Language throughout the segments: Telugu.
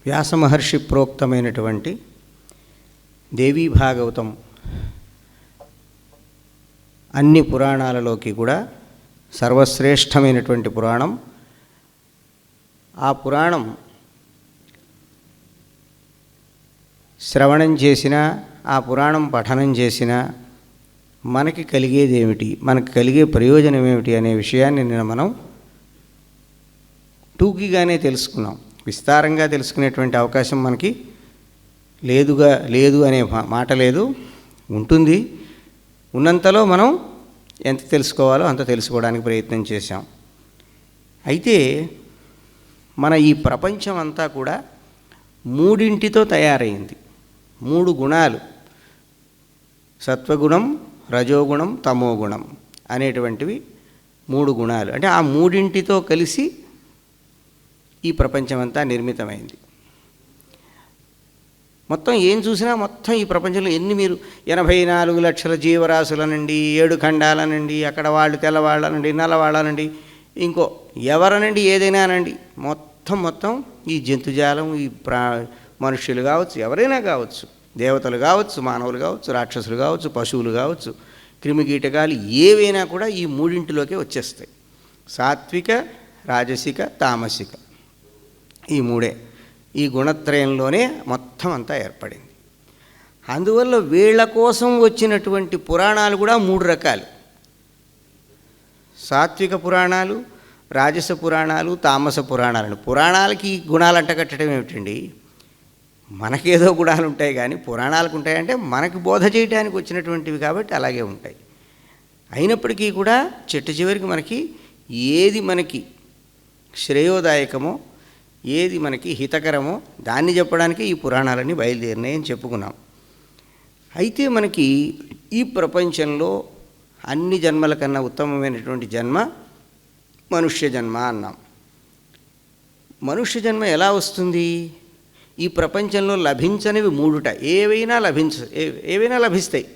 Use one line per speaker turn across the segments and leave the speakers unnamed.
వ్యాసమహర్షి ప్రోక్తమైనటువంటి దేవీ భాగవతం అన్ని పురాణాలలోకి కూడా సర్వశ్రేష్టమైనటువంటి పురాణం. ఆ పురాణం శ్రవణం చేసిన, ఆ పురాణం పఠనం చేసిన మనకి కలిగేదేమిటి, మనకి కలిగే ప్రయోజనం ఏమిటి అనే విషయాన్ని నిన్న మనం టూకీగానే తెలుసుకున్నాం. విస్తారంగా తెలుసుకునేటువంటి అవకాశం మనకి లేదు అనే మాట లేదు, ఉంటుంది. ఉన్నంతలో మనం ఎంత తెలుసుకోవాలో అంత తెలుసుకోవడానికి ప్రయత్నం చేశాం. అయితే మన ఈ ప్రపంచం అంతా కూడా మూడింటితో తయారైంది. 3 గుణాలు, సత్వగుణం, రజోగుణం, తమోగుణం అనేటువంటివి 3 గుణాలు. అంటే ఆ మూడింటితో కలిసి ఈ ప్రపంచమంతా నిర్మితమైంది. మొత్తం ఏం చూసినా మొత్తం ఈ ప్రపంచంలో మీరు 84 లక్షల జీవరాశులనండి, 7 ఖండాలనండి, అక్కడ వాళ్ళు తెల్లవాళ్ళనండి, నల్లవాళ్ళనండి, ఇంకో ఎవరనండి, ఏదైనానండి, మొత్తం ఈ జంతుజాలం, ఈ మనుష్యులు కావచ్చు, ఎవరైనా కావచ్చు, దేవతలు కావచ్చు, మానవులు కావచ్చు, రాక్షసులు కావచ్చు, పశువులు కావచ్చు, క్రిమికీటకాలు ఏవైనా కూడా ఈ మూడింటిలోకే వచ్చేస్తాయి. సాత్విక, రాజసిక, తామసిక, ఈ మూడే ఈ గుణత్రయంలోనే మొత్తం అంతా ఏర్పడింది. అందువల్ల వీళ్ళ కోసం వచ్చినటువంటి పురాణాలు కూడా 3 రకాలు: సాత్విక పురాణాలు, రాజస పురాణాలు, తామస పురాణాలు. పురాణాలకి ఈ గుణాలు అంటగట్టడం ఏమిటండి? మనకేదో గుణాలు ఉంటాయి కానీ పురాణాలకు ఉంటాయంటే మనకి బోధ చేయడానికి వచ్చినటువంటివి కాబట్టి అలాగే ఉంటాయి. అయినప్పటికీ కూడా చివరికి మనకి ఏది మనకి శ్రేయోదాయకమో, ఏది మనకి హితకరమో దాన్ని చెప్పడానికి ఈ పురాణాలన్నీ బయలుదేరినాయని చెప్పుకున్నాం. అయితే మనకి ఈ ప్రపంచంలో అన్ని జన్మల కన్నా ఉత్తమమైనటువంటి జన్మ మనుష్య జన్మ అన్నాం. మనుష్య జన్మ ఎలా వస్తుంది? ఈ ప్రపంచంలో లభించనివి 3 ఏవైనా లభిస్తాయి,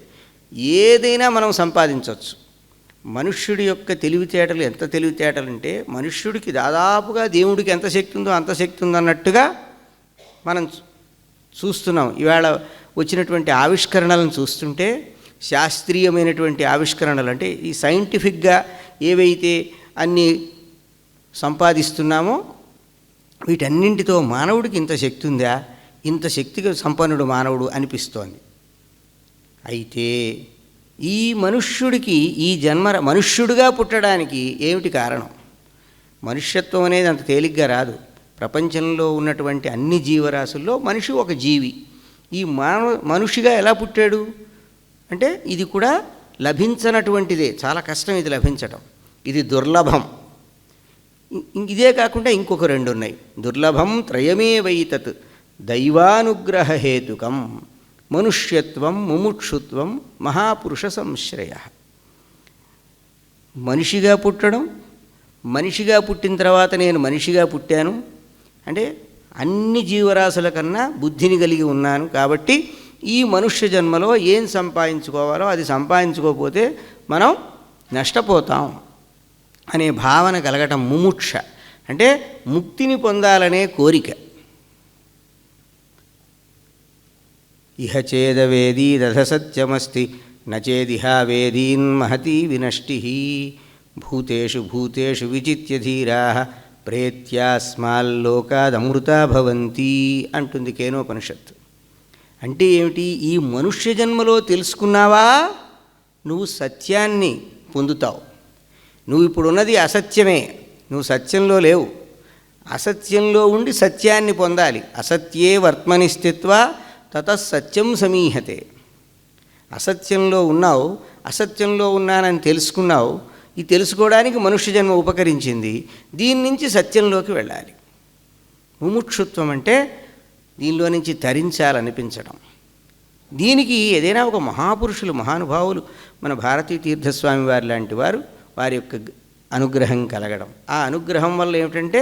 ఏదైనా మనం సంపాదించవచ్చు. మనుష్యుడి యొక్క తెలివితేటలు ఎంత తెలివితేటలంటే, మనుష్యుడికి దాదాపుగా దేవుడికి ఎంత శక్తి ఉందో అంత శక్తి ఉందన్నట్టుగా మనం చూస్తున్నాం. ఇవాళ వచ్చినటువంటి ఆవిష్కరణలను చూస్తుంటే, శాస్త్రీయమైనటువంటి ఆవిష్కరణలు అంటే ఈ సైంటిఫిక్గా ఏవైతే అన్నీ సంపాదిస్తున్నామో వీటన్నింటితో మానవుడికి ఇంత శక్తి ఉందా, ఇంత శక్తిగా సంపన్నుడు మానవుడు అనిపిస్తోంది. అయితే ఈ మనుష్యుడికి ఈ జన్మ మనుష్యుడిగా పుట్టడానికి ఏమిటి కారణం? మనుష్యత్వం అనేది అంత తేలిగ్గా రాదు. ప్రపంచంలో ఉన్నటువంటి అన్ని జీవరాశుల్లో మనిషి ఒక జీవి. ఈ మనిషిగా ఎలా పుట్టాడు అంటే ఇది కూడా లభించనటువంటిదే, చాలా కష్టం ఇది లభించటం, ఇది దుర్లభం. ఇదే కాకుండా ఇంకొక 2 ఉన్నాయి. దుర్లభం త్రయమే వైతత్ దైవానుగ్రహ హేతుకం మనుష్యత్వం ముముక్షుత్వం మహాపురుష సంశ్రయ. మనిషిగా పుట్టడం, మనిషిగా పుట్టిన తర్వాత నేను మనిషిగా పుట్టాను అంటే అన్ని జీవరాశుల కన్నా బుద్ధిని కలిగి ఉన్నాను కాబట్టి ఈ మనుష్య జన్మలో ఏం సంపాదించుకోవాలో అది సంపాదించుకోకపోతే మనం నష్టపోతాం అనే భావన కలగటం ముముక్ష అంటే ముక్తిని పొందాలనే కోరిక. ఇహ చేదవేదీ దధసత్యమస్తి నచేదిహా వేదీన్ మహతీ వినష్టి భూతేషు భూతేషు విచిత్య ధీరా ప్రేత్యాస్మాల్లోకాదమృతా భవంతి అంటుంది కేనోపనిషత్తు. అంటే ఏమిటి? ఈ మనుష్య జన్మలో తెలుసుకున్నావా నువ్వు సత్యాన్ని పొందుతావు. నువ్వు ఇప్పుడున్నది అసత్యమే, నువ్వు సత్యంలో లేవు. అసత్యంలో ఉండి సత్యాన్ని పొందాలి. అసత్యే వర్త్మని స్థిత్వా తతసత్యం సమీహతే. అసత్యంలో ఉన్నావు, అసత్యంలో ఉన్నానని తెలుసుకున్నావు. ఈ తెలుసుకోవడానికి మనుష్య జన్మ ఉపకరించింది. దీని నుంచి సత్యంలోకి వెళ్ళాలి. ముముక్షుత్వం అంటే దీనిలో నుంచి తరించాలనిపించడం. దీనికి ఏదైనా ఒక మహాపురుషులు, మహానుభావులు, మన భారతీ తీర్థస్వామి వారి లాంటి వారి యొక్క అనుగ్రహం కలగడం. ఆ అనుగ్రహం వల్ల ఏమిటంటే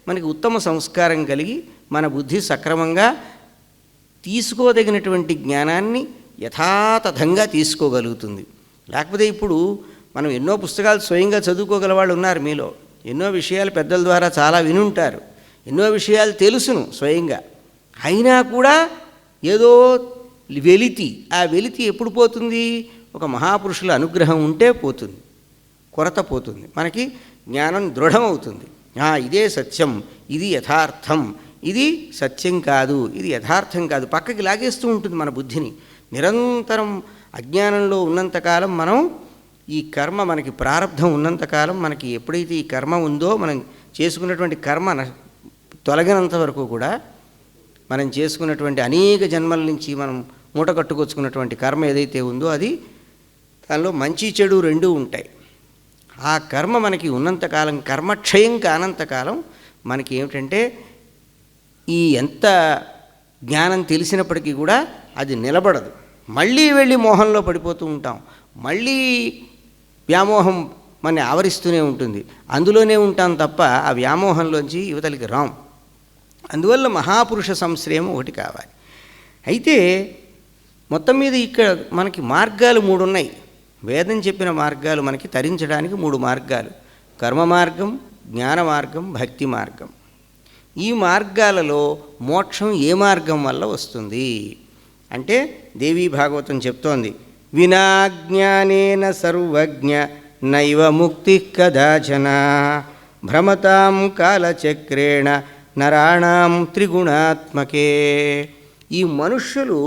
మనకి ఉత్తమ సంస్కారం కలిగి మన బుద్ధి సక్రమంగా తీసుకోదగినటువంటి జ్ఞానాన్ని యథాతథంగా తీసుకోగలుగుతుంది. లేకపోతే ఇప్పుడు మనం ఎన్నో పుస్తకాలు స్వయంగా చదువుకోగల వాళ్ళు ఉన్నారు మీలో. ఎన్నో విషయాలు పెద్దల ద్వారా చాలా వినుంటారు, ఎన్నో విషయాలు తెలుసును స్వయంగా. అయినా కూడా ఏదో వెలితి, ఆ వెలితి ఎప్పుడు పోతుంది? ఒక మహాపురుషుల అనుగ్రహం ఉంటే పోతుంది, కొరత పోతుంది, మనకి జ్ఞానం దృఢమవుతుంది. ఇదే సత్యం, ఇది యథార్థం, ఇది సత్యం కాదు, ఇది యథార్థం కాదు, పక్కకి లాగేస్తూ ఉంటుంది మన బుద్ధిని. నిరంతరం అజ్ఞానంలో ఉన్నంతకాలం మనం ఈ కర్మ, మనకి ప్రారంధం ఉన్నంతకాలం, మనకి ఎప్పుడైతే ఈ కర్మ ఉందో, మనం చేసుకున్నటువంటి కర్మ తొలగినంత వరకు కూడా, మనం చేసుకున్నటువంటి అనేక జన్మల నుంచి మనం మూట కట్టుకొచ్చుకున్నటువంటి కర్మ ఏదైతే ఉందో అది, దానిలో మంచి చెడు రెండూ ఉంటాయి. ఆ కర్మ మనకి ఉన్నంతకాలం, కర్మక్షయం కానంతకాలం మనకి ఏమిటంటే ఈ ఎంత జ్ఞానం తెలిసినప్పటికీ కూడా అది నిలబడదు. మళ్ళీ వెళ్ళి మోహంలో పడిపోతూ ఉంటాం, మళ్ళీ వ్యామోహం మనని ఆవరిస్తూనే ఉంటుంది, అందులోనే ఉంటాం తప్ప ఆ వ్యామోహంలోంచి యువతలకి రాం. అందువల్ల మహాపురుష సంశ్రయం ఒకటి కావాలి. అయితే మొత్తం మీద ఇక్కడ మనకి మార్గాలు 3 ఉన్నాయి. వేదం చెప్పిన మార్గాలు మనకి తరించడానికి 3 మార్గాలు: కర్మ మార్గం, జ్ఞాన మార్గం, భక్తి మార్గం. ఈ మార్గాలలో మోక్షం ఏ మార్గం వల్ల వస్తుంది అంటే దేవీ భాగవతం చెప్తోంది, వినా జ్ఞానేన సర్వజ్ఞ నైవ ముక్తి కదాచన భ్రమతాం కాలచక్రేణ నరాణాం త్రిగుణాత్మకే. ఈ మనుష్యులు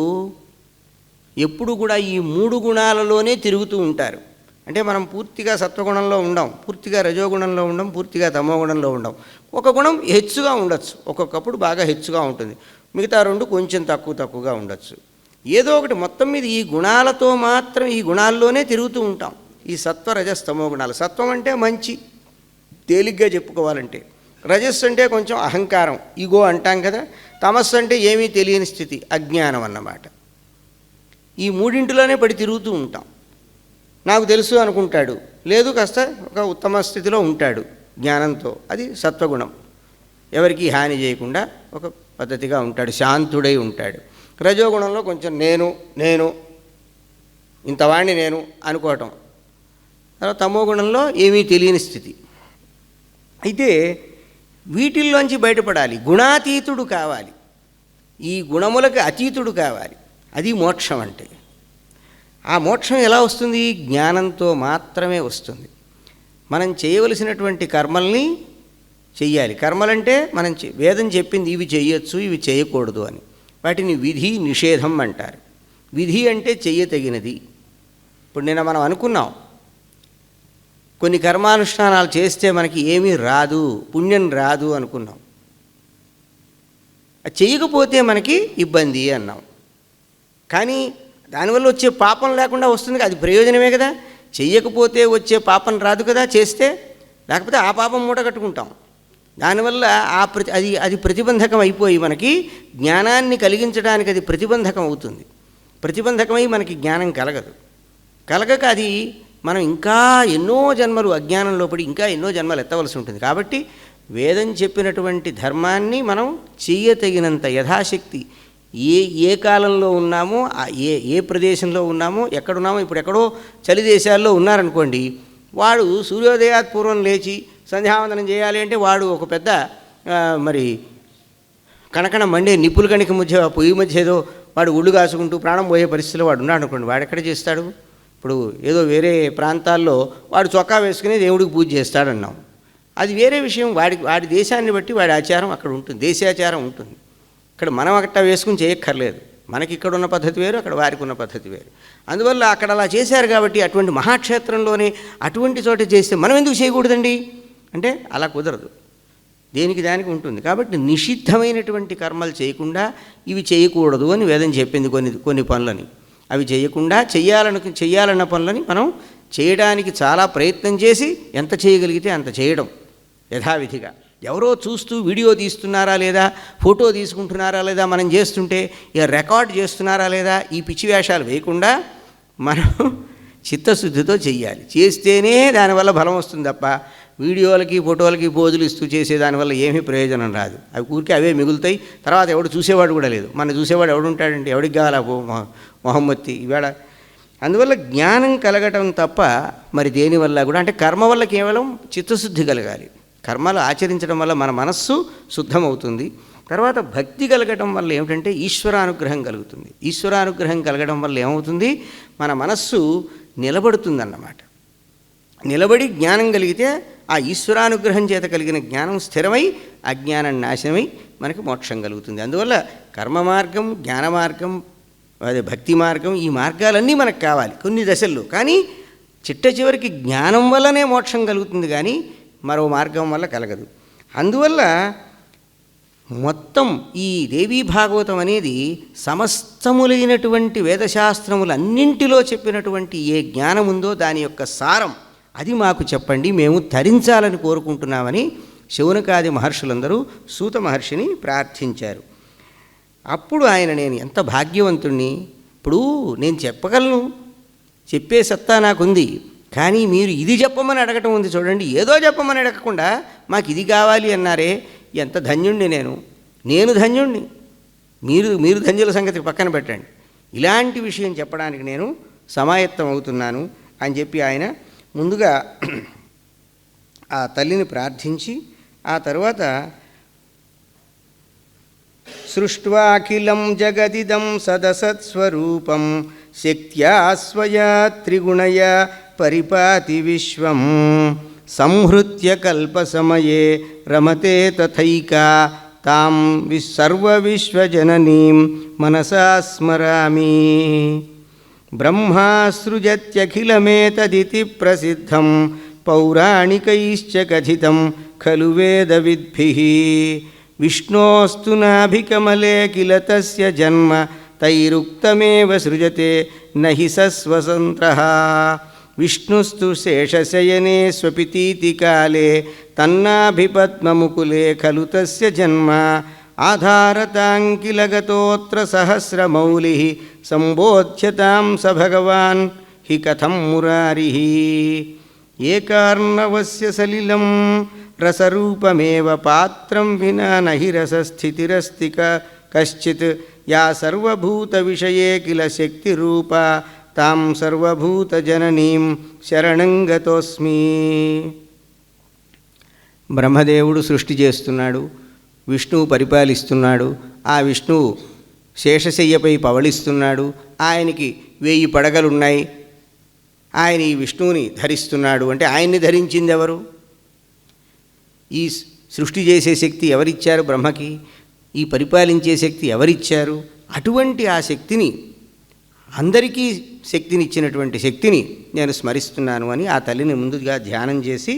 ఎప్పుడు కూడా ఈ 3 గుణాలలోనే తిరుగుతూ ఉంటారు. అంటే మనం పూర్తిగా సత్వగుణంలో ఉండం, పూర్తిగా రజోగుణంలో ఉండం, పూర్తిగా తమోగుణంలో ఉండం. ఒక గుణం హెచ్చుగా ఉండొచ్చు, ఒక్కొక్కప్పుడు బాగా హెచ్చుగా ఉంటుంది, మిగతా 2 కొంచెం తక్కువగా ఉండొచ్చు. ఏదో ఒకటి మొత్తం మీద ఈ గుణాలతో మాత్రం, ఈ గుణాల్లోనే తిరుగుతూ ఉంటాం. ఈ సత్వ రజస్ తమో గుణాలు. సత్వం అంటే మంచి, తేలిగ్గా చెప్పుకోవాలంటే. రజస్సు అంటే కొంచెం అహంకారం, ఈగో అంటాం కదా. తమస్సు అంటే ఏమీ తెలియని స్థితి, అజ్ఞానం అన్నమాట. ఈ 3ఇంటిలోనే పడి తిరుగుతూ ఉంటాం. నాకు తెలుసు అనుకుంటాడు, లేదు కాస్త ఒక ఉత్తమ స్థితిలో ఉంటాడు జ్ఞానంతో, అది సత్వగుణం. ఎవరికి హాని చేయకుండా ఒక పద్ధతిగా ఉంటాడు, శాంతుడై ఉంటాడు. రజోగుణంలో కొంచెం నేను ఇంతవాణ్ణి నేను అనుకోవటం. తర్వాత తమోగుణంలో ఏమీ తెలియని స్థితి. అయితే వీటిల్లోంచి బయటపడాలి, గుణాతీతుడు కావాలి, ఈ గుణములకు అతీతుడు కావాలి. అది మోక్షం అంటే. ఆ మోక్షం ఎలా వస్తుంది? జ్ఞానంతో మాత్రమే వస్తుంది. మనం చేయవలసినటువంటి కర్మల్ని చెయ్యాలి. కర్మలంటే మనం వేదం చెప్పింది ఇవి చేయొచ్చు, ఇవి చేయకూడదు అని. వాటిని విధి నిషేధం అంటారు. విధి అంటే చెయ్యతగినది. ఇప్పుడు నిన్న మనం అనుకున్నాం, కొన్ని కర్మానుష్ఠానాలు చేస్తే మనకి ఏమీ రాదు, పుణ్యం రాదు అనుకున్నాం. అది చేయకపోతే మనకి ఇబ్బంది అన్నాం. కానీ దానివల్ల వచ్చే పాపం లేకుండా వస్తుంది, అది ప్రయోజనమే కదా. చెయ్యకపోతే వచ్చే పాపం రాదు కదా చేస్తే, లేకపోతే ఆ పాపం మూట కట్టుకుంటాం. దానివల్ల అది ప్రతిబంధకం అయిపోయి మనకి జ్ఞానాన్ని కలిగించడానికి అది ప్రతిబంధకం అవుతుంది. ప్రతిబంధకమై మనకి జ్ఞానం కలగక అది మనం ఇంకా ఎన్నో జన్మలు అజ్ఞానంలో పడి ఇంకా ఎన్నో జన్మలు ఎత్తవలసి ఉంటుంది. కాబట్టి వేదం చెప్పినటువంటి ధర్మాన్ని మనం చెయ్యతగినంత యథాశక్తి, ఏ కాలంలో ఉన్నామో, ఏ ప్రదేశంలో ఉన్నామో, ఎక్కడున్నామో. ఇప్పుడు ఎక్కడో చలి దేశాల్లో ఉన్నారనుకోండి, వాడు సూర్యోదయాత్ పూర్వం లేచి సంధ్యావందనం చేయాలి అంటే వాడు ఒక పెద్ద మరి కణకణ మండే నిప్పుల కణిక మధ్య పొయ్యి మధ్య ఏదో వాడు ఒళ్ళు కాసుకుంటూ ప్రాణం పోయే పరిస్థితిలో వాడు ఉన్నాడు అనుకోండి, వాడు ఎక్కడ చేస్తాడు? ఇప్పుడు ఏదో వేరే ప్రాంతాల్లో వాడు చొక్కా వేసుకుని దేవుడికి పూజ చేస్తాడన్నాం, అది వేరే విషయం. వాడి దేశాన్ని బట్టి వాడి ఆచారం అక్కడ ఉంటుంది, దేశాచారం ఉంటుంది. ఇక్కడ మనం అట్లా వేసుకుని చేయక్కర్లేదు. మనకి ఇక్కడ ఉన్న పద్ధతి వేరు, అక్కడ వారికి ఉన్న పద్ధతి వేరు. అందువల్ల అక్కడ అలా చేశారు కాబట్టి అటువంటి మహాక్షేత్రంలోనే అటువంటి చోట చేస్తే మనం ఎందుకు చేయకూడదండి అంటే అలా కుదరదు, దేనికి దానికి ఉంటుంది. కాబట్టి నిషిద్ధమైనటువంటి కర్మలు చేయకుండా ఇవి చేయకూడదు అని వేదం చెప్పింది. కొన్ని పనులని అవి చేయకుండా చెయ్యాలన్న పనులని మనం చేయడానికి చాలా ప్రయత్నం చేసి ఎంత చేయగలిగితే అంత చేయడం యథావిధిగా. ఎవరో చూస్తూ వీడియో తీస్తున్నారా లేదా, ఫోటో తీసుకుంటున్నారా లేదా, మనం చేస్తుంటే ఇక రికార్డ్ చేస్తున్నారా లేదా, ఈ పిచ్చి వేషాలు వేయకుండా మనం చిత్తశుద్ధితో చెయ్యాలి. చేస్తేనే దానివల్ల బలం వస్తుంది తప్ప వీడియోలకి ఫోటోలకి పోజులు ఇస్తూ చేసే దానివల్ల ఏమీ ప్రయోజనం రాదు. అవి ఊరికే అవే మిగులుతాయి. తర్వాత ఎవడు చూసేవాడు కూడా లేదు. మన చూసేవాడు ఎవడుంటాడండి? ఎవడికి కావాలా మొహమ్మత్తి ఈవేళ. అందువల్ల జ్ఞానం కలగటం తప్ప మరి దేనివల్ల కూడా, అంటే కర్మ వల్ల కేవలం చిత్తశుద్ధి కలగాలి. కర్మలు ఆచరించడం వల్ల మన మనస్సు శుద్ధమవుతుంది. తర్వాత భక్తి కలగడం వల్ల ఏమిటంటే ఈశ్వరానుగ్రహం కలుగుతుంది. ఈశ్వరానుగ్రహం కలగడం వల్ల ఏమవుతుంది, మన మనస్సు నిలబడుతుందన్నమాట. నిలబడి జ్ఞానం కలిగితే ఆ ఈశ్వరానుగ్రహం చేత కలిగిన జ్ఞానం స్థిరమై అజ్ఞానం నాశనమై మనకి మోక్షం కలుగుతుంది. అందువల్ల కర్మ మార్గం, జ్ఞాన మార్గం, అదే భక్తి మార్గం, ఈ మార్గాలన్నీ మనకు కావాలి కొన్ని దశల్లో. కానీ చిట్ట చివరికి జ్ఞానం వల్లనే మోక్షం కలుగుతుంది, కానీ మరో మార్గం వల్ల కలగదు. అందువల్ల మొత్తం ఈ దేవీ భాగవతం అనేది సమస్తములైనటువంటి వేదశాస్త్రములన్నింటిలో చెప్పినటువంటి ఏ జ్ఞానం ఉందో దాని యొక్క సారం అది మాకు చెప్పండి, మేము తరించాలని కోరుకుంటున్నామని శౌనకాది మహర్షులందరూ సూత మహర్షిని ప్రార్థించారు. అప్పుడు ఆయన, నేను ఎంత భాగ్యవంతుణ్ణి, ఇప్పుడు నేను చెప్పగలను, చెప్పే సత్తా నాకుంది, కానీ మీరు ఇది చెప్పమని అడగటం ఉంది చూడండి, ఏదో చెప్పమని అడగకుండా మాకు ఇది కావాలి అన్నారే, ఎంత ధన్యుణ్ణి నేను ధన్యుణ్ణి, మీరు ధన్యుల సంగతి పక్కన పెట్టండి, ఇలాంటి విషయం చెప్పడానికి నేను సమాయత్తం అవుతున్నాను అని చెప్పి ఆయన ముందుగా ఆ తల్లిని ప్రార్థించి ఆ తర్వాత సృష్ట్వాఖిలం జగదిదం సదసత్స్వరూపం శక్త్యా స్వయా త్రిగుణయా పరిపాతి విశ్వం సంహృత్య కల్పసమయే రమతే తథైకా తాం సర్వవిశ్వజననీం మనసా స్మరామి. బ్రహ్మా సృజత్యఖిలమేతదితి ప్రసిద్ధం పౌరాణికైశ్చ కథితం ఖలు వేదవిద్భిః విష్ణోస్తు నాభికమలే కిల తస్య జన్మ తైరుక్తమేవ సృజతే నహి సస్వతంత్రః విష్ణుస్తు శేషశయనే స్వపితీతి కాలే తన్నాభిపద్మముకులే ఖలు తస్య జన్మ ఆధారతాంకిల గతోత్ర సహస్రమౌలిః సంబోధ్యతాం స భగవాన్ హి కథం మురారిః ఏకార్ణవస్య సలిలం రసరూపమేవ పాత్రం వినా నహి రసస్థితిరస్తి కశ్చిత్ యా సర్వభూత విషయే కిల శక్తిరూపా తాం సర్వభూతజననీం శరణం గతోస్మి. బ్రహ్మదేవుడు సృష్టి చేస్తున్నాడు, విష్ణువు పరిపాలిస్తున్నాడు. ఆ విష్ణువు శేషశయ్యపై పవళిస్తున్నాడు, ఆయనకి 1000 పడగలున్నాయి. ఆయన ఈ విష్ణువుని ధరిస్తున్నాడు. అంటే ఆయన్ని ధరించింది ఎవరు? ఈ సృష్టి చేసే శక్తి ఎవరిచ్చారు బ్రహ్మకి? ఈ పరిపాలించే శక్తి ఎవరిచ్చారు? అటువంటి ఆ శక్తిని, అందరికీ శక్తినిచ్చినటువంటి శక్తిని నేను స్మరిస్తున్నాను అని ఆ తల్లిని ముందుగా ధ్యానం చేసి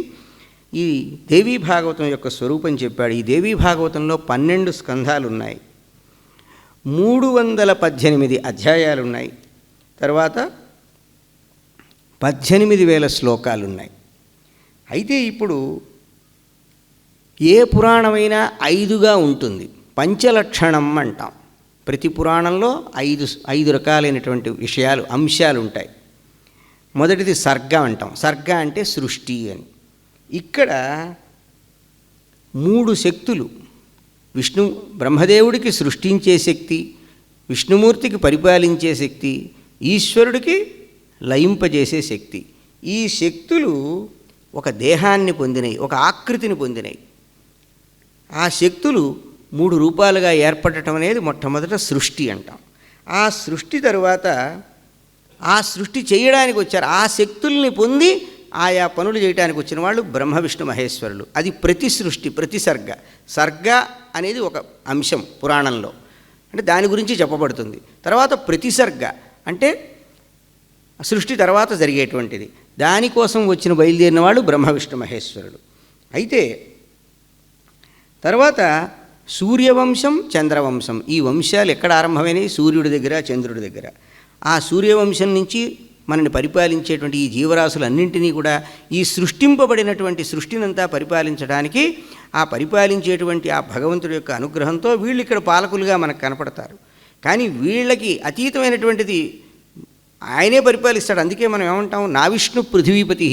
ఈ దేవీ భాగవతం యొక్క స్వరూపం చెప్పాడు. ఈ దేవీ భాగవతంలో 12 స్కంధాలు ఉన్నాయి, 318 అధ్యాయాలు ఉన్నాయి, తర్వాత 18,000 శ్లోకాలు ఉన్నాయి. అయితే ఇప్పుడు ఏ పురాణమైనా 5గా ఉంటుంది, పంచలక్షణం అంటాం. ప్రతి పురాణంలో 5 రకాలైనటువంటి విషయాలు, అంశాలు ఉంటాయి. మొదటిది సర్గ అంటాం. సర్గ అంటే సృష్టి అని. ఇక్కడ 3 శక్తులు, బ్రహ్మదేవుడికి సృష్టించే శక్తి, విష్ణుమూర్తికి పరిపాలించే శక్తి, ఈశ్వరుడికి లయింపజేసే శక్తి. ఈ శక్తులు ఒక దేహాన్ని పొందినవి, ఒక ఆకృతిని పొందినవి. ఆ శక్తులు 3 రూపాలుగా ఏర్పడటం అనేది మొట్టమొదట సృష్టి అంటాం. ఆ సృష్టి తరువాత ఆ సృష్టి చేయడానికి వచ్చారు, ఆ శక్తుల్ని పొంది ఆయా పనులు చేయడానికి వచ్చిన వాళ్ళు బ్రహ్మ విష్ణు మహేశ్వరులు. అది ప్రతి సృష్టి, ప్రతి సర్గ. సర్గ అనేది ఒక అంశం పురాణంలో, అంటే దాని గురించి చెప్పబడుతుంది. తర్వాత ప్రతిసర్గ అంటే సృష్టి తర్వాత జరిగేటువంటిది, దానికోసం వచ్చిన బయలుదేరిన వాళ్ళు బ్రహ్మ విష్ణు మహేశ్వరులు. అయితే తర్వాత సూర్యవంశం, చంద్రవంశం, ఈ వంశాలు ఎక్కడ ఆరంభమైనవి? సూర్యుడి దగ్గర, చంద్రుడి దగ్గర. ఆ సూర్యవంశం నుంచి మనని పరిపాలించేటువంటి ఈ జీవరాశులన్నింటినీ కూడా ఈ సృష్టింపబడినటువంటి సృష్టినంతా పరిపాలించడానికి ఆ పరిపాలించేటువంటి ఆ భగవంతుడి యొక్క అనుగ్రహంతో వీళ్ళు ఇక్కడ పాలకులుగా మనకు కనపడతారు. కానీ వీళ్ళకి అతీతమైనటువంటిది ఆయనే పరిపాలిస్తాడు. అందుకే మనం ఏమంటాం? నా విష్ణు పృథివీపతి,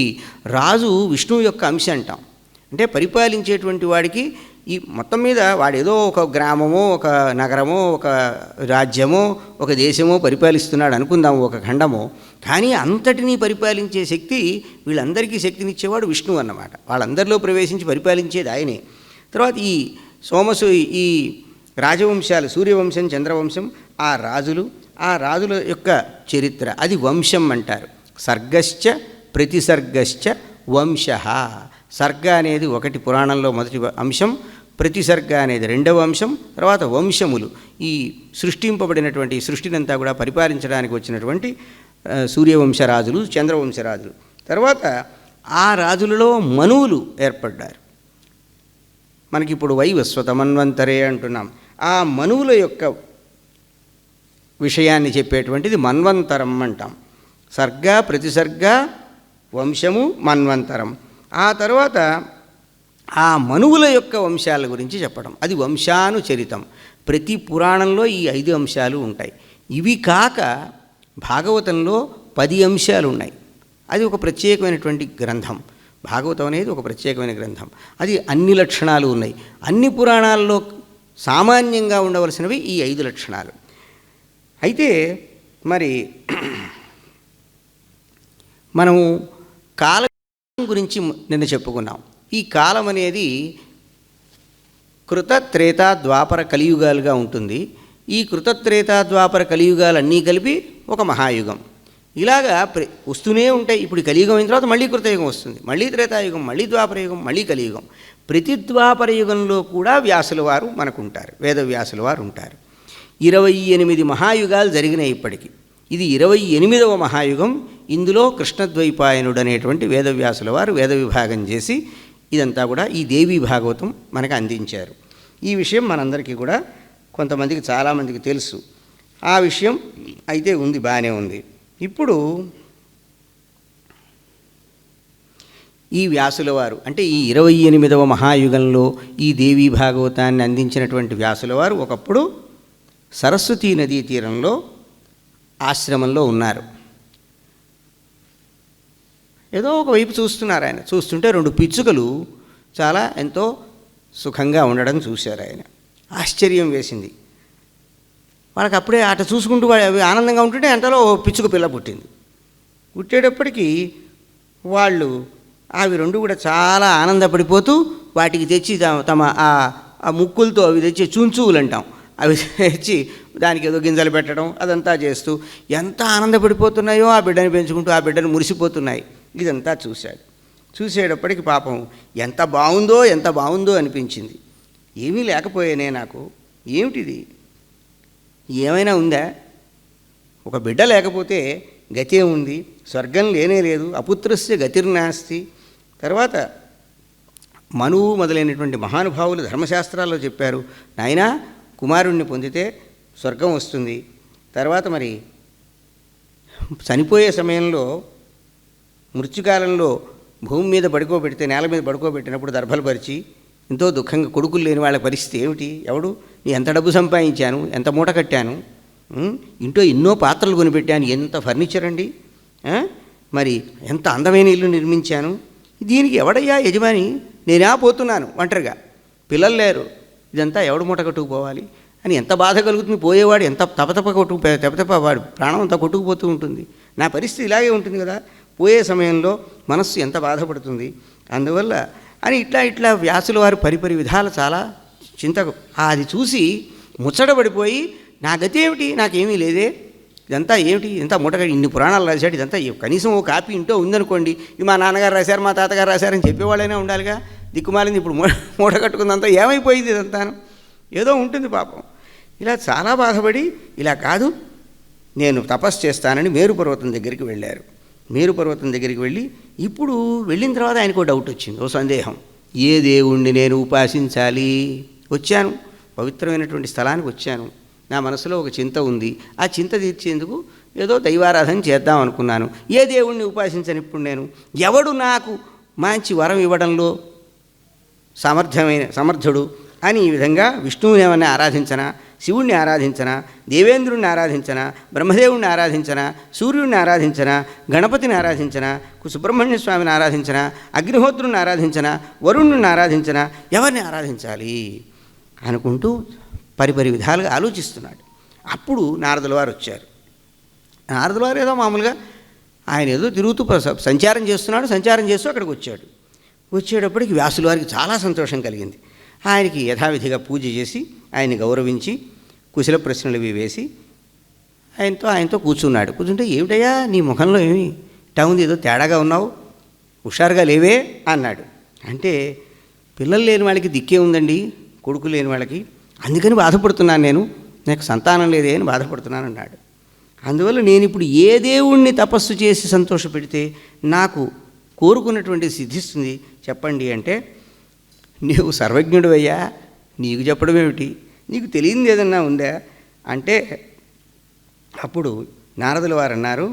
రాజు విష్ణువు యొక్క అంశ అంటాం. అంటే పరిపాలించేటువంటి వాడికి ఈ మొత్తం మీద వాడేదో ఒక గ్రామమో, ఒక నగరమో, ఒక రాజ్యమో, ఒక దేశమో పరిపాలిస్తున్నాడు అనుకుందాము, ఒక ఖండమో. కానీ అంతటినీ పరిపాలించే శక్తి, వీళ్ళందరికీ శక్తినిచ్చేవాడు విష్ణువు అన్నమాట. వాళ్ళందరిలో ప్రవేశించి పరిపాలించేది ఆయనే. తర్వాత ఈ రాజవంశాలు, సూర్యవంశం, చంద్రవంశం, ఆ రాజుల యొక్క చరిత్ర, అది వంశం అంటారు. సర్గశ్చ ప్రతిసర్గశ్చ వంశ. సర్గ అనేది ఒకటి పురాణంలో మొదటి అంశం, ప్రతిసర్గ అనేది రెండవ అంశం, తర్వాత వంశములు, ఈ సృష్టింపబడినటువంటి సృష్టినంతా కూడా పరిపాలించడానికి వచ్చినటువంటి సూర్యవంశరాజులు, చంద్రవంశరాజులు. తర్వాత ఆ రాజులలో మనువులు ఏర్పడ్డారు. మనకిప్పుడు వైవస్వత మన్వంతరే అంటున్నాం. ఆ మనువుల యొక్క విషయాన్ని చెప్పేటువంటిది మన్వంతరం అంటాం. సర్గ, ప్రతిసర్గ, వంశము, మన్వంతరం. ఆ తర్వాత ఆ మనువుల యొక్క వంశాల గురించి చెప్పడం, అది వంశానుచరితం. ప్రతి పురాణంలో ఈ 5 అంశాలు ఉంటాయి. ఇవి కాక భాగవతంలో 10 అంశాలు ఉన్నాయి. అది ఒక ప్రత్యేకమైనటువంటి గ్రంథం. భాగవతం అనేది ఒక ప్రత్యేకమైన గ్రంథం. అది అన్ని లక్షణాలు ఉన్నాయి. అన్ని పురాణాల్లో సామాన్యంగా ఉండవలసినవి ఈ 5 లక్షణాలు. అయితే మరి మనము కాలం గురించి నిన్న చెప్పుకున్నాం. ఈ కాలం అనేది కృత, త్రేత, ద్వాపర, కలియుగాలుగా ఉంటుంది. ఈ కృత, త్రేత, ద్వాపర, కలియుగాలన్నీ కలిపి ఒక మహాయుగం. ఇలాగా వస్తూనే ఉంటాయి. ఇప్పుడు కలియుగం అయిన తర్వాత మళ్ళీ కృతయుగం వస్తుంది, మళ్ళీ త్రేతాయుగం, మళ్ళీ ద్వాపరయుగం, మళ్ళీ కలియుగం. ప్రతి ద్వాపర యుగంలో కూడా వ్యాసుల వారు మనకుంటారు, వేదవ్యాసుల వారు ఉంటారు. 28 మహాయుగాలు జరిగినాయి ఇప్పటికి. ఇది 28వ మహాయుగం. ఇందులో కృష్ణద్వైపాయనుడు అనేటువంటి వేదవ్యాసుల వారు వేద విభాగం చేసి ఇదంతా కూడా ఈ దేవీ భాగవతం మనకు అందించారు. ఈ విషయం మనందరికీ కూడా కొంతమందికి, చాలామందికి తెలుసు. ఆ విషయం అయితే ఉంది, బాగానే ఉంది. ఇప్పుడు ఈ వ్యాసుల వారు అంటే ఈ 28వ మహాయుగంలో ఈ దేవీ భాగవతాన్ని అందించినటువంటి వ్యాసుల వారు ఒకప్పుడు సరస్వతీ నదీ తీరంలో ఆశ్రమంలో ఉన్నారు. ఏదో ఒకవైపు చూస్తున్నారు ఆయన. చూస్తుంటే 2 పిచ్చుకలు చాలా ఎంతో సుఖంగా ఉండడం చూశారు ఆయన. ఆశ్చర్యం వేసింది వాళ్ళకి. అప్పుడే అట చూసుకుంటూ అవి ఆనందంగా ఉంటుంటే అంతలో పిచ్చుక పిల్ల పుట్టింది. పుట్టేటప్పటికీ వాళ్ళు అవి 2 కూడా చాలా ఆనందపడిపోతూ వాటికి తెచ్చి తమ ఆ ముక్కులతో అవి తెచ్చి చుంచువులు అంటాం, అవి తెచ్చి దానికి ఏదో గింజలు పెట్టడం అదంతా చేస్తూ ఎంత ఆనందపడిపోతున్నాయో ఆ బిడ్డని పెంచుకుంటూ ఆ బిడ్డను మురిసిపోతున్నాయి. ఇదంతా చూశాడు. చూసేటప్పటికి పాపం ఎంత బాగుందో అనిపించింది. ఏమీ లేకపోయానే నాకు, ఏమిటిది, ఏమైనా ఉందా? ఒక బిడ్డ లేకపోతే గతే ఉంది, స్వర్గం లేనే లేదు, అపుత్రస్య గతిర్నాస్తి. తర్వాత మనువు మొదలైనటువంటి మహానుభావులు ధర్మశాస్త్రాల్లో చెప్పారు, నాయనా కుమారుణ్ణి పొందితే స్వర్గం వస్తుంది. తర్వాత మరి చనిపోయే సమయంలో మృత్యుకాలంలో భూమి మీద పడుకోబెడితే, నేల మీద పడుకోబెట్టినప్పుడు దర్భలు పరిచి ఎంతో దుఃఖంగా కొడుకులు లేని వాళ్ళ పరిస్థితి ఏమిటి? ఎవడు నీ ఎంత డబ్బు సంపాదించాను, ఎంత మూట కట్టాను, ఇంట్లో ఎన్నో పాత్రలు కొనిపెట్టాను, ఎంత ఫర్నిచర్ అండి, మరి ఎంత అందమైన ఇల్లు నిర్మించాను, దీనికి ఎవడయ్యా యజమాని? నేనా పోతున్నాను ఒంటరిగా, పిల్లలు లేరు, ఇదంతా ఎవడు మూట కట్టుకుపోవాలి అని ఎంత బాధ కలుగుతుంది. పోయేవాడు ఎంత తపతప వాడు ప్రాణం అంతా కొట్టుకుపోతూ ఉంటుంది. నా పరిస్థితి ఇలాగే ఉంటుంది కదా, పోయే సమయంలో మనస్సు ఎంత బాధపడుతుంది. అందువల్ల అని ఇట్లా వ్యాసుల వారు పరిపరి విధాలు చాలా చింతకు అది చూసి ముచ్చటపడిపోయి, నా గతి ఏమిటి, నాకేమీ లేదే, ఇదంతా ఏమిటి, ఇంత మూటగా ఇన్ని పురాణాలు రాశాడు, ఇదంతా కనీసం ఓ కాపీ ఇంటో ఉందనుకోండి, ఇది మా నాన్నగారు రాశారు, మా తాతగారు రాశారని చెప్పేవాళ్ళైనా ఉండాలిగా. దిక్కుమాలింది, ఇప్పుడు మూట కట్టుకుందంతా ఏమైపోయింది, ఇదంతాను ఏదో ఉంటుంది పాపం. ఇలా చాలా బాధపడి, ఇలా కాదు నేను తపస్సు చేస్తానని మేరుపర్వతం దగ్గరికి వెళ్ళారు. మేరుపర్వతం దగ్గరికి వెళ్ళి ఇప్పుడు వెళ్ళిన తర్వాత ఆయనకు డౌట్ వచ్చింది, ఓ సందేహం, ఏ దేవుణ్ణి నేను ఉపాసించాలి? వచ్చాను, పవిత్రమైనటువంటి స్థలానికి వచ్చాను, నా మనసులో ఒక చింత ఉంది, ఆ చింత తీర్చేందుకు ఏదో దైవారాధన చేద్దాం అనుకున్నాను. ఏ దేవుణ్ణి ఉపాసించను ఇప్పుడు నేను? ఎవడు నాకు మంచి వరం ఇవ్వడంలో సమర్థుడు అని ఈ విధంగా విష్ణువుని ఏమన్నా ఆరాధించనా, శివుణ్ణి ఆరాధించనా, దేవేంద్రుణ్ణి ఆరాధించనా, బ్రహ్మదేవుణ్ణి ఆరాధించనా, సూర్యుడిని ఆరాధించనా, గణపతిని ఆరాధించనా, సుబ్రహ్మణ్య స్వామిని ఆరాధించనా, అగ్నిహోత్రుని ఆరాధించనా, వరుణుని ఆరాధించనా, ఎవరిని ఆరాధించాలి అనుకుంటూ పరిపరి విధాలుగా ఆలోచిస్తున్నాడు. అప్పుడు నారదుల వారు వచ్చారు. నారదుల వారు ఏదో మామూలుగా ఆయన ఏదో తిరుగుతూ సంచారం చేస్తున్నాడు, సంచారం చేస్తూ అక్కడికి వచ్చాడు. వచ్చేటప్పటికి వ్యాసుల వారికి చాలా సంతోషం కలిగింది. ఆయనకి యథావిధిగా పూజ చేసి ఆయన్ని గౌరవించి కుశల ప్రశ్నలు ఇవి వేసి ఆయనతో కూర్చుంటే, ఏమిటయ్యా నీ ముఖంలో ఏమి ఇట్టా ఉంది, ఏదో తేడాగా ఉన్నావు, హుషారుగా లేవే అన్నాడు. అంటే పిల్లలు లేని వాళ్ళకి దిక్కే ఉందండి, కొడుకు లేని వాళ్ళకి, అందుకని బాధపడుతున్నాను, నాకు సంతానం లేదే అని బాధపడుతున్నాను అన్నాడు. అందువల్ల నేను ఇప్పుడు ఏ దేవుణ్ణి తపస్సు చేసి సంతోషపెడితే నాకు కోరుకున్నటువంటి సిద్ధిస్తుంది చెప్పండి అంటే, నీవు సర్వజ్ఞుడు అయ్యా, నీకు చెప్పడం ఏమిటి, నీకు తెలియంది ఏదన్నా ఉందా అంటే, అప్పుడు నారదుల వారు అన్నారు,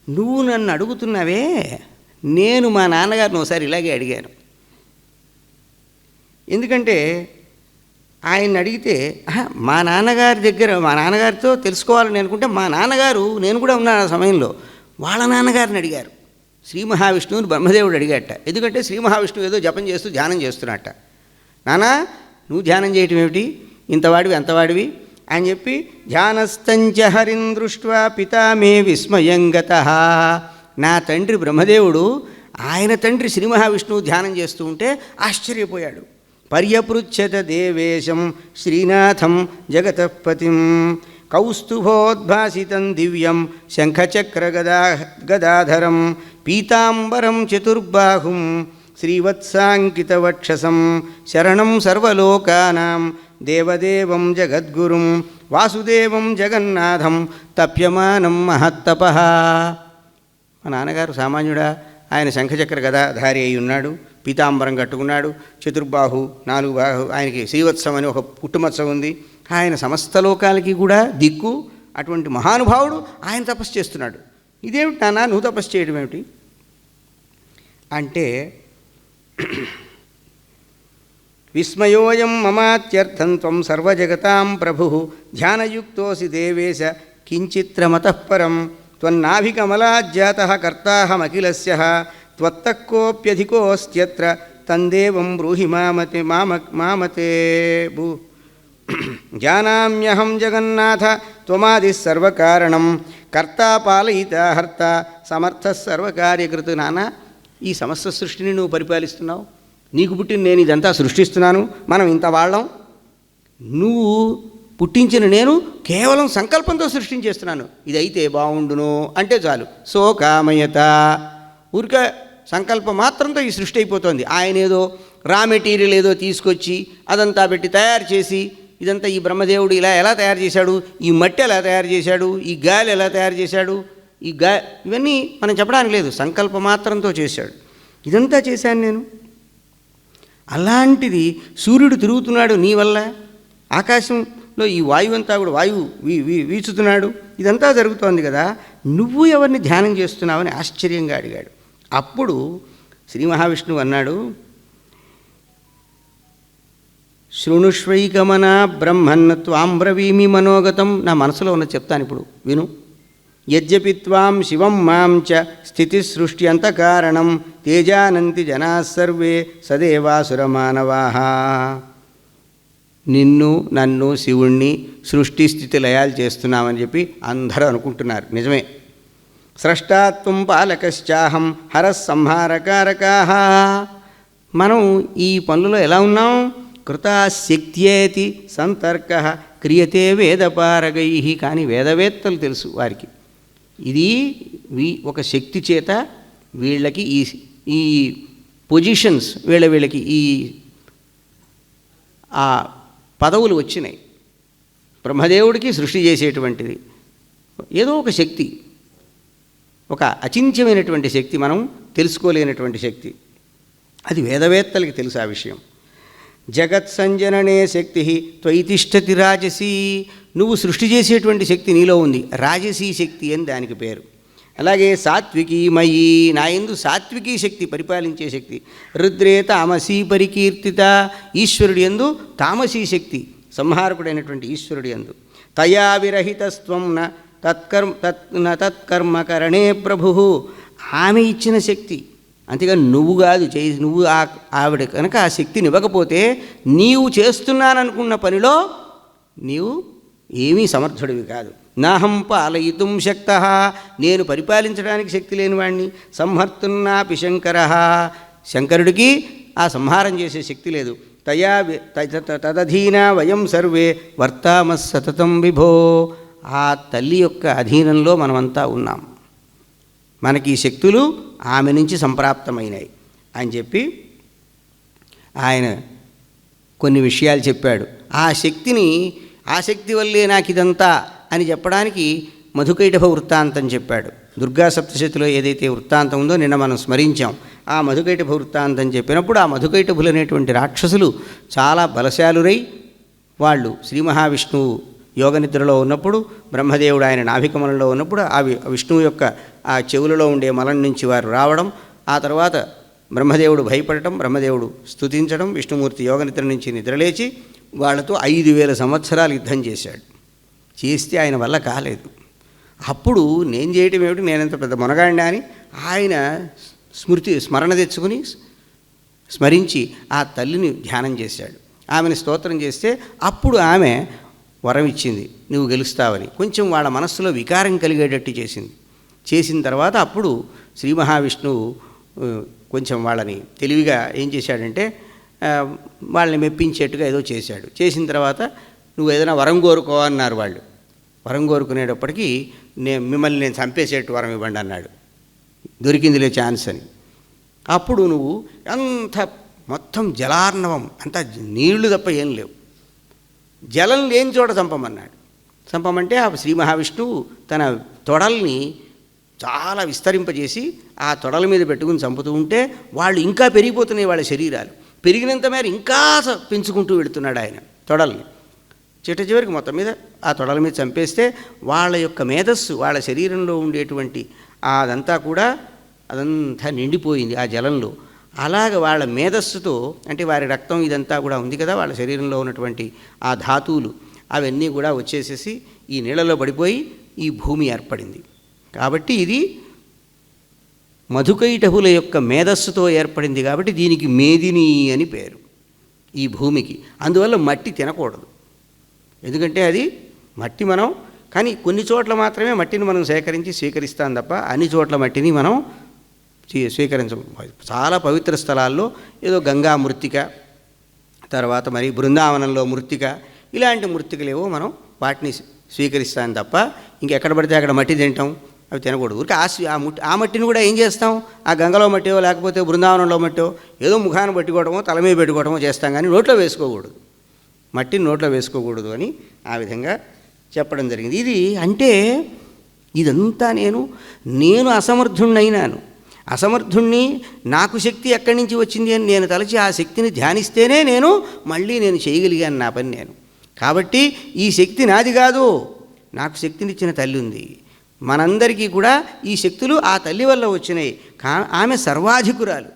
నువ్వు నన్ను అడుగుతున్నావే, నేను మా నాన్నగారిని ఒకసారి ఇలాగే అడిగాను. ఎందుకంటే ఆయన్ని అడిగితే మా నాన్నగారితో తెలుసుకోవాలని అనుకుంటే, మా నాన్నగారు, నేను కూడా ఉన్నాను ఆ సమయంలో, వాళ్ళ నాన్నగారిని అడిగారు. శ్రీ మహావిష్ణువుని బ్రహ్మదేవుడు అడిగాట. ఎందుకంటే శ్రీ మహావిష్ణువు ఏదో జపం చేస్తూ ధ్యానం చేస్తున్నట్ట. నానా నువ్వు ధ్యానం చేయటం ఏమిటి, ఇంతవాడివి అంతవాడివి అని చెప్పి, ధ్యానస్థంచ హరిం దృష్ట్వా పితా మే విస్మయంగతః, నా తండ్రి బ్రహ్మదేవుడు ఆయన తండ్రి శ్రీ మహావిష్ణువు ధ్యానం చేస్తూ ఉంటే ఆశ్చర్యపోయాడు. పర్యపృచ్ఛత దేవేశం శ్రీనాథం జగతపతిం కౌస్తుభోద్భాసితం దివ్యం శంఖచక్ర గదాధరం పీతాంబరం చతుర్బాహుం శ్రీవత్సాంకితవక్షసం శరణం సర్వలోకానాం దేవదేవం జగద్గురుం వాసుదేవం జగన్నాథం తప్యమానం మహత్తపః. మా నాన్నగారు సామాన్యుడా, ఆయన శంఖచక్ర గదాధారి అయి ఉన్నాడు, పీతాంబరం కట్టుకున్నాడు, చతుర్బాహు 4 బాహు, ఆయనకి శ్రీవత్సం అని ఒక పుట్టుమచ్చ ఉంది, ఆయన సమస్త లోకాలకి కూడా దిక్కు, అటువంటి మహానుభావుడు ఆయన తపస్సు చేస్తున్నాడు. ఇదేమిటి నాన్న నువ్వు తపస్సు చేయడం ఏమిటి అంటే, విస్మయోయం మమాత్యర్థం త్వం సర్వజగతాం ప్రభు ధ్యానయుక్తోసి దేవేశ కించిత్రమతఃపరం త్వన్నాభికమలాజ్జాతః కర్తాహమఖిలస్య త్వత్తఃకోప్యధికోస్త్యత్ర తందేవం బ్రూహి మామతే భూ జానామ్యహం జగన్నాథ త్వమాదిః సర్వకారణం కర్తా పాలయిత హర్త సమర్థ సర్వకార్యకృత్. నాన్న ఈ సమస్త సృష్టిని నువ్వు పరిపాలిస్తున్నావు, నీకు పుట్టిన నేను ఇదంతా సృష్టిస్తున్నాను, మనం ఇంత వాళ్ళం, నువ్వు పుట్టించిన నేను కేవలం సంకల్పంతో సృష్టించేస్తున్నాను, ఇదైతే బాగుండును అంటే చాలు, సోకామయత, ఊరిక సంకల్ప మాత్రంతో ఈ సృష్టి అయిపోతుంది. ఆయన ఏదో రా మెటీరియల్ ఏదో తీసుకొచ్చి అదంతా పెట్టి తయారు చేసి, ఇదంతా ఈ బ్రహ్మదేవుడు ఇలా ఎలా తయారు చేశాడు, ఈ మట్టి ఎలా తయారు చేశాడు, ఈ గాలి ఎలా తయారు చేశాడు, ఇవన్నీ మనం చెప్పడానికి లేదు, సంకల్ప మాత్రంతో చేశాడు. ఇదంతా చేశాను నేను. అలాంటిది సూర్యుడు తిరుగుతున్నాడు నీ వల్ల, ఆకాశంలో ఈ వాయువు అంతా కూడా వాయువు వీచుతున్నాడు, ఇదంతా జరుగుతోంది కదా, నువ్వు ఎవరిని ధ్యానం చేస్తున్నావని ఆశ్చర్యంగా అడిగాడు. అప్పుడు శ్రీ మహావిష్ణువు అన్నాడు, శృణుష్వైకమనా బ్రహ్మన్ త్వాం బ్రవీమి మనోగతం. నా మనసులో ఉన్నది చెప్తాను ఇప్పుడు విను. యద్యపి త్వాం శివం మాం చ స్థితి సృష్టి అంతకారణం తేజానంతి జనా సర్వే సదేవాసురమానవాః. నిన్ను నన్ను శివుణ్ణి సృష్టి స్థితి లయాలు చేస్తున్నామని చెప్పి అందరూ అనుకుంటున్నారు, నిజమే. స్రష్టాత్వం పాలకశ్చాహం హరస్సంహారకారకాః. మనం ఈ పనులలో ఎలా ఉన్నాం, కృతాశక్త్యేతి సంతర్కః క్రియతే వేదపారగైః. కానీ వేదవేత్తలు తెలుసు వారికి, ఇది ఒక శక్తి చేత వీళ్ళకి ఈ పొజిషన్స్, వీళ్ళకి ఈ ఆ పదవులు వచ్చినాయి. బ్రహ్మదేవుడికి సృష్టి చేసేటువంటిది ఏదో ఒక శక్తి, ఒక అచింత్యమైనటువంటి శక్తి, మనం తెలుసుకోలేనటువంటి శక్తి, అది వేదవేత్తలకి తెలుసు ఆ విషయం. జగత్ సంజననే శక్తి త్వయితిష్టతి రాజసీ. నువ్వు సృష్టి చేసేటువంటి శక్తి నీలో ఉంది, రాజసీ శక్తి అని దానికి పేరు. అలాగే సాత్వికీ మయీ, నా యందు సాత్వికీ శక్తి, పరిపాలించే శక్తి. రుద్రే తామసీ పరికీర్తిత, ఈశ్వరుడి యందు తామసీ శక్తి, సంహారకుడైనటువంటి ఈశ్వరుడి యందు. తయా విరహితస్త్వం తత్కర్మకరణే ప్రభు, ఆమె ఇచ్చిన శక్తి, అంతేగాని నువ్వు కాదు నువ్వు ఆవిడ కనుక ఆ శక్తిని ఇవ్వకపోతే నీవు చేస్తున్నాననుకున్న పనిలో నీవు ఏమీ సమర్థుడివి కాదు. నాహం పాలయితుం శక్తః, నేను పరిపాలించడానికి శక్తి లేనివాడిని. సంహర్తున్నాపి శంకరః, శంకరుడికి ఆ సంహారం చేసే శక్తి లేదు. తయా తదధీనా వయం సర్వే వర్తామః సతతం విభో. ఆ తల్లి యొక్క అధీనంలో మనమంతా ఉన్నాం, మనకి ఈ శక్తులు ఆమె నుంచి సంప్రాప్తమైనాయి అని చెప్పి ఆయన కొన్ని విషయాలు చెప్పాడు. ఆ శక్తిని, ఆ శక్తి వల్లే నాకు ఇదంతా అని చెప్పడానికి మధుకైటభ వృత్తాంతం చెప్పాడు. దుర్గా సప్తశతిలో ఏదైతే వృత్తాంతం ఉందో నిన్న మనం స్మరించాం. ఆ మధుకైటభ వృత్తాంతం చెప్పినప్పుడు ఆ మధుకైటభులు అనేటువంటి రాక్షసులు చాలా బలశాలురై వాళ్ళు శ్రీ మహావిష్ణువు యోగనిద్రలో ఉన్నప్పుడు, బ్రహ్మదేవుడు ఆయన నాభికమలంలో ఉన్నప్పుడు ఆ విష్ణువు యొక్క ఆ చెవులలో ఉండే మలం నుంచి వారు రావడం, ఆ తర్వాత బ్రహ్మదేవుడు భయపడటం, బ్రహ్మదేవుడు స్తుతించడం, విష్ణుమూర్తి యోగనిద్ర నుంచి నిద్రలేచి వాళ్ళతో 5000 సంవత్సరాలు యుద్ధం చేశాడు. చేస్తే ఆయన వల్ల కాలేదు. అప్పుడు నేను చేయటం ఏమిటి, నేనంత పెద్ద మొనగాడినా అని ఆయన స్మరణ తెచ్చుకుని స్మరించి ఆ తల్లిని ధ్యానం చేశాడు. ఆమెను స్తోత్రం చేస్తే అప్పుడు ఆమె వరం ఇచ్చింది, నువ్వు గెలుస్తావని. కొంచెం వాళ్ళ మనస్సులో వికారం కలిగేటట్టు చేసింది. చేసిన తర్వాత అప్పుడు శ్రీ మహావిష్ణువు కొంచెం వాళ్ళని తెలివిగా ఏం చేశాడంటే వాళ్ళని మెప్పించేట్టుగా ఏదో చేశాడు. చేసిన తర్వాత నువ్వు ఏదైనా వరం కోరుకో అన్నారు వాళ్ళు. వరం కోరుకునేటప్పటికీ మిమ్మల్ని నేను చంపేసేట్టు వరం ఇవ్వండి అన్నాడు. దొరికిందిలే ఛాన్స్ అని. అప్పుడు నువ్వు అంత మొత్తం జలార్ణవం, అంతా నీళ్లు తప్ప ఏం లేవు, జలం లేని చోట చంపమన్నాడు. చంపమంటే ఆ శ్రీ మహావిష్ణువు తన తొడల్ని చాలా విస్తరింపజేసి ఆ తొడల మీద పెట్టుకుని చంపుతూ ఉంటే వాళ్ళు ఇంకా పెరిగిపోతున్నాయి, వాళ్ళ శరీరాలు పెరిగినంత మేర ఇంకా పెంచుకుంటూ వెళుతున్నాడు ఆయన తొడల్ని. చివరికి మొత్తం మీద ఆ తొడల మీద చంపేస్తే వాళ్ళ యొక్క మేధస్సు, వాళ్ళ శరీరంలో ఉండేటువంటి అదంతా కూడా అదంతా నిండిపోయింది ఆ జలంలో. అలాగ వాళ్ళ మేధస్సుతో, అంటే వారి రక్తం ఇదంతా కూడా ఉంది కదా, వాళ్ళ శరీరంలో ఉన్నటువంటి ఆ ధాతువులు అవన్నీ కూడా వచ్చేసేసి ఈ నీళ్ళలో పడిపోయి ఈ భూమి ఏర్పడింది. కాబట్టి ఇది మధుకైటభుల యొక్క మేధస్సుతో ఏర్పడింది కాబట్టి దీనికి మేదిని అని పేరు ఈ భూమికి. అందువల్ల మట్టి తినకూడదు, ఎందుకంటే అది మట్టి మనం, కానీ కొన్ని చోట్ల మాత్రమే మట్టిని మనం స్వీకరిస్తాం తప్ప అన్ని చోట్ల మట్టిని మనం స్వీకరించం. చాలా పవిత్ర స్థలాల్లో ఏదో గంగా మృత్తిక, తర్వాత మరి బృందావనంలో మృత్తిక, ఇలాంటి మృత్తికలేవో మనం వాటిని స్వీకరిస్తాం తప్ప ఇంకెక్కడ పడితే అక్కడ మట్టి తింటాం, అవి తినకూడదు. ఊరికి ఆ మట్టిని కూడా ఏం చేస్తాం, ఆ గంగలో మట్టో లేకపోతే బృందావనంలో మట్టో ఏదో ముఖాన్ని పట్టుకోవడమో తల మీద పెట్టుకోవడమో చేస్తాం, కానీ నోట్లో వేసుకోకూడదు, మట్టిని నోట్లో వేసుకోకూడదు అని ఆ విధంగా చెప్పడం జరిగింది. ఇది అంటే ఇదంతా నేను అసమర్థుణ్ణి, నాకు శక్తి ఎక్కడి నుంచి వచ్చింది అని నేను తలచి ఆ శక్తిని ధ్యానిస్తేనే మళ్ళీ నేను చేయగలిగాను నా పని నేను. కాబట్టి ఈ శక్తి నాది కాదు, నాకు శక్తినిచ్చిన తల్లి ఉంది. మనందరికీ కూడా ఈ శక్తులు ఆ తల్లి వల్ల వచ్చినాయి, ఆమె సర్వాధికురాలు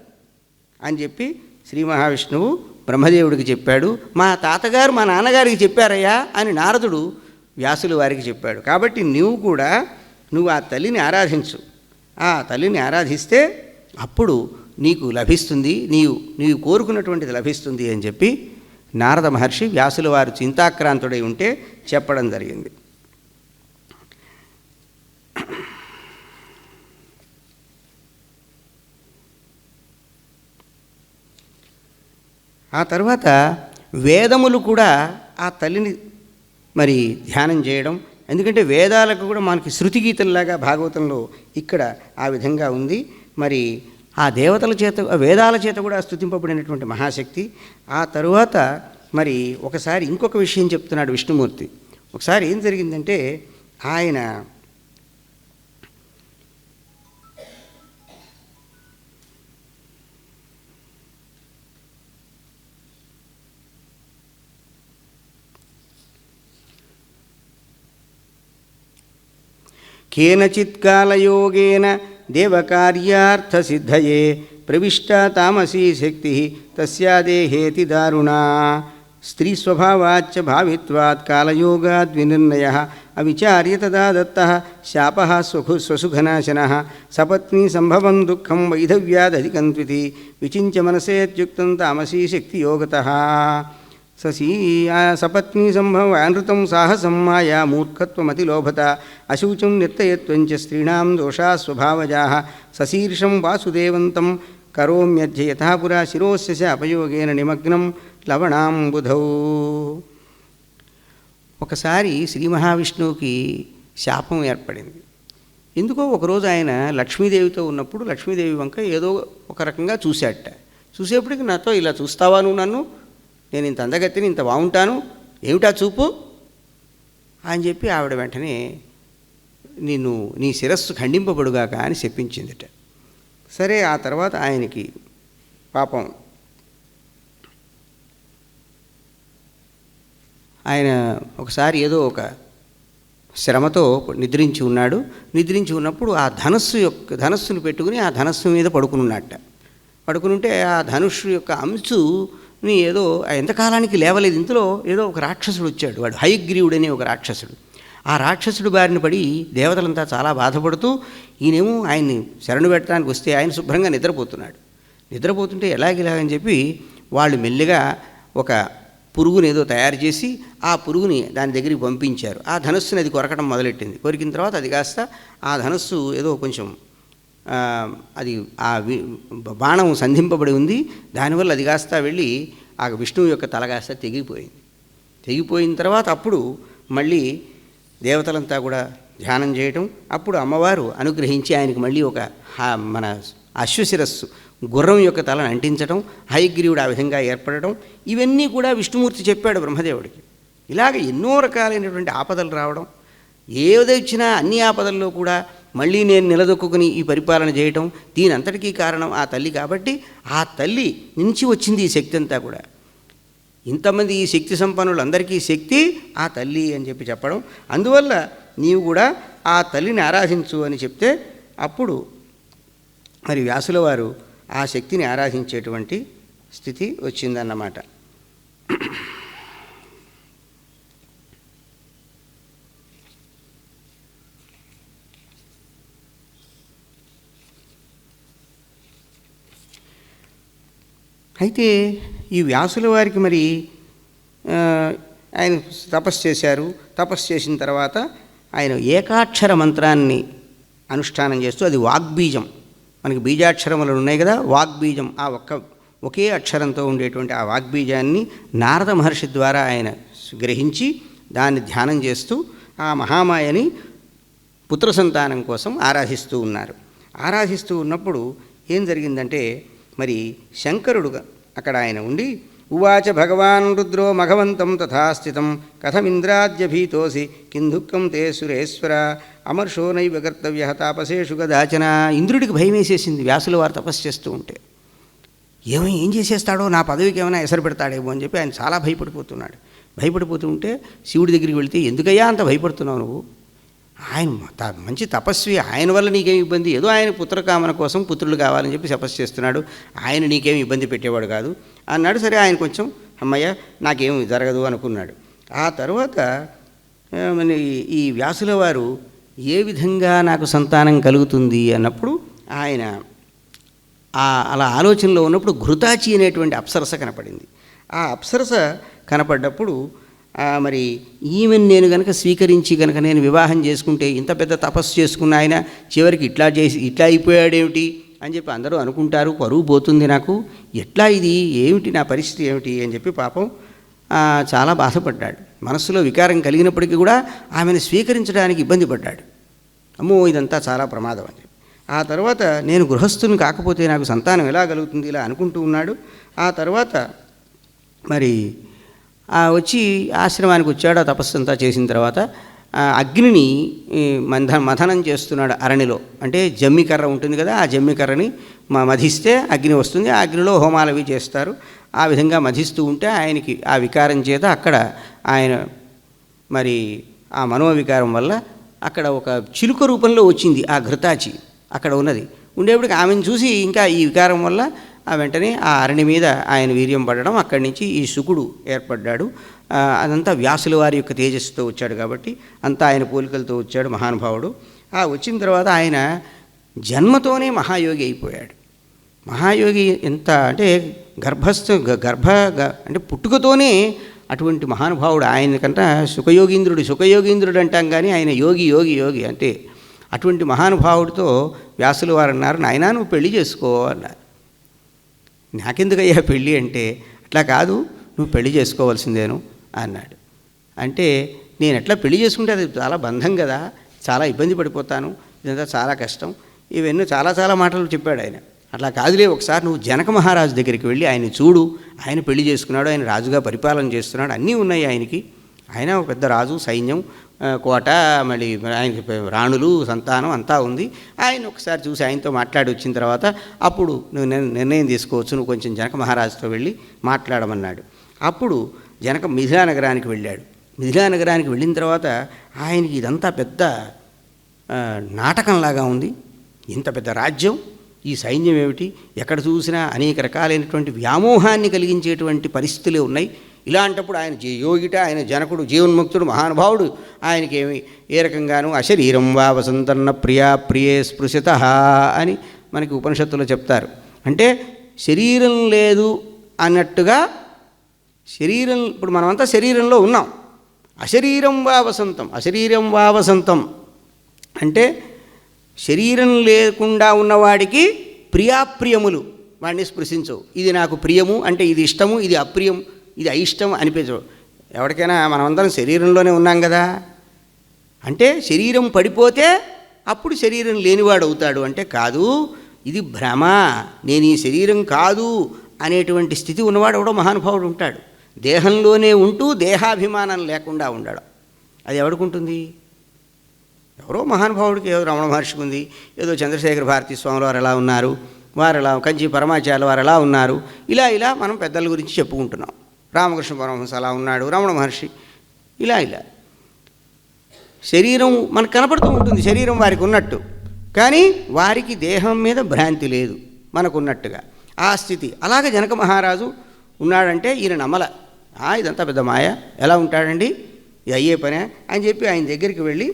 అని చెప్పి శ్రీ మహావిష్ణువు బ్రహ్మదేవుడికి చెప్పాడు. మా తాతగారు మా నాన్నగారికి చెప్పారయ్యా అని నారదుడు వ్యాసుల వారికి చెప్పాడు. కాబట్టి నువ్వు ఆ తల్లిని ఆరాధించు, ఆ తల్లిని ఆరాధిస్తే అప్పుడు నీకు లభిస్తుంది, నీవు కోరుకున్నటువంటిది లభిస్తుంది అని చెప్పి నారద మహర్షి వ్యాసుల వారు చింతాక్రాంతుడై ఉంటే చెప్పడం జరిగింది. ఆ తర్వాత వేదములు కూడా ఆ తల్లిని మరి ధ్యానం చేయడం, ఎందుకంటే వేదాలకు కూడా మనకి శృతి గీతంలాగా భాగవతంలో ఇక్కడ ఆ విధంగా ఉంది. మరి ఆ దేవతల చేత, వేదాల చేత కూడా స్తుతింపబడినటువంటి మహాశక్తి. ఆ తరువాత మరి ఒకసారి ఇంకొక విషయం చెప్తున్నాడు విష్ణుమూర్తి. ఒకసారి ఏం జరిగిందంటే ఆయన కేనచిత్ కాలయోగేన దేవకార్యార్థసిద్ధయే ప్రవిష్టా తామసీ శక్తి తస్యా దేహేతి దారుణా స్త్రీస్వభావాచ్చ భావిత్వాత్ కాలయోగాద్ వినిర్ణయః అవిచార్య తదా దత్తః శాపః స్వసుఖనాశనః సపత్నీ సంభవం దుఃఖం వైధవ్యాదధికం త్వితి విచింత్య మనసేత్యుక్తం తామసీ శక్తియోగతః సపత్నీ సంభవ అనృతం సాహసం మాయా మూర్ఖత్వమతిలోభత అశౌచం నిర్తయత్వంచ స్త్రీణాం దోషా స్వభావజాః సశీర్షం వాసుదేవంతం కరోమ్యధ్య యథా పురా శిరోస్య అపయోగేన నిమగ్నం లవణాంబుధౌ. ఒకసారి శ్రీ మహావిష్ణువుకి శాపం ఏర్పడింది. ఎందుకో ఒకరోజు ఆయన లక్ష్మీదేవితో ఉన్నప్పుడు లక్ష్మీదేవి వంక ఏదో ఒక రకంగా చూశాట. చూసేప్పటికి నాతో ఇలా చూస్తావా నువ్వు నన్ను, నేను ఇంత అందగత్తిని, ఇంత బాగుంటాను, ఏమిటా చూపు అని చెప్పి ఆవిడ వెంటనే నీ శిరస్సు ఖండింపబడుగాక అని చెప్పించిందిట. సరే, ఆ తర్వాత ఆయనకి పాపం ఆయన ఒకసారి ఏదో ఒక శ్రమతో నిద్రించి ఉన్నాడు. నిద్రించి ఉన్నప్పుడు ఆ ధనస్సును పెట్టుకుని ఆ ధనస్సు మీద పడుకున్నట్ట. పడుకునుంటే ఆ ధనుస్సు యొక్క అంచుని ఏదో ఎంతకాలానికి లేవలేదు. ఇంతలో ఏదో ఒక రాక్షసుడు వచ్చాడు. వాడు హయగ్రీవుడనే ఒక రాక్షసుడు. ఆ రాక్షసుడు బారిన పడి దేవతలంతా చాలా బాధపడుతూ, ఈయనేమో ఆయన్ని శరణు పెట్టడానికి వస్తే ఆయన శుభ్రంగా నిద్రపోతున్నాడు. నిద్రపోతుంటే ఎలాగిలాగని చెప్పి వాళ్ళు మెల్లిగా ఒక పురుగుని ఏదో తయారు చేసి ఆ పురుగుని దాని దగ్గరికి పంపించారు. ఆ ధనస్సుని అది కొరకడం మొదలెట్టింది. కొరికిన తర్వాత అది కాస్త ఆ ధనస్సు ఏదో కొంచెం అది ఆ బాణం సంధింపబడి ఉంది. దానివల్ల అది కాస్త వెళ్ళి ఆ విష్ణువు యొక్క తల కాస్త తెగిపోయింది. తెగిపోయిన తర్వాత అప్పుడు మళ్ళీ దేవతలంతా కూడా ధ్యానం చేయటం, అప్పుడు అమ్మవారు అనుగ్రహించి ఆయనకి మళ్ళీ ఒక మన అశ్వశిరస్సు గుర్రం యొక్క తలను అంటించడం, హయగ్రీవుడు ఆ విధంగా ఏర్పడటం, ఇవన్నీ కూడా విష్ణుమూర్తి చెప్పాడు బ్రహ్మదేవుడికి. ఇలాగ ఎన్నో రకాలైనటువంటి ఆపదలు రావడం, ఏదొచ్చినా అన్ని ఆపదల్లో కూడా మళ్ళీ నేను నిలదొక్కుని ఈ పరిపాలన చేయటం, దీని అంతటికీ కారణం ఆ తల్లి. కాబట్టి ఆ తల్లి నుంచి వచ్చింది ఈ శక్తి అంతా కూడా. ఇంతమంది ఈ శక్తి సంపన్నులందరికీ శక్తి ఆ తల్లి అని చెప్పి చెప్పడం. అందువల్ల నీవు కూడా ఆ తల్లిని ఆరాధించు అని చెప్తే అప్పుడు మరి వ్యాసుల వారు ఆ శక్తిని ఆరాధించేటువంటి స్థితి వచ్చిందన్నమాట. అయితే ఈ వ్యాసుల వారికి మరి ఆయన తపస్సు చేశారు. తపస్సు చేసిన తర్వాత ఆయన ఏకాక్షర మంత్రాన్ని అనుష్ఠానం చేస్తూ, అది వాగ్బీజం, మనకి బీజాక్షరములు ఉన్నాయి కదా, వాగ్బీజం, ఆ ఒకే అక్షరంతో ఉండేటువంటి ఆ వాగ్బీజాన్ని నారద మహర్షి ద్వారా ఆయన గ్రహించి దాన్ని ధ్యానం చేస్తూ ఆ మహామాయని పుత్ర సంతానం కోసం ఆరాధిస్తూ ఉన్నారు. ఆరాధిస్తూ ఉన్నప్పుడు ఏం జరిగిందంటే, మరి శంకరుడు అక్కడ ఆయన ఉండి, ఉవాచ భగవాన్ రుద్రో మఘవంతం తథాస్థితం కథమింద్రాద్యభీతోసి కిందుఃఖం తే సురేశ్వర అమర్షో నైవ కర్తవ్య తాపసేషు గదాచన. ఇంద్రుడికి భయం వేసేసింది వ్యాసుల వారు తపస్సు చేస్తూ ఉంటే. ఏం చేసేస్తాడో, నా పదవికి ఏమైనా ఎసరు పెడతాడేమో అని చెప్పి ఆయన చాలా భయపడిపోతున్నాడు. భయపడిపోతూ ఉంటే శివుడి దగ్గరికి వెళితే, ఎందుకయ్యా అంత భయపడుతున్నావు నువ్వు? ఆయన మంచి తపస్వి, ఆయన వల్ల నీకేం ఇబ్బంది? ఏదో ఆయన పుత్రకామన కోసం పుత్రులు కావాలని చెప్పి తపస్సు చేస్తున్నాడు, ఆయన నీకేం ఇబ్బంది పెట్టేవాడు కాదు అన్నాడు. సరే, ఆయన కొంచెం అమ్మయ్య నాకేం జరగదు అనుకున్నాడు. ఆ తర్వాత ఈ వ్యాసుల వారు ఏ విధంగా నాకు సంతానం కలుగుతుంది అన్నప్పుడు ఆయన అలా ఆలోచనలో ఉన్నప్పుడు ఘృతాచి అనేటువంటి అప్సరస కనపడింది. ఆ అప్సరస కనపడ్డప్పుడు మరి ఈమెను నేను కనుక స్వీకరించి కనుక నేను వివాహం చేసుకుంటే, ఇంత పెద్ద తపస్సు చేసుకున్న ఆయన చివరికి ఇట్లా అయిపోయాడేమిటి అని చెప్పి అందరూ అనుకుంటారు, పరువు పోతుంది నాకు, ఎట్లా ఇది ఏమిటి, నా పరిస్థితి ఏమిటి అని చెప్పి పాపం చాలా బాధపడ్డాడు. మనస్సులో వికారం కలిగినప్పటికీ కూడా ఆమెను స్వీకరించడానికి ఇబ్బంది పడ్డాడు. అమ్మో ఇదంతా చాలా ప్రమాదం అని చెప్పి. ఆ తర్వాత నేను గృహస్థుని కాకపోతే నాకు సంతానం ఎలా కలుగుతుంది ఇలా అనుకుంటూ ఉన్నాడు. ఆ తర్వాత మరి వచ్చి ఆశ్రమానికి వచ్చాడు. ఆ తపస్సు అంతా చేసిన తర్వాత అగ్నిని మథనం చేస్తున్నాడు అరణిలో. అంటే జమ్మికర్ర ఉంటుంది కదా, ఆ జమ్మికర్రని మధిస్తే అగ్ని వస్తుంది. ఆ అగ్నిలో హోమాలు అవి చేస్తారు. ఆ విధంగా మధిస్తూ ఉంటే ఆయనకి ఆ వికారం చేత అక్కడ ఆయన మరి ఆ మనోవికారం వల్ల అక్కడ ఒక చిలుక రూపంలో వచ్చింది ఆ ఘృతాచి అక్కడ ఉన్నది. ఉండేప్పటికి ఆమెను చూసి ఇంకా ఈ వికారం వల్ల వెంటనే ఆ అరణి మీద ఆయన వీర్యం పడడం, అక్కడి నుంచి ఈ శుకుడు ఏర్పడ్డాడు. అదంతా వ్యాసుల వారి యొక్క తేజస్సుతో వచ్చాడు కాబట్టి అంతా ఆయన పోలికలతో వచ్చాడు మహానుభావుడు. వచ్చిన తర్వాత ఆయన జన్మతోనే మహాయోగి అయిపోయాడు. మహాయోగి ఎంత అంటే అంటే పుట్టుకతోనే అటువంటి మహానుభావుడు. ఆయనకంటే సుఖయోగీంద్రుడు అంటాం కానీ ఆయన యోగి అంటే అటువంటి మహానుభావుడితో వ్యాసుల వారు అన్నారు, నాయనా నువ్వు పెళ్లి చేసుకో అన్నారు. నాకెందుకయ్యా పెళ్ళి అంటే, అట్లా కాదు నువ్వు పెళ్లి చేసుకోవాల్సిందేను అన్నాడు. అంటే నేను ఎట్లా పెళ్లి చేసుకుంటే అది చాలా బంధం కదా, చాలా ఇబ్బంది పడిపోతాను, ఇదంతా చాలా కష్టం, ఇవన్నీ చాలా చాలా మాటలు చెప్పాడు ఆయన. అట్లా కాదులే, ఒకసారి నువ్వు జనక మహారాజు దగ్గరికి వెళ్ళి ఆయన చూడు, ఆయన పెళ్లి చేసుకున్నాడు, ఆయన రాజుగా పరిపాలన చేస్తున్నాడు, అన్నీ ఉన్నాయి ఆయనకి, ఆయన ఒక పెద్ద రాజు, సైన్యం, కోట, మళ్ళీ ఆయనకి రాణులు, సంతానం అంతా ఉంది. ఆయన ఒకసారి చూసి ఆయనతో మాట్లాడి వచ్చిన తర్వాత అప్పుడు నువ్వు నిర్ణయం తీసుకోవచ్చు, నువ్వు కొంచెం జనక మహారాజుతో వెళ్ళి మాట్లాడమన్నాడు. అప్పుడు జనక మిథిలా నగరానికి వెళ్ళాడు. మిథిలా నగరానికి వెళ్ళిన తర్వాత ఆయనకి ఇదంతా పెద్ద నాటకంలాగా ఉంది. ఇంత పెద్ద రాజ్యం, ఈ సైన్యం ఏమిటి, ఎక్కడ చూసినా అనేక రకాలైనటువంటి వ్యామోహాన్ని కలిగించేటువంటి పరిస్థితులే ఉన్నాయి. ఇలాంటప్పుడు ఆయన యోగిట, ఆయన జనకుడు, జీవన్ముక్తుడు, మహానుభావుడు, ఆయనకి ఏ రకంగానూ అశరీరం వా వసంతన్న ప్రియా ప్రియే స్పృశత అని మనకి ఉపనిషత్తులో చెప్తారు. అంటే శరీరం లేదు అన్నట్టుగా, శరీరం, ఇప్పుడు మనమంతా శరీరంలో ఉన్నాం. అశరీరం వా వసంతం, అశరీరం వా వసంతం అంటే శరీరం లేకుండా ఉన్నవాడికి ప్రియాప్రియములు వాడిని స్పృశించవు. ఇది నాకు ప్రియము అంటే ఇది ఇష్టము, ఇది అప్రియం, ఇది అయిష్టం అనిపించవు. ఎవరికైనా మనమందరం శరీరంలోనే ఉన్నాం కదా, అంటే శరీరం పడిపోతే అప్పుడు శరీరం లేనివాడు అవుతాడు అంటే కాదు, ఇది భ్రమ, నేను ఈ శరీరం కాదు అనేటువంటి స్థితి ఉన్నవాడు ఎవడో మహానుభావుడు ఉంటాడు. దేహంలోనే ఉంటూ దేహాభిమానం లేకుండా ఉండడం, అది ఎవడికుంటుంది? ఎవరో మహానుభావుడికి, ఏదో రమణ మహర్షికి ఉంది, ఏదో చంద్రశేఖర భారతీ స్వాములు వారు ఎలా ఉన్నారు, వారు ఎలా, కంచి పరమాచార్యులు వారు ఎలా ఉన్నారు, ఇలా మనం పెద్దల గురించి చెప్పుకుంటున్నాం. రామకృష్ణ పరమహంస అలా ఉన్నాడు, రమణ మహర్షి, ఇలా శరీరం మనకు కనపడుతూ ఉంటుంది, శరీరం వారికి ఉన్నట్టు, కానీ వారికి దేహం మీద భ్రాంతి లేదు మనకున్నట్టుగా ఆ స్థితి. అలాగే జనక మహారాజు ఉన్నాడంటే ఈయన నమ్మల, ఇదంతా పెద్ద మాయ, ఎలా ఉంటాడండి, ఇది అయ్యే పనే అని చెప్పి ఆయన దగ్గరికి వెళ్ళి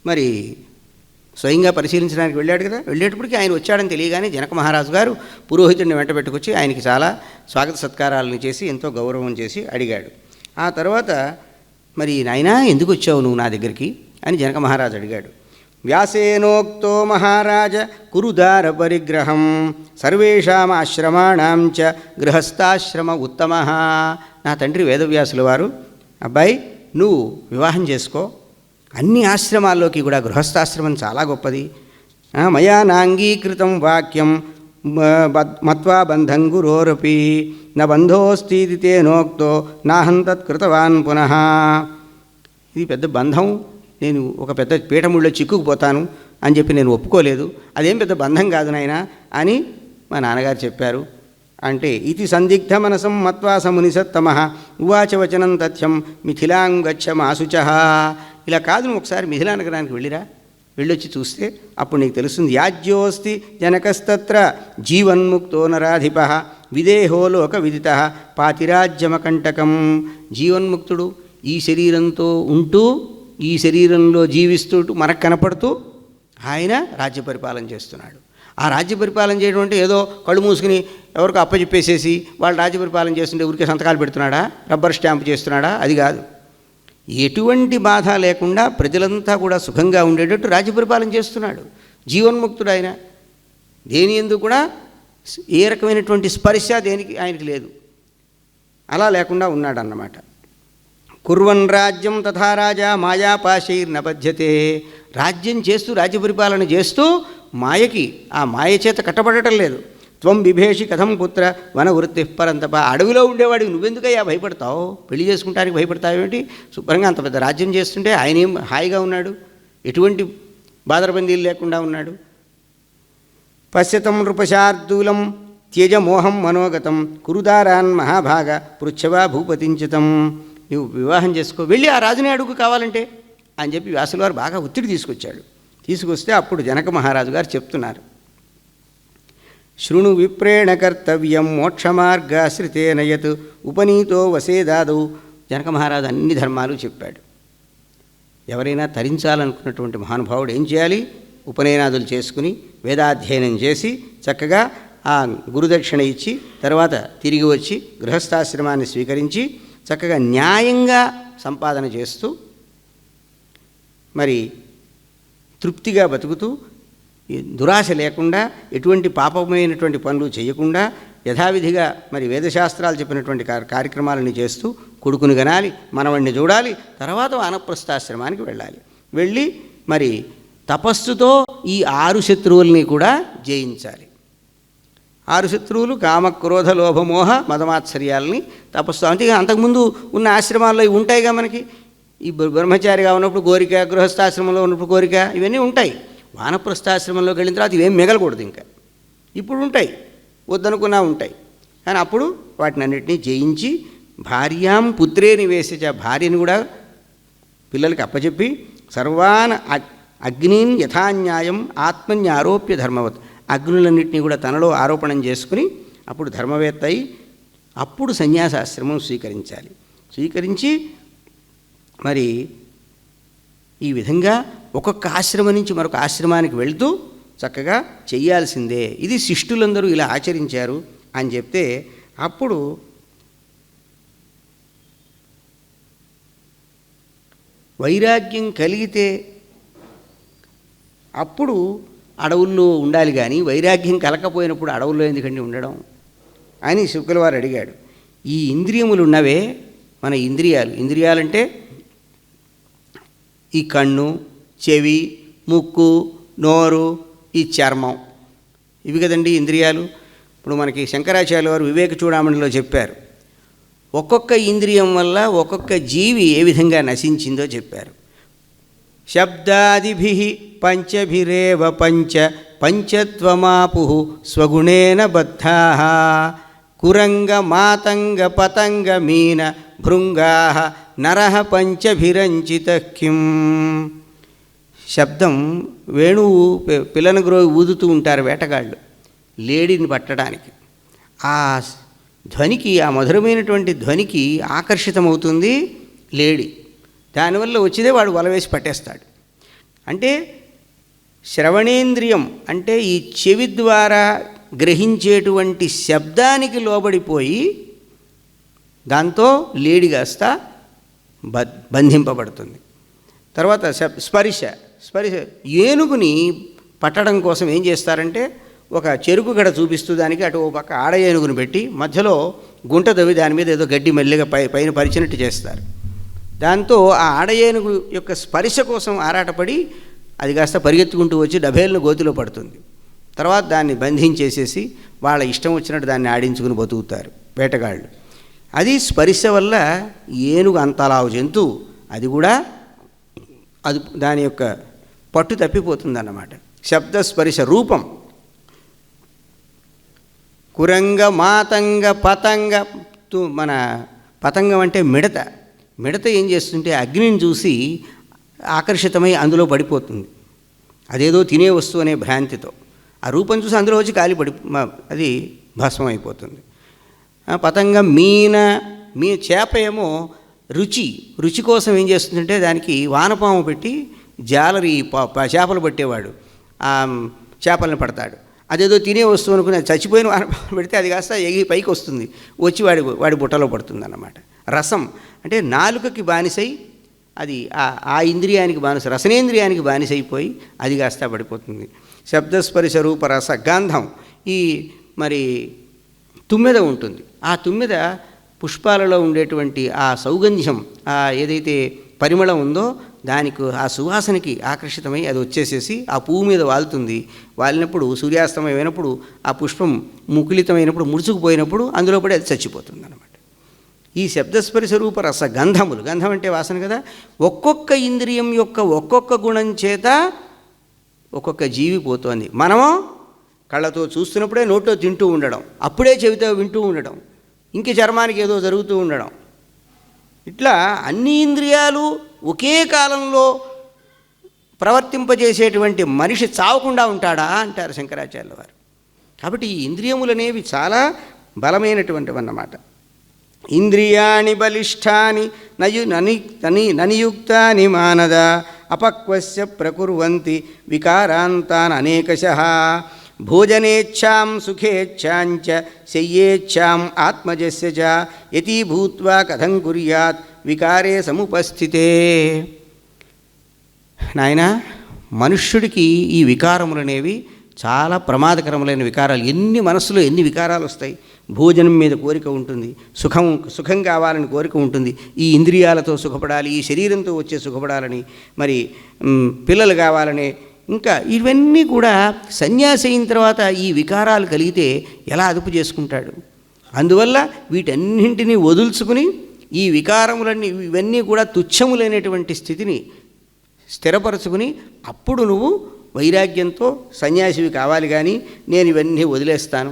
మరి స్వయంగా పరిశీలించడానికి వెళ్ళాడు కదా. వెళ్ళేటప్పటికి ఆయన వచ్చాడని తెలియగానే జనక మహారాజు గారు పురోహితుడిని వెంట పెట్టుకొచ్చి ఆయనకి చాలా స్వాగత సత్కారాలను చేసి ఎంతో గౌరవం చేసి అడిగాడు. ఆ తర్వాత మరి నాయనా ఎందుకు వచ్చావు నువ్వు నా దగ్గరికి అని జనక మహారాజు అడిగాడు. వ్యాసేనోక్తో మహారాజ కురుదార పరిగ్రహం సర్వేషాం ఆశ్రమాణం చ గృహస్థాశ్రమ ఉత్తమ. నా తండ్రి వేదవ్యాసుల వారు, అబ్బాయి నువ్వు వివాహం చేసుకో, అన్ని ఆశ్రమాల్లోకి కూడా గృహస్థాశ్రమం చాలా గొప్పది. మయా నాంగీకృతం వాక్యం మత్వా బంధం గురోరపి న బంధోస్తి తేనోక్తో నాహం తత్కృతవాన్ పునః. ఇది పెద్ద బంధం, నేను ఒక పెద్ద పీఠముళ్ళో చిక్కుకుపోతాను అని చెప్పి నేను ఒప్పుకోలేదు, అదేం పెద్ద బంధం కాదు నాయనా అని మా నాన్నగారు చెప్పారు. అంటే ఇది సందిగ్ధ మనసం మత్వా సమునిసత్తమ ఉవాచ వచనం తథ్యం మిథిలాం గచ్చమాశుచ. ఇలా కాదు, నువ్వు ఒకసారి మిథిలా నగరానికి వెళ్ళిరా, వెళ్ళొచ్చి చూస్తే అప్పుడు నీకు తెలుస్తుంది. యాజ్యోస్తి జనకస్తత్ర జీవన్ముక్తో నరాధిప విదేహో లోక విదిత పాతిరాజ్యమకంటకం. జీవన్ముక్తుడు ఈ శరీరంతో ఉంటూ ఈ శరీరంలో జీవిస్తూ మనకు కనపడుతూ ఆయన రాజ్య పరిపాలన చేస్తున్నాడు. ఆ రాజ్య పరిపాలన చేయడం అంటే ఏదో కళ్ళు మూసుకుని ఎవరికో అప్పచెప్పేసేసి వాళ్ళు రాజ్య పరిపాలన చేస్తుంటే ఊరికే సంతకాలు పెడుతున్నాడా, రబ్బర్ స్టాంపు చేస్తున్నాడా, అది కాదు. ఎటువంటి బాధ లేకుండా ప్రజలంతా కూడా సుఖంగా ఉండేటట్టు రాజ్య పరిపాలన చేస్తున్నాడు. జీవన్ముక్తుడు ఆయన, దేని యందు కూడా ఏ రకమైనటువంటి స్పర్శ దేనికి ఆయనకి లేదు, అలా లేకుండా ఉన్నాడన్నమాట. కుర్వన్ రాజ్యం తథా రాజా మాయాపాశైర్నబధ్యతే. రాజ్యం చేస్తూ రాజ్య పరిపాలన చేస్తూ మాయకి, ఆ మాయ చేత కట్టబడటం లేదు. త్వం బిభేషి కథం పుత్ర వనవృత్తి పరంతప. అడవిలో ఉండేవాడికి నువ్వెందుకయ్యా భయపడతావు, పెళ్లి చేసుకుంటానికి భయపడతావేంటి, శుభ్రంగా అంత పెద్ద రాజ్యం చేస్తుంటే ఆయన ఏం హాయిగా ఉన్నాడు, ఎటువంటి బాదరబందీలు లేకుండా ఉన్నాడు. పశ్యతం నృపశార్దూలం త్యజమోహం మనోగతం కురుదారాన్ మహాభాగ పృచ్ఛవా భూపతించితం. నువ్వు వివాహం చేసుకో, వెళ్ళి ఆ రాజుని అడుగు కావాలంటే అని చెప్పి వ్యాసుల వారు బాగా ఒత్తిడి తీసుకొచ్చాడు. తీసుకొస్తే అప్పుడు జనక మహారాజు గారు చెప్తున్నారు. శృణు విప్రేణ కర్తవ్యం మోక్షమార్గాశ్రితేన యత్ ఉపనీతో వసేదాదౌ. జనక మహారాజు అన్ని ధర్మాలు చెప్పాడు. ఎవరైనా తరించాలనుకున్నటువంటి మహానుభావుడు ఏం చేయాలి, ఉపనయనాదులు చేసుకుని వేదాధ్యయనం చేసి చక్కగా ఆ గురుదక్షిణ ఇచ్చి తర్వాత తిరిగి వచ్చి గృహస్థాశ్రమాన్ని స్వీకరించి చక్కగా న్యాయంగా సంపాదన చేస్తూ మరి తృప్తిగా బతుకుతూ దురాశ లేకుండా ఎటువంటి పాపమైనటువంటి పనులు చేయకుండా యథావిధిగా మరి వేదశాస్త్రాలు చెప్పినటువంటి కార్యక్రమాలని చేస్తూ కొడుకుని గనాలి, మనవణ్ణి చూడాలి, తర్వాత వానప్రస్థాశ్రమానికి వెళ్ళాలి. వెళ్ళి మరి తపస్సుతో ఈ 6 శత్రువుల్ని కూడా జయించాలి. 6 శత్రువులు కామ, క్రోధ, లోభ, మోహ, మదమాత్సర్యాలని తపస్సు. అంటే అంతకుముందు ఉన్న ఆశ్రమాల్లో ఇవి ఉంటాయిగా మనకి. ఈ బ్రహ్మచారిగా ఉన్నప్పుడు కోరిక, గృహస్థాశ్రమంలో ఉన్నప్పుడు కోరిక, ఇవన్నీ ఉంటాయి. వానప్రస్థాశ్రమంలోకి వెళ్ళిన తర్వాత ఇవేం మిగలకూడదు. ఇంకా ఇప్పుడు ఉంటాయి, వద్దనుకున్నా ఉంటాయి. కానీ అప్పుడు వాటిని అన్నింటినీ జయించి భార్యాం పుత్రే నివేశించ, భార్యని కూడా పిల్లలకి అప్పచెప్పి సర్వాన్ అగ్నిన్ యథాన్యాయం ఆత్మన్యారోప్య ధర్మవత్, అగ్నులన్నింటినీ కూడా తనలో ఆరోపణం చేసుకుని అప్పుడు ధర్మవేత్త అయి అప్పుడు సన్యాసాశ్రమం స్వీకరించాలి. స్వీకరించి మరి ఈ విధంగా ఒక్కొక్క ఆశ్రమం నుంచి మరొక ఆశ్రమానికి వెళుతూ చక్కగా చెయ్యాల్సిందే. ఇది శిష్టులందరూ ఇలా ఆచరించారు అని చెప్తే అప్పుడు వైరాగ్యం కలిగితే అప్పుడు అడవుల్లో ఉండాలి, కానీ వైరాగ్యం కలకపోయినప్పుడు అడవుల్లో ఎందుకండి ఉండడం అని శుక్ల వారు అడిగాడు. ఈ ఇంద్రియములు ఉన్నవే మన ఇంద్రియాలంటే ఈ కన్ను, చెవి, ముక్కు, నోరు, ఈ చర్మం, ఇవి కదండి ఇంద్రియాలు. ఇప్పుడు మనకి శంకరాచార్య వారు వివేక చూడామణిలో చెప్పారు, ఒక్కొక్క ఇంద్రియం వల్ల ఒక్కొక్క జీవి ఏ విధంగా నశించిందో చెప్పారు. శబ్దాదిభి పంచభిరేవ పంచత్వమాపు స్వగుణేన బద్ధా కురంగ మాతంగ పతంగ మీన భృంగా నరః పంచభిరంచిత కిం. శబ్దం, వేణువు పిల్లను గ్రోవి ఊదుతూ ఉంటారు వేటగాళ్ళు లేడిని పట్టడానికి. ఆ ధ్వనికి, ఆ మధురమైనటువంటి ధ్వనికి ఆకర్షితమవుతుంది లేడి. దానివల్ల వచ్చిదే వాడు వల వేసి పట్టేస్తాడు. అంటే శ్రవణేంద్రియం అంటే ఈ చెవి ద్వారా గ్రహించేటువంటి శబ్దానికి లోబడిపోయి దాంతో లేడి కాస్త బంధింపబడుతుంది. తర్వాత స్పర్శ, ఏనుగుని పట్టడం కోసం ఏం చేస్తారంటే ఒక చెరుకు గడ చూపిస్తూ దానికి అటు ఒక పక్క ఆడ ఏనుగుని పెట్టి మధ్యలో గుంట తవ్వి దాని మీద ఏదో గడ్డి మెల్లిగా పైన పరిచినట్టు చేస్తారు. దాంతో ఆ ఆడ ఏనుగు యొక్క స్పర్శ కోసం ఆరాటపడి అది కాస్త పరిగెత్తుకుంటూ వచ్చి డబేలను గోతిలో పడుతుంది. తర్వాత దాన్ని బంధించేసేసి వాళ్ళ ఇష్టం వచ్చినట్టు దాన్ని ఆడించుకుని బతుకుతారు వేటగాళ్ళు. అది స్పర్శ వల్ల ఏనుగు అంతలావు జంతువు అది కూడా అది దాని యొక్క పట్టు తప్పిపోతుందన్నమాట. శబ్దస్పర్శ రూపం. కురంగ మాతంగ పతంగ, మన పతంగం అంటే మిడత ఏం చేస్తుంటే అగ్నిని చూసి ఆకర్షితమై అందులో పడిపోతుంది, అదేదో తినే వస్తువు అనే భ్రాంతితో. ఆ రూపం చూసి అందులో వచ్చి అది భస్మం అయిపోతుంది. పతంగం మీ చేప ఏమో రుచి కోసం ఏం చేస్తుందంటే దానికి వానపాము పెట్టి జాలరి చేపలు పట్టేవాడు ఆ చేపలను పడతాడు. అదేదో తినే వస్తువు అనుకుని చచ్చిపోయిన వానపాము పెడితే అది కాస్త ఎగి పైకి వస్తుంది, వచ్చి వాడి బుట్టలో పడుతుంది అన్నమాట. రసం అంటే నాలుకకి బానిసై అది ఆ ఇంద్రియానికి బానిస, రసనేంద్రియానికి బానిసైపోయి అది కాస్త పడిపోతుంది. శబ్దస్పర్శ రూప రస గంధం. ఈ మరి తుమ్మెద ఉంటుంది, ఆ తుమ్మెద పుష్పాలలో ఉండేటువంటి ఆ సౌగంధ్యం, ఏదైతే పరిమళం ఉందో దానికి ఆ సువాసనకి ఆకర్షితమై అది వచ్చేసేసి ఆ పువ్వు మీద వాలుతుంది. వాలినప్పుడు సూర్యాస్తమయమైనప్పుడు ఆ పుష్పం ముకులితమైనప్పుడు ముడుచుకుపోయినప్పుడు అందులో పడి అది చచ్చిపోతుంది అన్నమాట. ఈ శబ్దస్పర్శ రూప రస గంధములు, గంధం అంటే వాసన కదా, ఒక్కొక్క ఇంద్రియం యొక్క ఒక్కొక్క గుణం చేత ఒక్కొక్క జీవి పోతోంది. మనము కళ్ళతో చూస్తున్నప్పుడే నోట్లో తింటూ ఉండడం, అప్పుడే చెవితో వింటూ ఉండడం, ఇంక చర్మానికి ఏదో జరుగుతూ ఉండడం, ఇట్లా అన్ని ఇంద్రియాలు ఒకే కాలంలో ప్రవర్తింపజేసేటువంటి మనిషి చావకుండా ఉంటాడా అంటారు శంకరాచార్యుల వారు. కాబట్టి ఈ ఇంద్రియములు అనేవి చాలా బలమైనటువంటివి అన్నమాట. ఇంద్రియాణి బలిష్టాని ననియుక్తాని మానద అపక్వస్య ప్రకుర్వంతి వికారాంతాన్ అనేకశః భోజనేచ్ఛాం సుఖేచ్ఛాంచ శయ్యేచ్ఛాం ఆత్మజస్య చ యతి భూత్వా కథం కుర్యాత్ వికారే సముపస్థితే. నాయనా, మనుష్యుడికి ఈ వికారములనేవి చాలా ప్రమాదకరములైన వికారాలు. మనస్సులో ఎన్ని వికారాలు వస్తాయి. భోజనం మీద కోరిక ఉంటుంది, సుఖం కావాలని కోరిక ఉంటుంది, ఈ ఇంద్రియాలతో సుఖపడాలి, ఈ శరీరంతో వచ్చే సుఖపడాలని, మరి పిల్లలు కావాలని, ఇంకా ఇవన్నీ కూడా సన్యాసి అయిన తర్వాత ఈ వికారాలు కలిగితే ఎలా అదుపు చేసుకుంటాడు? అందువల్ల వీటన్నింటినీ వదుల్చుకుని ఈ వికారములన్నీ ఇవన్నీ కూడా తుచ్చములైనటువంటి స్థితిని స్థిరపరచుకుని అప్పుడు నువ్వు వైరాగ్యంతో సన్యాసివి కావాలి. కానీ నేను ఇవన్నీ వదిలేస్తాను,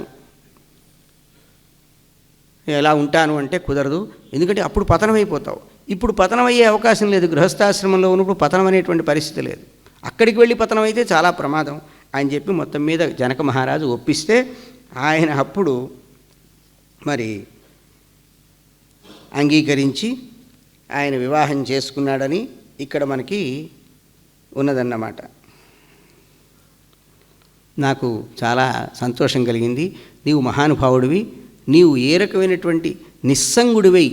ఎలా ఉంటాను అంటే కుదరదు. ఎందుకంటే అప్పుడు పతనమైపోతావు. ఇప్పుడు పతనమయ్యే అవకాశం లేదు. గృహస్థాశ్రమంలో ఉన్నప్పుడు పతనం అనేటువంటి పరిస్థితి లేదు. అక్కడికి వెళ్ళి పతనం అయితే చాలా ప్రమాదం అని చెప్పి మొత్తం మీద జనక మహారాజు ఒప్పిస్తే ఆయన అప్పుడు మరి అంగీకరించి ఆయన వివాహం చేసుకున్నాడని ఇక్కడ మనకి ఉన్నదన్నమాట. నాకు చాలా సంతోషం కలిగింది. నీవు మహానుభావుడివి, నీవు ఏ రకమైనటువంటి నిస్సంగుడివై,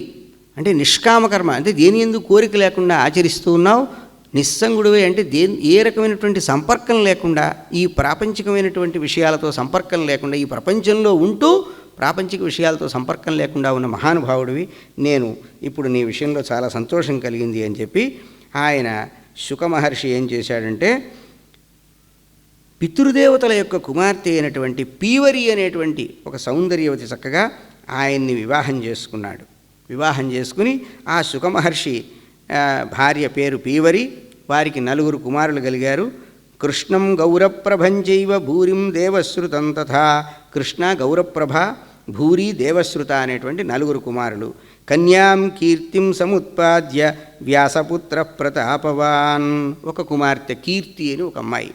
అంటే నిష్కామకర్మ అంటే దేని యందు కోరిక లేకుండా ఆచరిస్తూ ఉన్నావు. నిస్సంగుడివై అంటే ఏ రకమైనటువంటి సంపర్కం లేకుండా, ఈ ప్రాపంచికమైనటువంటి విషయాలతో సంపర్కం లేకుండా, ఈ ప్రపంచంలో ఉంటూ ప్రాపంచిక విషయాలతో సంపర్కం లేకుండా ఉన్న మహానుభావుడివి. నేను ఇప్పుడు నీ విషయంలో చాలా సంతోషం కలిగింది అని చెప్పి ఆయన శుక మహర్షి ఏం చేశాడంటే పితృదేవతల యొక్క కుమార్తె అయినటువంటి పీవరి అనేటువంటి ఒక సౌందర్యవతి చక్కగా ఆయన్ని వివాహం చేసుకున్నాడు. వివాహం చేసుకుని ఆ శుక మహర్షి భార్య పేరు పీవరి. వారికి 4 కుమారులు కలిగారు. కృష్ణం గౌరప్రభంచైవ భూరిం దేవశ్రుతం తథా. కృష్ణ, గౌరప్రభ, భూరి, దేవశ్రుత అనేటువంటి 4 కుమారులు. కన్యాం కీర్తిం సముత్పాద్య వ్యాసపుత్ర ప్రతాపవాన్. ఒక కుమార్తె కీర్తి అని ఒక అమ్మాయి.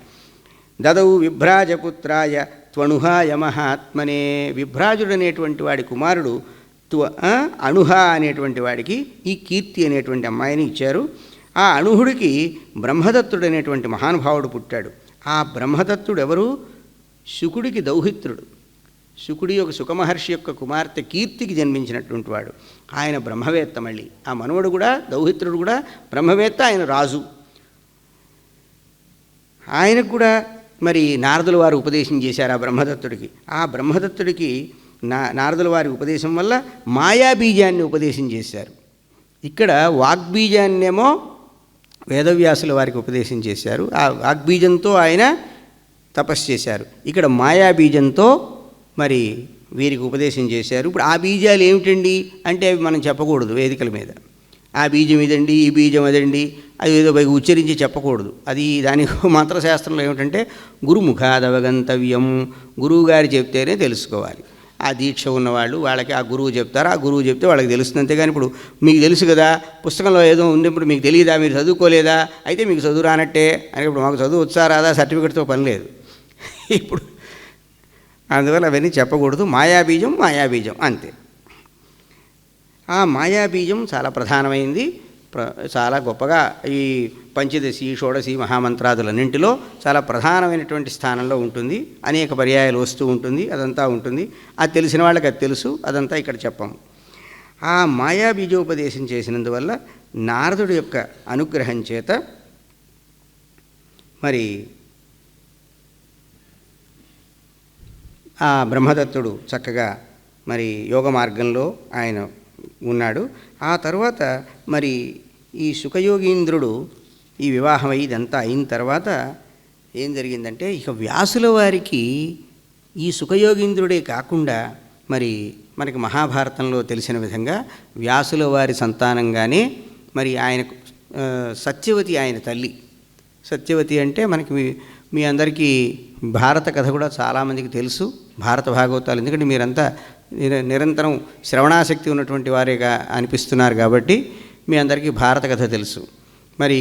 దదౌ విభ్రాజపుత్రాయ త్వణుహాయ మహాత్మనే. విభ్రాజుడు అనేటువంటి వాడి కుమారుడు అణుహ అనేటువంటి వాడికి ఈ కీర్తి అనేటువంటి అమ్మాయిని ఇచ్చారు. ఆ అణుహుడికి బ్రహ్మదత్తుడు అనేటువంటి మహానుభావుడు పుట్టాడు. ఆ బ్రహ్మదత్తుడు ఎవరు? శుకుడికి దౌహిత్రుడు. శుకుడి యొక్క శుకమహర్షి యొక్క కుమార్తె కీర్తికి జన్మించినటువంటి వాడు. ఆయన బ్రహ్మవేత్త. మళ్ళీ ఆ మనవడు కూడా దౌహిత్రుడు కూడా బ్రహ్మవేత్త. ఆయన రాజు. ఆయనకు కూడా మరి నారదుల వారు ఉపదేశం చేశారు ఆ బ్రహ్మదత్తుడికి. ఆ బ్రహ్మదత్తుడికి నారదుల వారి ఉపదేశం వల్ల మాయాబీజాన్ని ఉపదేశం చేశారు. ఇక్కడ వాగ్బీజాన్నేమో వేదవ్యాసుల వారికి ఉపదేశం చేశారు. ఆ వాగ్బీజంతో ఆయన తపస్సు చేశారు. ఇక్కడ మాయాబీజంతో మరి వీరికి ఉపదేశం చేశారు. ఇప్పుడు ఆ బీజాలు ఏమిటండి అంటే అవి మనం చెప్పకూడదు వేదికల మీద. ఆ బీజం ఇదండి, ఈ బీజం అదండి, అది ఏదో పైకి ఉచ్చరించి చెప్పకూడదు. అది దానికి మంత్రశాస్త్రంలో ఏమిటంటే గురుముఖాదవగంతవ్యం. గురువుగారు చెప్తేనే తెలుసుకోవాలి. ఆ దీక్ష ఉన్నవాళ్ళు వాళ్ళకి ఆ గురువు చెప్తారు. ఆ గురువు చెప్తే వాళ్ళకి తెలుస్తుంది. అంతేగాని ఇప్పుడు మీకు తెలుసు కదా, పుస్తకంలో ఏదో ఉన్నప్పుడు మీకు తెలియదా, మీరు చదువుకోలేదా, అయితే మీకు చదువు రానట్టే అని. ఇప్పుడు మాకు చదువు వచ్చా రాదా సర్టిఫికెట్తో పని లేదు ఇప్పుడు. అందువల్ల అవన్నీ చెప్పకూడదు. మాయాబీజం మాయాబీజం అంతే. ఆ మాయాబీజం చాలా ప్రధానమైంది. చాలా గొప్పగా ఈ పంచదశి, షోడశి మహామంత్రాదులన్నింటిలో చాలా ప్రధానమైనటువంటి స్థానంలో ఉంటుంది. అనేక పర్యాయాలు వస్తూ ఉంటుంది. అదంతా ఉంటుంది. అది తెలిసిన వాళ్ళకి అది తెలుసు. అదంతా ఇక్కడ చెప్పాము. ఆ మాయాబీజోపదేశం చేసినందువల్ల నారదుడి యొక్క అనుగ్రహం చేత మరి ఆ బ్రహ్మదత్తుడు చక్కగా మరి యోగ మార్గంలో ఆయన ఉన్నాడు. ఆ తర్వాత మరి ఈ శుకయోగీంద్రుడు ఈ వివాహం ఇదంతా అయిన తర్వాత ఏం జరిగిందంటే ఇక వ్యాసుల వారికి ఈ శుకయోగీంద్రుడే కాకుండా మరి మనకి మహాభారతంలో తెలిసిన విధంగా వ్యాసుల వారి సంతానంగానే మరి ఆయనకు సత్యవతి ఆయన తల్లి. సత్యవతి అంటే మనకి మీ అందరికీ భారత కథ కూడా చాలామందికి తెలుసు, భారత భాగవతాలు. ఎందుకంటే మీరంతా నిరంతరం శ్రవణాసక్తి ఉన్నటువంటి వారేగా అనిపిస్తున్నారు కాబట్టి మీ అందరికీ భారత కథ తెలుసు. మరి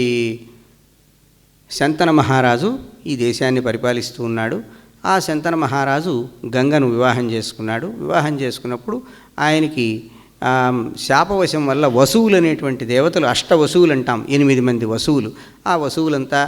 శంతన మహారాజు ఈ దేశాన్ని పరిపాలిస్తూ ఉన్నాడు. ఆ శంతన మహారాజు గంగను వివాహం చేసుకున్నాడు. వివాహం చేసుకున్నప్పుడు ఆయనకి శాపవశం వల్ల వసువులు అనేటువంటి దేవతలు, అష్టవసువులు అంటాం, 8 మంది వసువులు. ఆ వసువులంతా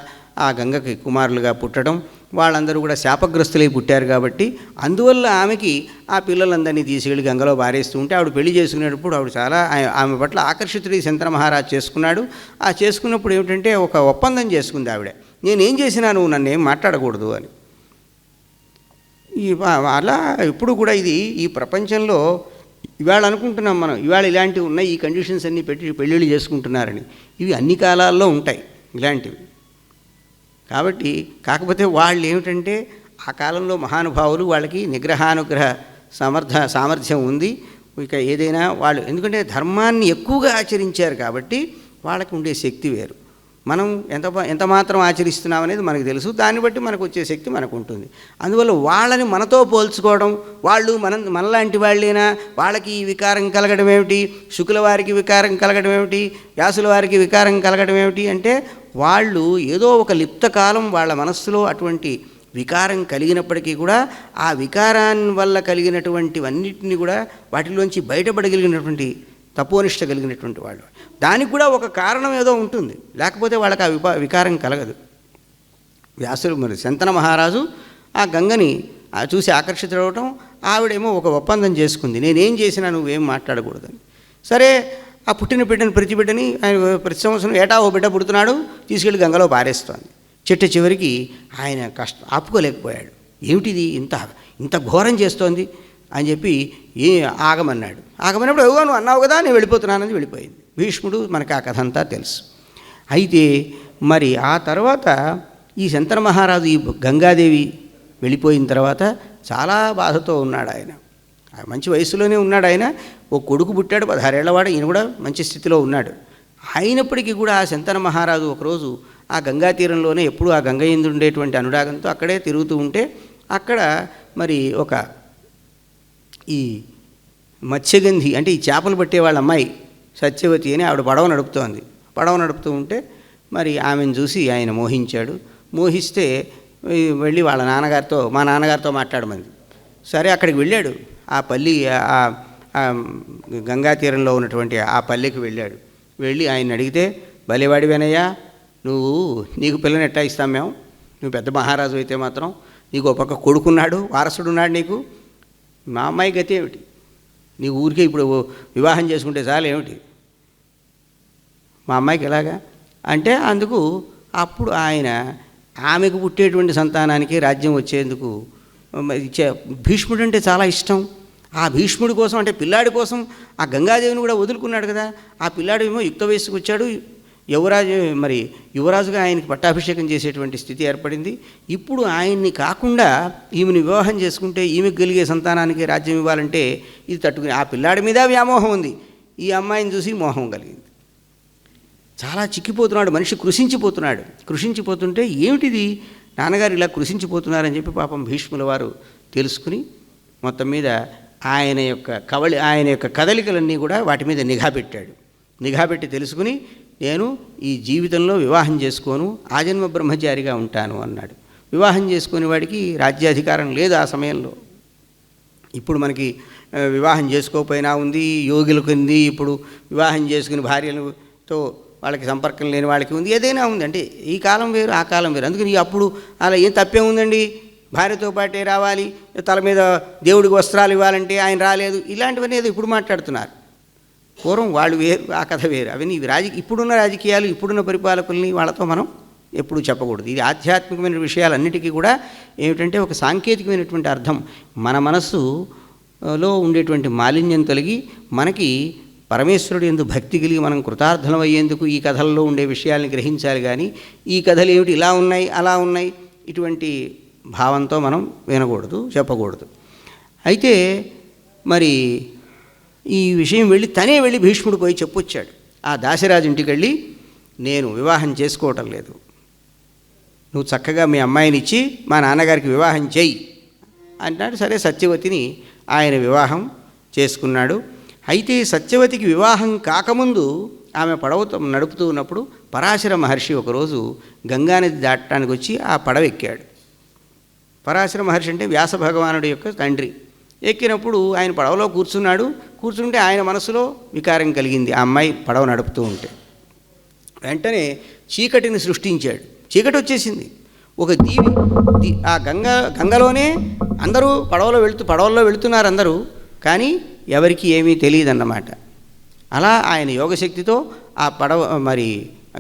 ఆ గంగకి కుమారులుగా పుట్టడం, వాళ్ళందరూ కూడా శాపగ్రస్తులై పుట్టారు కాబట్టి అందువల్ల ఆమెకి ఆ పిల్లలందరినీ తీసుకెళ్ళి గంగలో బారేస్తూ ఉంటే ఆవిడ పెళ్లి చేసుకునేటప్పుడు ఆవిడ చాలా ఆమె పట్ల ఆకర్షితుడి శంతన మహారాజు చేసుకున్నాడు. ఆ చేసుకున్నప్పుడు ఏమిటంటే ఒక ఒప్పందం చేసుకుంది ఆవిడ, నేనేం చేసినా నువ్వు నన్ను ఏం మాట్లాడకూడదు అని. అలా ఇప్పుడు కూడా ఇది ఈ ప్రపంచంలో ఇవాళ అనుకుంటున్నాం మనం, ఇవాళ ఇలాంటివి ఉన్నాయి, ఈ కండిషన్స్ అన్నీ పెట్టి పెళ్ళిళ్ళు చేసుకుంటున్నారని. ఇవి అన్ని కాలాల్లో ఉంటాయి ఇలాంటివి. కాబట్టి కాకపోతే వాళ్ళు ఏమిటంటే ఆ కాలంలో మహానుభావులు, వాళ్ళకి నిగ్రహానుగ్రహ సామర్థ్యం ఉంది. ఇక ఏదైనా వాళ్ళు ఎందుకంటే ధర్మాన్ని ఎక్కువగా ఆచరించారు కాబట్టి వాళ్ళకి ఉండే శక్తి వేరు. మనం ఎంత మాత్రం ఆచరిస్తున్నాం అనేది మనకు తెలుసు, దాన్ని బట్టి మనకు వచ్చే శక్తి మనకు ఉంటుంది. అందువల్ల వాళ్ళని మనతో పోల్చుకోవడం, వాళ్ళు మనలాంటి వాళ్ళైనా, వాళ్ళకి ఈ వికారం కలగడం ఏమిటి, శుకుల వారికి వికారం కలగడం ఏమిటి, వ్యాసుల వారికి వికారం కలగడం ఏమిటి అంటే, వాళ్ళు ఏదో ఒక లిప్త కాలం వాళ్ళ మనస్సులో అటువంటి వికారం కలిగినప్పటికీ కూడా ఆ వికారాన్ని వల్ల కలిగినటువంటివన్నిటిని కూడా వాటిలోంచి బయటపడగలిగినటువంటి తపోనిష్ట కలిగినటువంటి వాళ్ళు. దానికి కూడా ఒక కారణం ఏదో ఉంటుంది, లేకపోతే వాళ్ళకి ఆ వికారం కలగదు. వ్యాసుడు మరి శంతన మహారాజు ఆ గంగని చూసి ఆకర్షితుడవటం, ఆవిడేమో ఒక ఒప్పందం చేసుకుంది, నేనేం చేసినా నువ్వేం మాట్లాడకూడదని. సరే, ఆ పుట్టిన బిడ్డని ప్రతి బిడ్డని ఆయన ప్రతి సంవత్సరం ఏటా ఓ బిడ్డ పుడుతున్నాడు, తీసుకెళ్ళి గంగలో పారేస్తోంది. చివరికి ఆయన ఆపుకోలేకపోయాడు. ఏమిటిది ఇంత ఘోరం చేస్తోంది అని చెప్పి ఆగమన్నప్పుడు నువ్వు అన్నావు కదా నేను వెళ్ళిపోతున్నానని వెళ్ళిపోయింది. భీష్ముడు మనకు ఆ కథ అంతా తెలుసు. అయితే మరి ఆ తర్వాత ఈ శంతన మహారాజు ఈ గంగాదేవి వెళ్ళిపోయిన తర్వాత చాలా బాధతో ఉన్నాడు. ఆయన మంచి వయసులోనే ఉన్నాడు. ఆయన ఓ కొడుకు పుట్టాడు, 16 ఏళ్లవాడు, ఈయన కూడా మంచి స్థితిలో ఉన్నాడు. అయినప్పటికీ కూడా ఆ శంతన మహారాజు ఒకరోజు ఆ గంగా తీరంలోనే ఎప్పుడూ ఆ గంగ యందు ఉండేటువంటి అనురాగంతో అక్కడే తిరుగుతూ ఉంటే, అక్కడ మరి ఒక ఈ మత్స్యగంధి అంటే ఈ చేపలు పట్టే వాళ్ళ అమ్మాయి సత్యవతి అని ఆవిడ పడవ నడుపుతూ ఉంటే మరి ఆమెను చూసి ఆయన మోహించాడు. మోహిస్తే వెళ్ళి వాళ్ళ మా నాన్నగారితో మాట్లాడమంది. సరే, అక్కడికి వెళ్ళాడు. ఆ పల్లి గంగా తీరంలో ఉన్నటువంటి ఆ పల్లెకి వెళ్ళాడు. వెళ్ళి ఆయన అడిగితే, భలేవాడివేనయ్యా, నీకు పిల్లని ఎట్టా ఇస్తాం మేము, నువ్వు పెద్ద మహారాజు అయితే మాత్రం, నీకు ఒక పక్క కొడుకున్నాడు, వారసుడున్నాడు, నీకు మా అమ్మాయి గతి ఏమిటి, నీకు ఊరికే ఇప్పుడు వివాహం చేసుకుంటే చాలు ఏమిటి, మా అమ్మాయికి ఎలాగా అంటే, అందుకు అప్పుడు ఆయన ఆమెకు పుట్టేటువంటి సంతానానికి రాజ్యం వచ్చేందుకు భీష్ముడు అంటే చాలా ఇష్టం. ఆ భీష్ముడి కోసం అంటే పిల్లాడి కోసం ఆ గంగాదేవిని కూడా వదులుకున్నాడు కదా. ఆ పిల్లాడు ఏమో యుక్త వయసుకు వచ్చాడు, యువరాజుగా ఆయనకి పట్టాభిషేకం చేసేటువంటి స్థితి ఏర్పడింది. ఇప్పుడు ఆయన్ని కాకుండా ఈమెను వివాహం చేసుకుంటే ఈమెకు కలిగే సంతానానికి రాజ్యం ఇవ్వాలంటే ఇది తట్టుకుని ఆ పిల్లాడి మీద వ్యామోహం ఉంది, ఈ అమ్మాయిని చూసి మోహం కలిగింది. చాలా చిక్కిపోతున్నాడు మనిషి, కృషించిపోతుంటే ఏమిటిది నాన్నగారు ఇలా కృషించిపోతున్నారని చెప్పి పాపం భీష్ముల వారు తెలుసుకుని మొత్తం మీద ఆయన యొక్క కదలికలన్నీ కూడా వాటి మీద నిఘా పెట్టి తెలుసుకుని, నేను ఈ జీవితంలో వివాహం చేసుకోను, ఆజన్మ బ్రహ్మచారిగా ఉంటాను అన్నాడు. వివాహం చేసుకునే వాడికి రాజ్యాధికారం లేదు ఆ సమయంలో. ఇప్పుడు మనకి వివాహం చేసుకోకపోయినా ఉంది, యోగులకు ఉంది, ఇప్పుడు వివాహం చేసుకుని భార్యలతో వాళ్ళకి సంపర్కం లేని వాళ్ళకి ఉంది, ఏదైనా ఉంది. అంటే ఈ కాలం వేరు, ఆ కాలం వేరు. అందుకని అప్పుడు అలా ఏం తప్పే ఉందండి, భార్యతో పాటే రావాలి, తల మీద దేవుడికి వస్త్రాలు ఇవ్వాలంటే ఆయన రాలేదు, ఇలాంటివన్నీ ఏదో ఇప్పుడు మాట్లాడుతున్నారు. పూర్వం వాళ్ళు వేరు, ఆ కథ వేరు. అవన్నీ ఇప్పుడున్న రాజకీయాలు, ఇప్పుడున్న పరిపాలకుల్ని వాళ్ళతో మనం ఎప్పుడూ చెప్పకూడదు. ఇది ఆధ్యాత్మికమైన విషయాలన్నిటికీ కూడా ఏమిటంటే ఒక సాంకేతికమైనటువంటి అర్థం. మన మనస్సులో ఉండేటువంటి మాలిన్యం తొలగి మనకి పరమేశ్వరుడు యందు భక్తి కలిగి మనం కృతార్థలం అయ్యేందుకు ఈ కథల్లో ఉండే విషయాల్ని గ్రహించాలి. కానీ ఈ కథలు ఏమిటి ఇలా ఉన్నాయి అలా ఉన్నాయి ఇటువంటి భావంతో మనం వినకూడదు, చెప్పకూడదు. అయితే మరి ఈ విషయం తనే వెళ్ళి భీష్ముడు పోయి చెప్పొచ్చాడు. ఆ దాశరాజు ఇంటికి వెళ్ళి, నేను వివాహం చేసుకోవటం లేదు, నువ్వు చక్కగా మీ అమ్మాయిని ఇచ్చి మా నాన్నగారికి వివాహం చేయి అన్నాడు. సరే, సత్యవతిని ఆయన వివాహం చేసుకున్నాడు. అయితే సత్యవతికి వివాహం కాకముందు ఆమె పడవ నడుపుతూ ఉన్నప్పుడు పరాశర మహర్షి ఒకరోజు గంగానది దాటడానికి వచ్చి ఆ పడవ ఎక్కాడు. పరాశర మహర్షి అంటే వ్యాస భగవానుడి యొక్క తండ్రి. ఎక్కినప్పుడు ఆయన పడవలో కూర్చుంటే ఆయన మనసులో వికారం కలిగింది ఆ అమ్మాయి పడవ నడుపుతూ ఉంటే. వెంటనే చీకటిని సృష్టించాడు. చీకటి వచ్చేసింది. ఒక దీవి ఆ గంగలోనే అందరూ పడవల్లో వెళుతున్నారు అందరూ, కానీ ఎవరికి ఏమీ తెలియదన్నమాట. అలా ఆయన యోగశక్తితో ఆ పడవ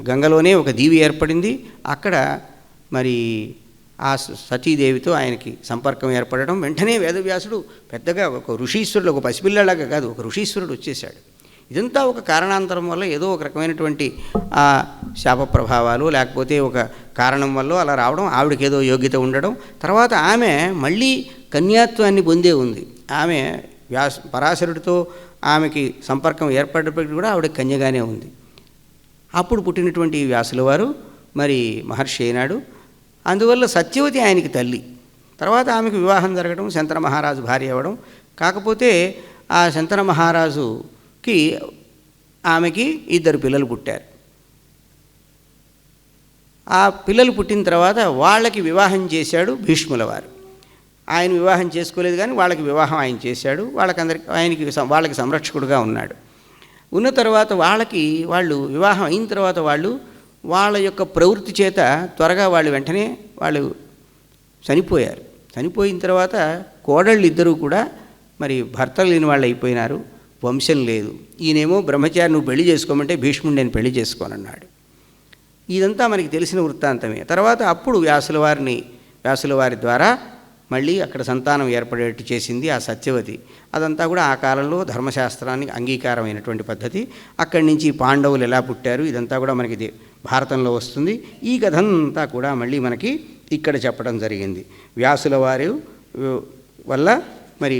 గంగలోనే ఒక దీవి ఏర్పడింది. అక్కడ మరి ఆ సతీదేవితో ఆయనకి సంపర్కం ఏర్పడడం, వెంటనే వేదవ్యాసుడు పెద్దగా ఒక ఋషీశ్వరుడు, ఒక పసిపిల్లలాగా కాదు, ఒక ఋషీశ్వరుడు వచ్చేశాడు. ఇదంతా ఒక కారణాంతరం వల్ల, ఏదో ఒక రకమైనటువంటి శాప ప్రభావాలు లేకపోతే ఒక కారణం వల్ల అలా రావడం, ఆవిడకి ఏదో యోగ్యత ఉండడం, తర్వాత ఆమె మళ్ళీ కన్యాత్వాన్ని పొందే ఉంది. ఆమె పరాశరుడితో ఆమెకి సంపర్కం ఏర్పడినప్పటికీ కూడా ఆవిడ కన్యగానే ఉంది. అప్పుడు పుట్టినటువంటి వ్యాసుల వారు మరి మహర్షి అయినాడు. అందువల్ల సత్యవతి ఆయనకి తల్లి. తర్వాత ఆమెకు వివాహం జరగడం, శంతన మహారాజు భార్య అవ్వడం. కాకపోతే ఆ శంతన మహారాజుకి ఆమెకి 2 పిల్లలు పుట్టారు. ఆ పిల్లలు పుట్టిన తర్వాత వాళ్ళకి వివాహం చేశాడు భీష్ముల వారు. ఆయన వివాహం చేసుకోలేదు కానీ వాళ్ళకి వివాహం ఆయన చేశాడు. వాళ్ళకి సంరక్షకుడుగా ఉన్నాడు. ఉన్న తర్వాత వాళ్ళు వివాహం అయిన తర్వాత వాళ్ళ యొక్క ప్రవృత్తి చేత త్వరగా వెంటనే చనిపోయారు. చనిపోయిన తర్వాత కోడళ్ళు ఇద్దరూ కూడా మరి భర్తలు లేని వాళ్ళు అయిపోయినారు, వంశం లేదు. ఈయనేమో బ్రహ్మచారి, నువ్వు పెళ్లి చేసుకోమంటే భీష్ముడు నేను పెళ్లి చేసుకోనన్నాడు. ఇదంతా మనకి తెలిసిన వృత్తాంతమే. తర్వాత అప్పుడు వ్యాసుల వారి ద్వారా మళ్ళీ అక్కడ సంతానం ఏర్పడేట్టు చేసింది ఆ సత్యవతి. అదంతా కూడా ఆ కాలంలో ధర్మశాస్త్రానికి అంగీకారమైనటువంటి పద్ధతి. అక్కడి నుంచి పాండవులు ఎలా పుట్టారు ఇదంతా కూడా మనకి భారతంలో వస్తుంది. ఈ కథంతా కూడా మళ్ళీ మనకి ఇక్కడ చెప్పడం జరిగింది. వ్యాసుల వారి వల్ల మరి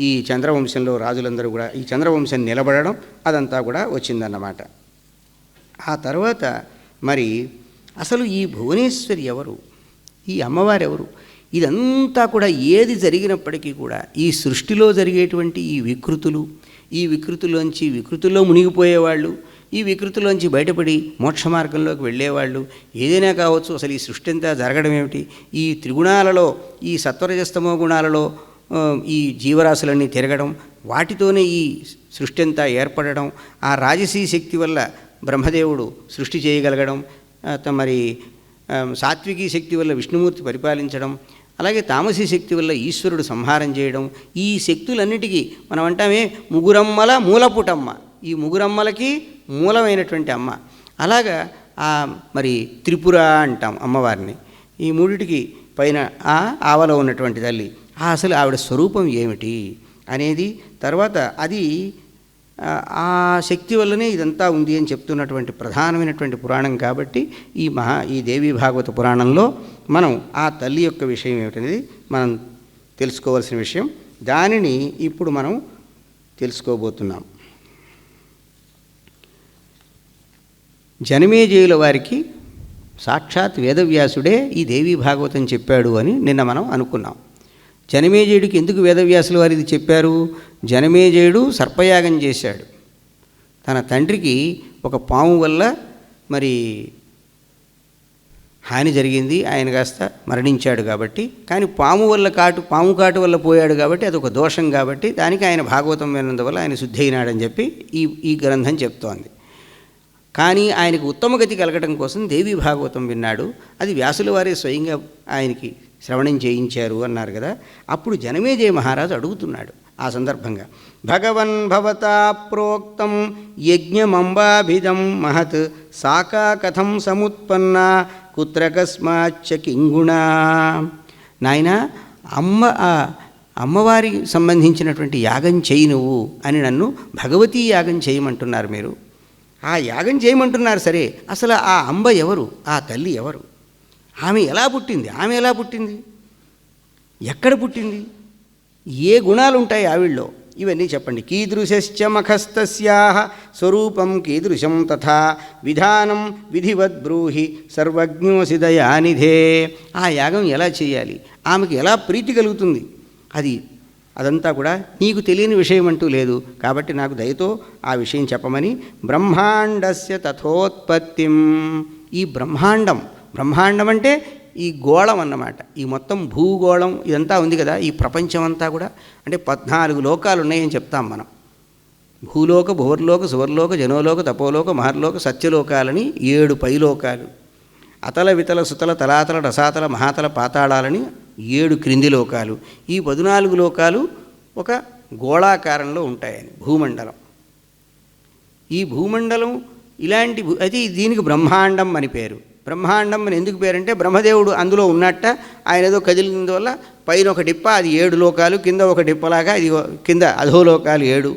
ఈ చంద్రవంశంలో రాజులందరూ కూడా ఈ చంద్రవంశం నిలబడడం అదంతా కూడా వచ్చిందన్నమాట. ఆ తర్వాత మరి అసలు ఈ భువనేశ్వరి ఎవరు, ఈ అమ్మవారు ఎవరు, ఇదంతా కూడా ఏది జరిగినప్పటికీ కూడా ఈ సృష్టిలో జరిగేటువంటి ఈ వికృతుల్లో మునిగిపోయేవాళ్ళు, ఈ వికృతిలోంచి బయటపడి మోక్ష మార్గంలోకి వెళ్ళేవాళ్ళు, ఏదైనా కావచ్చు. అసలు ఈ సృష్టి అంతా జరగడం ఏమిటి, ఈ త్రిగుణాలలో, ఈ సత్వరజస్తమో గుణాలలో ఈ జీవరాశులన్నీ తిరగడం, వాటితోనే ఈ సృష్టి అంతా ఏర్పడడం, ఆ రాజసీ శక్తి వల్ల బ్రహ్మదేవుడు సృష్టి చేయగలగడం, మరి సాత్వికీ శక్తి వల్ల విష్ణుమూర్తి పరిపాలించడం, అలాగే తామసీ శక్తి వల్ల ఈశ్వరుడు సంహారం చేయడం. ఈ శక్తులన్నిటికీ మనం అంటామే ముగురమ్మల మూలపుటమ్మ, ఈ ముగురమ్మలకి మూలమైనటువంటి అమ్మ. అలాగా మరి త్రిపుర అంటాం అమ్మవారిని. ఈ మూడిటికి పైన ఆవలో ఉన్నటువంటి తల్లి. అసలు ఆవిడ స్వరూపం ఏమిటి అనేది తర్వాత అది ఆ శక్తి వల్లనే ఇదంతా ఉంది అని చెప్తున్నటువంటి ప్రధానమైనటువంటి పురాణం కాబట్టి ఈ దేవీ భాగవత పురాణంలో మనం ఆ తల్లి యొక్క విషయం ఏమిటనేది మనం తెలుసుకోవాల్సిన విషయం. దానిని ఇప్పుడు మనం తెలుసుకోబోతున్నాం. జనమేజయుల వారికి సాక్షాత్ వేదవ్యాసుడే ఈ దేవీ భాగవతం చెప్పాడు అని నిన్న మనం అనుకున్నాం. జనమేజయుడికి ఎందుకు వేదవ్యాసుల వారు ఇది చెప్పారు? జనమేజయుడు సర్పయాగం చేశాడు. తన తండ్రికి ఒక పాము వల్ల మరి హాని జరిగింది, ఆయన కాస్త మరణించాడు కాబట్టి. కానీ పాము కాటు వల్ల పోయాడు కాబట్టి అదొక దోషం కాబట్టి దానికి ఆయన భాగవతం విన్నందువల్ల ఆయన శుద్ధి అయినాడని చెప్పి ఈ గ్రంథం చెప్తోంది. కానీ ఆయనకు ఉత్తమగతి కలగటం కోసం దేవీ భాగవతం విన్నాడు. అది వ్యాసుల వారే స్వయంగా ఆయనకి శ్రవణం చేయించారు అన్నారు కదా. అప్పుడు జనమేజయ మహారాజు అడుగుతున్నాడు ఆ సందర్భంగా, భగవన్ భవతా ప్రోక్తం యజ్ఞమంబాభిదం మహత్ సాకా కథం సముత్పన్న కుత్రకస్మాచ్చ కింగుణా. నాయన అమ్మవారికి సంబంధించినటువంటి యాగం చేయి నువ్వు అని నన్ను భగవతీ యాగం చేయమంటున్నారు మీరు. ఆ యాగం చేయమంటున్నారు సరే, అసలు ఆ అంబ ఎవరు, ఆ తల్లి ఎవరు, ఆమె ఎలా పుట్టింది, ఎక్కడ పుట్టింది, ఏ గుణాలు ఉంటాయి ఆవిళ్ళలో, ఇవన్నీ చెప్పండి. కీదృశ్చ మఖస్తస్యాః స్వరూపం కీదృశం తథా విధానం విధివద్ బ్రూహి సర్వజ్ఞోసి దయానిధే. ఆ యాగం ఎలా చేయాలి, ఆమెకు ఎలా ప్రీతి కలుగుతుంది, అదంతా కూడా నీకు తెలియని విషయం అంటూ లేదు కాబట్టి నాకు దయతో ఆ విషయం చెప్పమని. బ్రహ్మాండస్య తథోత్పత్తిం. ఈ బ్రహ్మాండం అంటే ఈ గోళం అన్నమాట. ఈ మొత్తం భూగోళం ఇదంతా ఉంది కదా, ఈ ప్రపంచం అంతా కూడా అంటే 14 లోకాలు ఉన్నాయని చెప్తాం మనం. భూలోక, భువర్లోక, సువర్లోక, జనోలోక, తపోలోక, మహర్లోక, సత్యలోకాలని 7 పైలోకాలు, అతల వితల సుతల తలాతల రసాతల మహాతల పాతాళాలని 7 క్రింది లోకాలు. ఈ 14 లోకాలు ఒక గోళాకారంలో ఉంటాయని భూమండలం. ఈ భూమండలం ఇలాంటి అయితే దీనికి బ్రహ్మాండం అని పేరు. బ్రహ్మాండం అని ఎందుకు పేరంటే బ్రహ్మదేవుడు అందులో ఉన్నట్ట, ఆయన ఏదో కదిలినందువల్ల పైన ఒక డిప్ప, అది 7 లోకాలు, కింద ఒక డిప్పలాగా ఇది కింద అధోలోకాలు 7,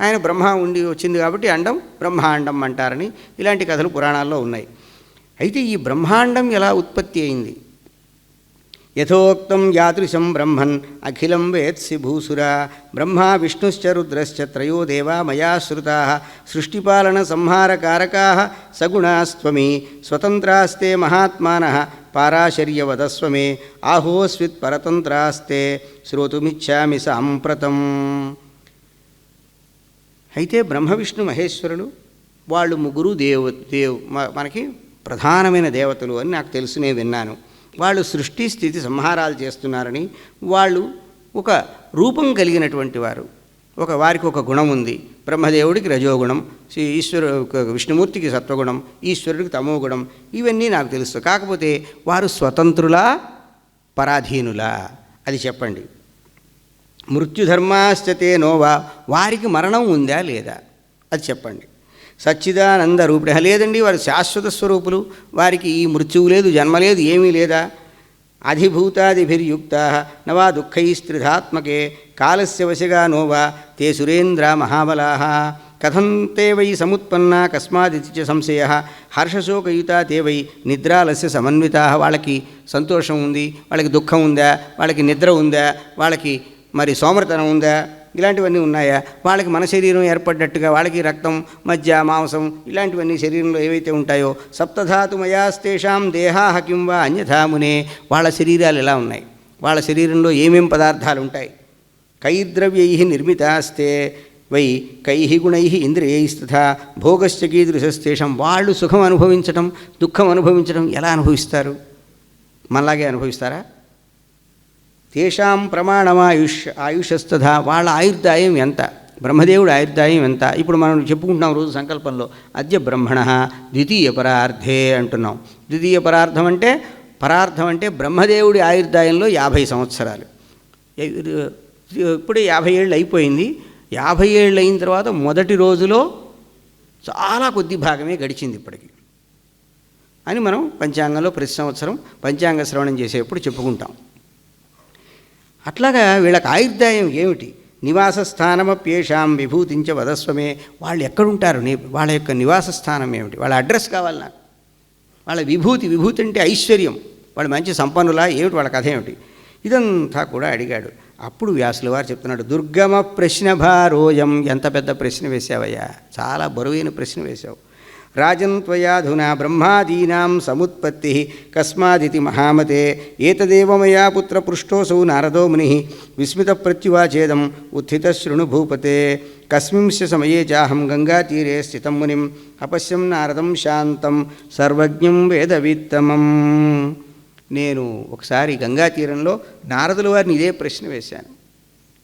ఆయన బ్రహ్మ ఉండి వచ్చింది కాబట్టి అండం బ్రహ్మాండం అంటారని ఇలాంటి కథలు పురాణాల్లో ఉన్నాయి. అయితే ఈ బ్రహ్మాండం ఎలా ఉత్పత్తి అయింది? యథోక్తం యాదృశం బ్రహ్మన్ అఖిలం వేత్సి భూసురా బ్రహ్మా విష్ణుశ్చ రుద్రశ్చ త్రయో దేవా మయా శ్రుతా సృష్టిపాలన సంహారకారకా సగుణాస్త్వమి స్వతంత్రాస్తే మహాత్మానః పారాశర్యవదస్వమే ఆహోస్విత్ పరతంత్రాస్తే శ్రోతుమిచ్చామి సాంప్రతం. అయితే బ్రహ్మ విష్ణు మహేశ్వరులు వాళ్ళు ముగ్గురు మనకి ప్రధానమైన దేవతలు అని నాకు తెలుసు, నేను విన్నాను. వాళ్ళు సృష్టి స్థితి సంహారాలు చేస్తున్నారని, వాళ్ళు ఒక రూపం కలిగినటువంటి వారు, వారికి ఒక గుణం ఉంది. బ్రహ్మదేవుడికి రజోగుణం, విష్ణుమూర్తికి సత్వగుణం, ఈశ్వరుడికి తమోగుణం, ఇవన్నీ నాకు తెలుసు. కాకపోతే వారు స్వతంత్రులా పరాధీనులా అది చెప్పండి. మృత్యుధర్మాశ్చతే నోవా, వారికి మరణం ఉందా లేదా అది చెప్పండి. సచ్చిదానంద రూపిణ, లేదండి వారు శాశ్వత స్వరూపులు, వారికి ఈ మృత్యువు లేదు, జన్మ లేదు, ఏమీ లేదా. అధిభూతాదిభిర్యుక్తా నవా దుఃఖైస్త్రిధాత్మకే కాలస్య వశగా నోవా తే సురేంద్ర మహాబలాః కథం తే వై సముత్పన్నా కస్మాదితి చ సంశయః హర్షశోకయుతా తే వై నిద్రాలస్య సమన్వితాః. వాళ్ళకి సంతోషం ఉంది, వాళ్ళకి దుఃఖం ఉందా, వాళ్ళకి నిద్ర ఉందా, వాళ్ళకి మరి సోమరతనం ఉందా, ఇలాంటివన్నీ ఉన్నాయా? వాళ్ళకి మన శరీరం ఏర్పడ్డట్టుగా వాళ్ళకి రక్తం, మజ్జ, మాంసం ఇలాంటివన్నీ శరీరంలో ఏవైతే ఉంటాయో సప్తధాతుమయాస్తేషాం దేహాః కిం వా అన్యథా మునే, వాళ్ళ శరీరాలు ఎలా ఉన్నాయి, వాళ్ళ శరీరంలో ఏమేం పదార్థాలు ఉంటాయి. కైర్ద్రవ్యైః నిర్మితాస్తే వై కైః గుణైః ఇంద్రియైస్తథా భోగశ్చ కీదృశస్తేషాం. వాళ్ళు సుఖం అనుభవించడం, దుఃఖం అనుభవించడం ఎలా అనుభవిస్తారు? మనలాగే అనుభవిస్తారా? తేషాం ఆయుషస్తథా, వాళ్ళ ఆయుర్దాయం ఎంత, బ్రహ్మదేవుడి ఆయుర్దాయం ఎంత. ఇప్పుడు మనం చెప్పుకుంటున్నాం రోజు సంకల్పంలో అద్య బ్రహ్మణ ద్వితీయ పరార్థే అంటున్నాం. ద్వితీయ పరార్థం అంటే బ్రహ్మదేవుడి ఆయుర్దాయంలో 50 సంవత్సరాలు. ఇప్పుడే 50 ఏళ్ళు అయిపోయింది. 50 ఏళ్ళు అయిన తర్వాత మొదటి రోజులో చాలా కొద్ది భాగమే గడిచింది ఇప్పటికి అని మనం పంచాంగంలో ప్రతి సంవత్సరం పంచాంగ శ్రవణం చేసేప్పుడు చెప్పుకుంటాం. అట్లాగా వీళ్ళకి ఆయుర్దాయం ఏమిటి? నివాస స్థానమప్యేషాం విభూతించ వదస్వమే. వాళ్ళు ఎక్కడుంటారు, వాళ్ళ యొక్క నివాస స్థానం ఏమిటి, వాళ్ళ అడ్రస్ కావాలి నాకు. వాళ్ళ విభూతి అంటే ఐశ్వర్యం, వాళ్ళు మంచి సంపన్నులా ఏమిటి, వాళ్ళ కథ ఏమిటి, ఇదంతా కూడా అడిగాడు. అప్పుడు వ్యాసుల వారు చెప్తున్నాడు, దుర్గమ ప్రశ్న భారోయం. ఎంత పెద్ద ప్రశ్న వేశావయ్యా, చాలా బరువైన ప్రశ్న వేశావు. రాజన్ త్వయాధునా బ్రహ్మాదీనాం సముత్పత్తి కస్మాదితి మహామతే ఏతదేవ మయా పుత్ర పృష్టోసౌ నారదో ముని విస్మిత ప్రత్యువాచేదం ఉత్థిత శృణు భూపతే కస్మింశ్చ సమయే చాహం గంగాతీరే స్థితం మునిం అపశ్యం నారదం శాంతం సర్వజ్ఞం వేదవిత్తమం. నేను ఒకసారి గంగా తీరంలో నారదుల వారిని ఇదే ప్రశ్న వేశాను.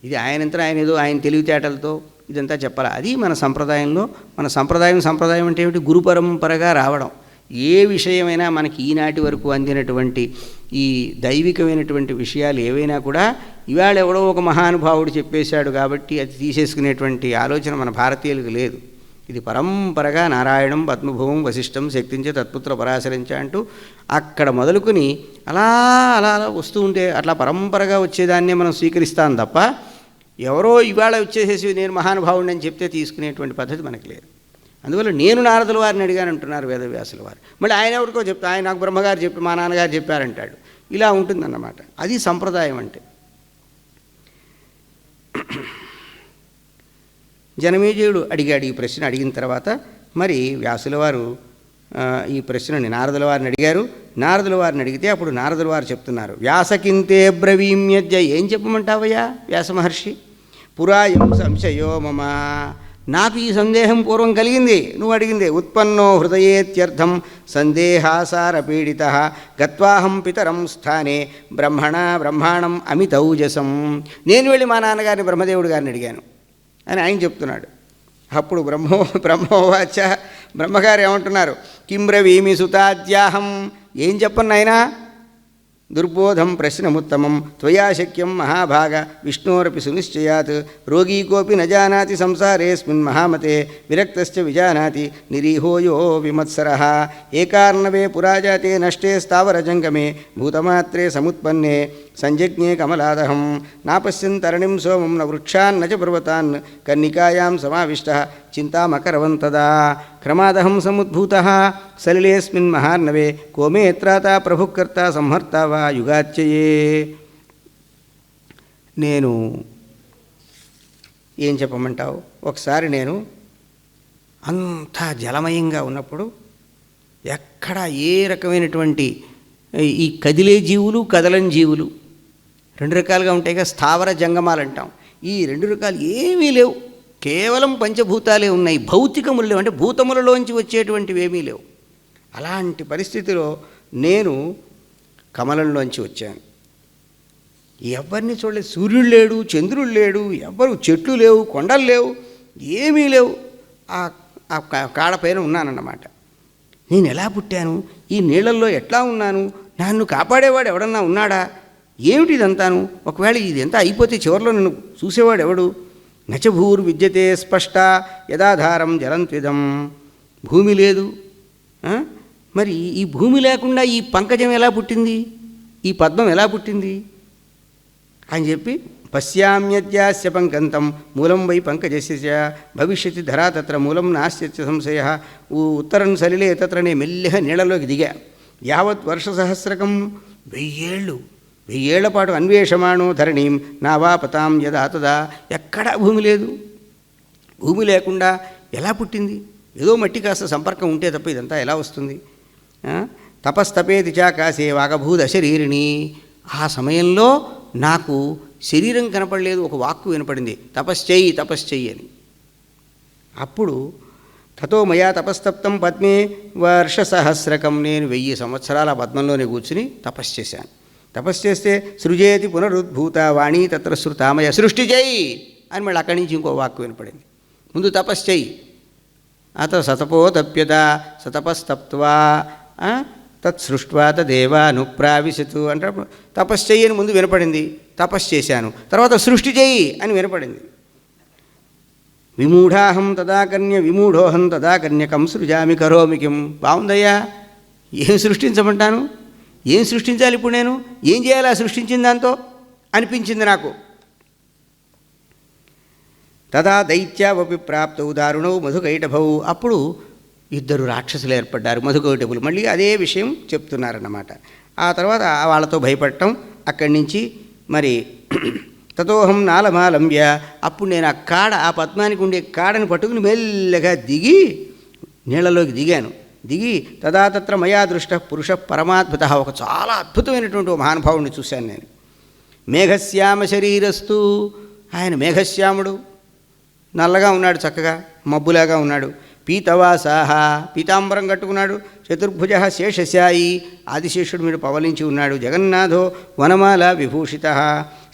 ఇది ఆయన తెలివితేటలతో ఇదంతా చెప్పాలి. అది మన సంప్రదాయంలో, మన సంప్రదాయం అంటే ఏమిటి, గురు పరంపరగా రావడం. ఏ విషయమైనా మనకి ఈనాటి వరకు అందినటువంటి ఈ దైవికమైనటువంటి విషయాలు ఏవైనా కూడా ఇవాళ ఎవడో ఒక మహానుభావుడు చెప్పేశాడు కాబట్టి అది తీసేసుకునేటువంటి ఆలోచన మన భారతీయులకు లేదు. ఇది పరంపరగా నారాయణం పద్మభువం వశిష్టం శక్తించ తత్పుత్ర పరాశరించ అంటూ అక్కడ మొదలుకొని అలా అలా వస్తూ ఉంటే అట్లా పరంపరగా వచ్చేదాన్నే మనం స్వీకరిస్తాం తప్ప ఎవరో ఇవాళ వచ్చేసేసి నేను మహానుభావుడిని అని చెప్తే తీసుకునేటువంటి పద్ధతి మనకు లేదు. అందువల్ల నేను నారదుల వారిని అడిగానంటున్నారు వేదవ్యాసుల వారు. మళ్ళీ ఆయన ఎవరికో చెప్తా, ఆయన నాకు బ్రహ్మగారు చెప్పి మా నాన్నగారు చెప్పారంటాడు. ఇలా ఉంటుందన్నమాట. అది సంప్రదాయం అంటే. జనమేజయుడు అడిగాడు ఈ ప్రశ్న. అడిగిన తర్వాత మరి వ్యాసుల వారు ఈ ప్రశ్నని నారదుల వారిని అడిగారు. నారదుల వారిని అడిగితే అప్పుడు నారదుల వారు చెప్తున్నారు, వ్యాసకింతే బ్రవీమ్యజ్జ. ఏం చెప్పమంటావయ్యా వ్యాస మహర్షి? పురాయం సంశయో మమ. నాకు ఈ సందేహం పూర్వం కలిగింది, నువ్వు అడిగింది. ఉత్పన్నో హృదయేత్యర్థం సందేహాసార పీడిత గత్వాహం పితరం స్థానే బ్రహ్మాణం అమితౌజసం. నేను వెళ్ళి మా నాన్నగారిని బ్రహ్మదేవుడి గారిని అడిగాను అని ఆయన చెప్తున్నాడు. అప్పుడు బ్రహ్మోవాచ, బ్రహ్మగారు ఏమంటున్నారు, కిం బ్రవీమి సుతాద్యాహం. ఏం చెప్పను నాయనా, దుర్బోధం ప్రశ్నముత్తమం త్వయా శక్యం మహాభాగ విష్ణోరపి సునిశ్చయాత్ రోగీ కోపి న జానాతి సంసారేస్మిన్ మహామతే విరక్తశ్చ విజానాతి నిరీహో యో విమత్సరః ఏకార్ణవే పురాజాతే నష్టే స్థావరజంగమే భూతమాత్రే సముత్పన్నే సంజజ్ఞే కమలాదహం నాపశ్యన్ తరణిం సోమం న వృక్షాన్ న చ పర్వతాన్ కన్నికాయాం సమావిష్టః చింతామకరవం తదా క్రమాదహం సముద్భూతః సలిలేస్మిన్ మహార్ణవే కోమే త్రాతా ప్రభుకర్త సంహర్త వా యుగాచ్యయే. నేను ఏం చెప్పమంటావు, ఒకసారి నేను అంతా జలమయంగా ఉన్నప్పుడు ఎక్కడ ఏ రకమైనటువంటి ఈ కదిలే జీవులు కదలని జీవులు రెండు రకాలుగా ఉంటాయిగా, స్థావర జంగమాలు అంటాం. ఈ రెండు రకాలు ఏమీ లేవు, కేవలం పంచభూతాలే ఉన్నాయి. భౌతికములు లేవు, అంటే భూతములలోంచి వచ్చేటువంటివి ఏమీ లేవు. అలాంటి పరిస్థితిలో నేను కమలంలోంచి వచ్చాను. ఎవరిని చూడలేదు, సూర్యుడు లేడు, చంద్రుడు లేడు, ఎవ్వరు, చెట్లు లేవు, కొండలు లేవు, ఏమీ లేవు. ఆ కాడపైన ఉన్నానన్నమాట. నేను ఎలా పుట్టాను, ఈ నీళ్ళల్లో ఎట్లా ఉన్నాను, నన్ను కాపాడేవాడు ఎవడన్నా ఉన్నాడా, ఏమిటి ఇదంతాను, ఒకవేళ ఇదంతా అయిపోతే చివరిలో నన్ను చూసేవాడు ఎవడు. నచభూర్ విద్యతే స్పష్ట యథాధారం జలంత్విదం. భూమి లేదు, మరి ఈ భూమి లేకుండా ఈ పంకజం ఎలా పుట్టింది, ఈ పద్మం ఎలా పుట్టింది అని చెప్పి పశ్యామ్యద్యాస్య పంకంతం మూలం వై పంకజస్య భవిష్యతి ధరా తత్ర మూలం నాస్త్య సంశయ. ఉత్తరం సలిలే తత్రనే మెల్లగా నీళ్ళలోకి దిగా. యావత్ వర్షసహస్రకం 1000 ఏళ్ల పాటు అన్వేషమాణో ధరణీం నావాపతాం యదా తదా. ఎక్కడా భూమి లేదు. భూమి లేకుండా ఎలా పుట్టింది, ఏదో మట్టి కాస్త సంపర్కం ఉంటే తప్ప ఇదంతా ఎలా వస్తుంది. తపస్తపేతి చాకాశే వాగభూత శరీరిణి. ఆ సమయంలో నాకు శరీరం కనపడలేదు, ఒక వాక్కు వినపడింది, తపశ్చెయ్యి తపశ్చెయ్యి అని. అప్పుడు తతో మయా తపస్తప్తం పద్మే వర్షసహస్రకం. నేను 1000 సంవత్సరాల పద్మంలోనే కూర్చుని తపస్సు చేశాను. తపస్సు చేస్తే సృజేతి పునరుద్భూత వాణి తత్ర శృతామయ సృష్టి చేయి అని మళ్ళీ అక్కడి నుంచి ఇంకో వాక్కు వినపడింది. ముందు తపస్సు చెయ్యి, అత సతపోతప్యత సతపస్తప్త్వా తత్సృష్ట్వా తదేవానుప్రావిశతు అంటే తపస్సు చెయ్యి అని ముందు వినపడింది, తపస్సు చేశాను. తర్వాత సృష్టి చెయ్యి అని వినపడింది. విమూఢాహం తదాకర్ణ్య విమూఢోహం తదాకర్ణ్యకం సృజామి కరోమి కిం. బాగుందయ్యా, ఏం సృష్టించమంటాను, ఏం సృష్టించాలి ఇప్పుడు, నేను ఏం చేయాలి ఆ సృష్టించిన దాంతో అనిపించింది నాకు. తదా దైత్యావపి ప్రాప్తౌ దారుణౌ మధుకైటభౌ. అప్పుడు 2 రాక్షసులు ఏర్పడ్డారు, మధుకైటభులు. మళ్ళీ అదే విషయం చెప్తున్నారన్నమాట. ఆ తర్వాత వాళ్ళతో భయపడటం, అక్కడి నుంచి మరి తతోహం నాలమాలంబ్య. అప్పుడు నేను ఆ పద్మానికి ఉండే కాడని పట్టుకుని మెల్లగా దిగి నీళ్ళలోకి దిగాను. దిగి తదా తత్ర మయా దృష్ట పురుష పరమాద్భుత. ఒక చాలా అద్భుతమైనటువంటి మహానుభావుడిని చూశాను నేను. మేఘశ్యామ శరీరస్తు. ఆయన మేఘశ్యాముడు, నల్లగా ఉన్నాడు, చక్కగా మబ్బులాగా ఉన్నాడు. పీతవాసాహ, పీతాంబరం కట్టుకున్నాడు. చతుర్భుజ శేషశాయి, ఆదిశేషుడు మీద పవలించి ఉన్నాడు. జగన్నాథో వనమాల విభూషిత.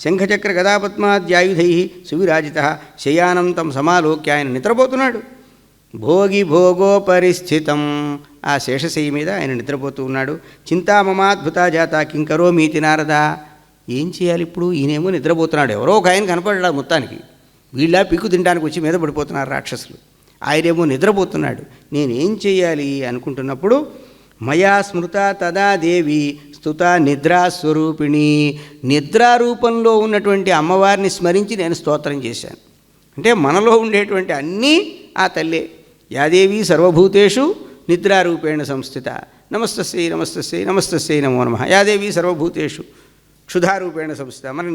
శంఖచక్ర గదాపద్మాద్యాయుధై సువిరాజిత. శయానం తం సమాలోక్య. ఆయన నిద్రపోతున్నాడు. భోగి భోగోపరిస్థితం. ఆ శేషశయ్య మీద ఆయన నిద్రపోతూ ఉన్నాడు. చింతామమాద్భుత జాత కింకరోమీతి నారద. ఏం చేయాలి ఇప్పుడు, ఈయనేమో నిద్రపోతున్నాడు, ఎవరో ఒక ఆయన కనపడ్డాడు మొత్తానికి. వీళ్ళ పిక్కు తినడానికి వచ్చి మీద పడిపోతున్నారు రాక్షసులు, ఆయనేమో నిద్రపోతున్నాడు. నేనేం చేయాలి అనుకుంటున్నప్పుడు మయా స్మృత తదా దేవి స్తుత నిద్రాస్వరూపిణి. నిద్రారూపంలో ఉన్నటువంటి అమ్మవారిని స్మరించి నేను స్తోత్రం చేశాను. అంటే మనలో ఉండేటువంటి అన్నీ ఆ తల్లే. యాదేవి సర్వభూతేషు నిద్రారూపేణ సంస్థిత. నమస్తస్యై నమస్తస్యై నమస్తస్యై నమో నమః. యాదేవి సర్వభూతేషు క్షుధారూపేణ సంస్థిత. మనకి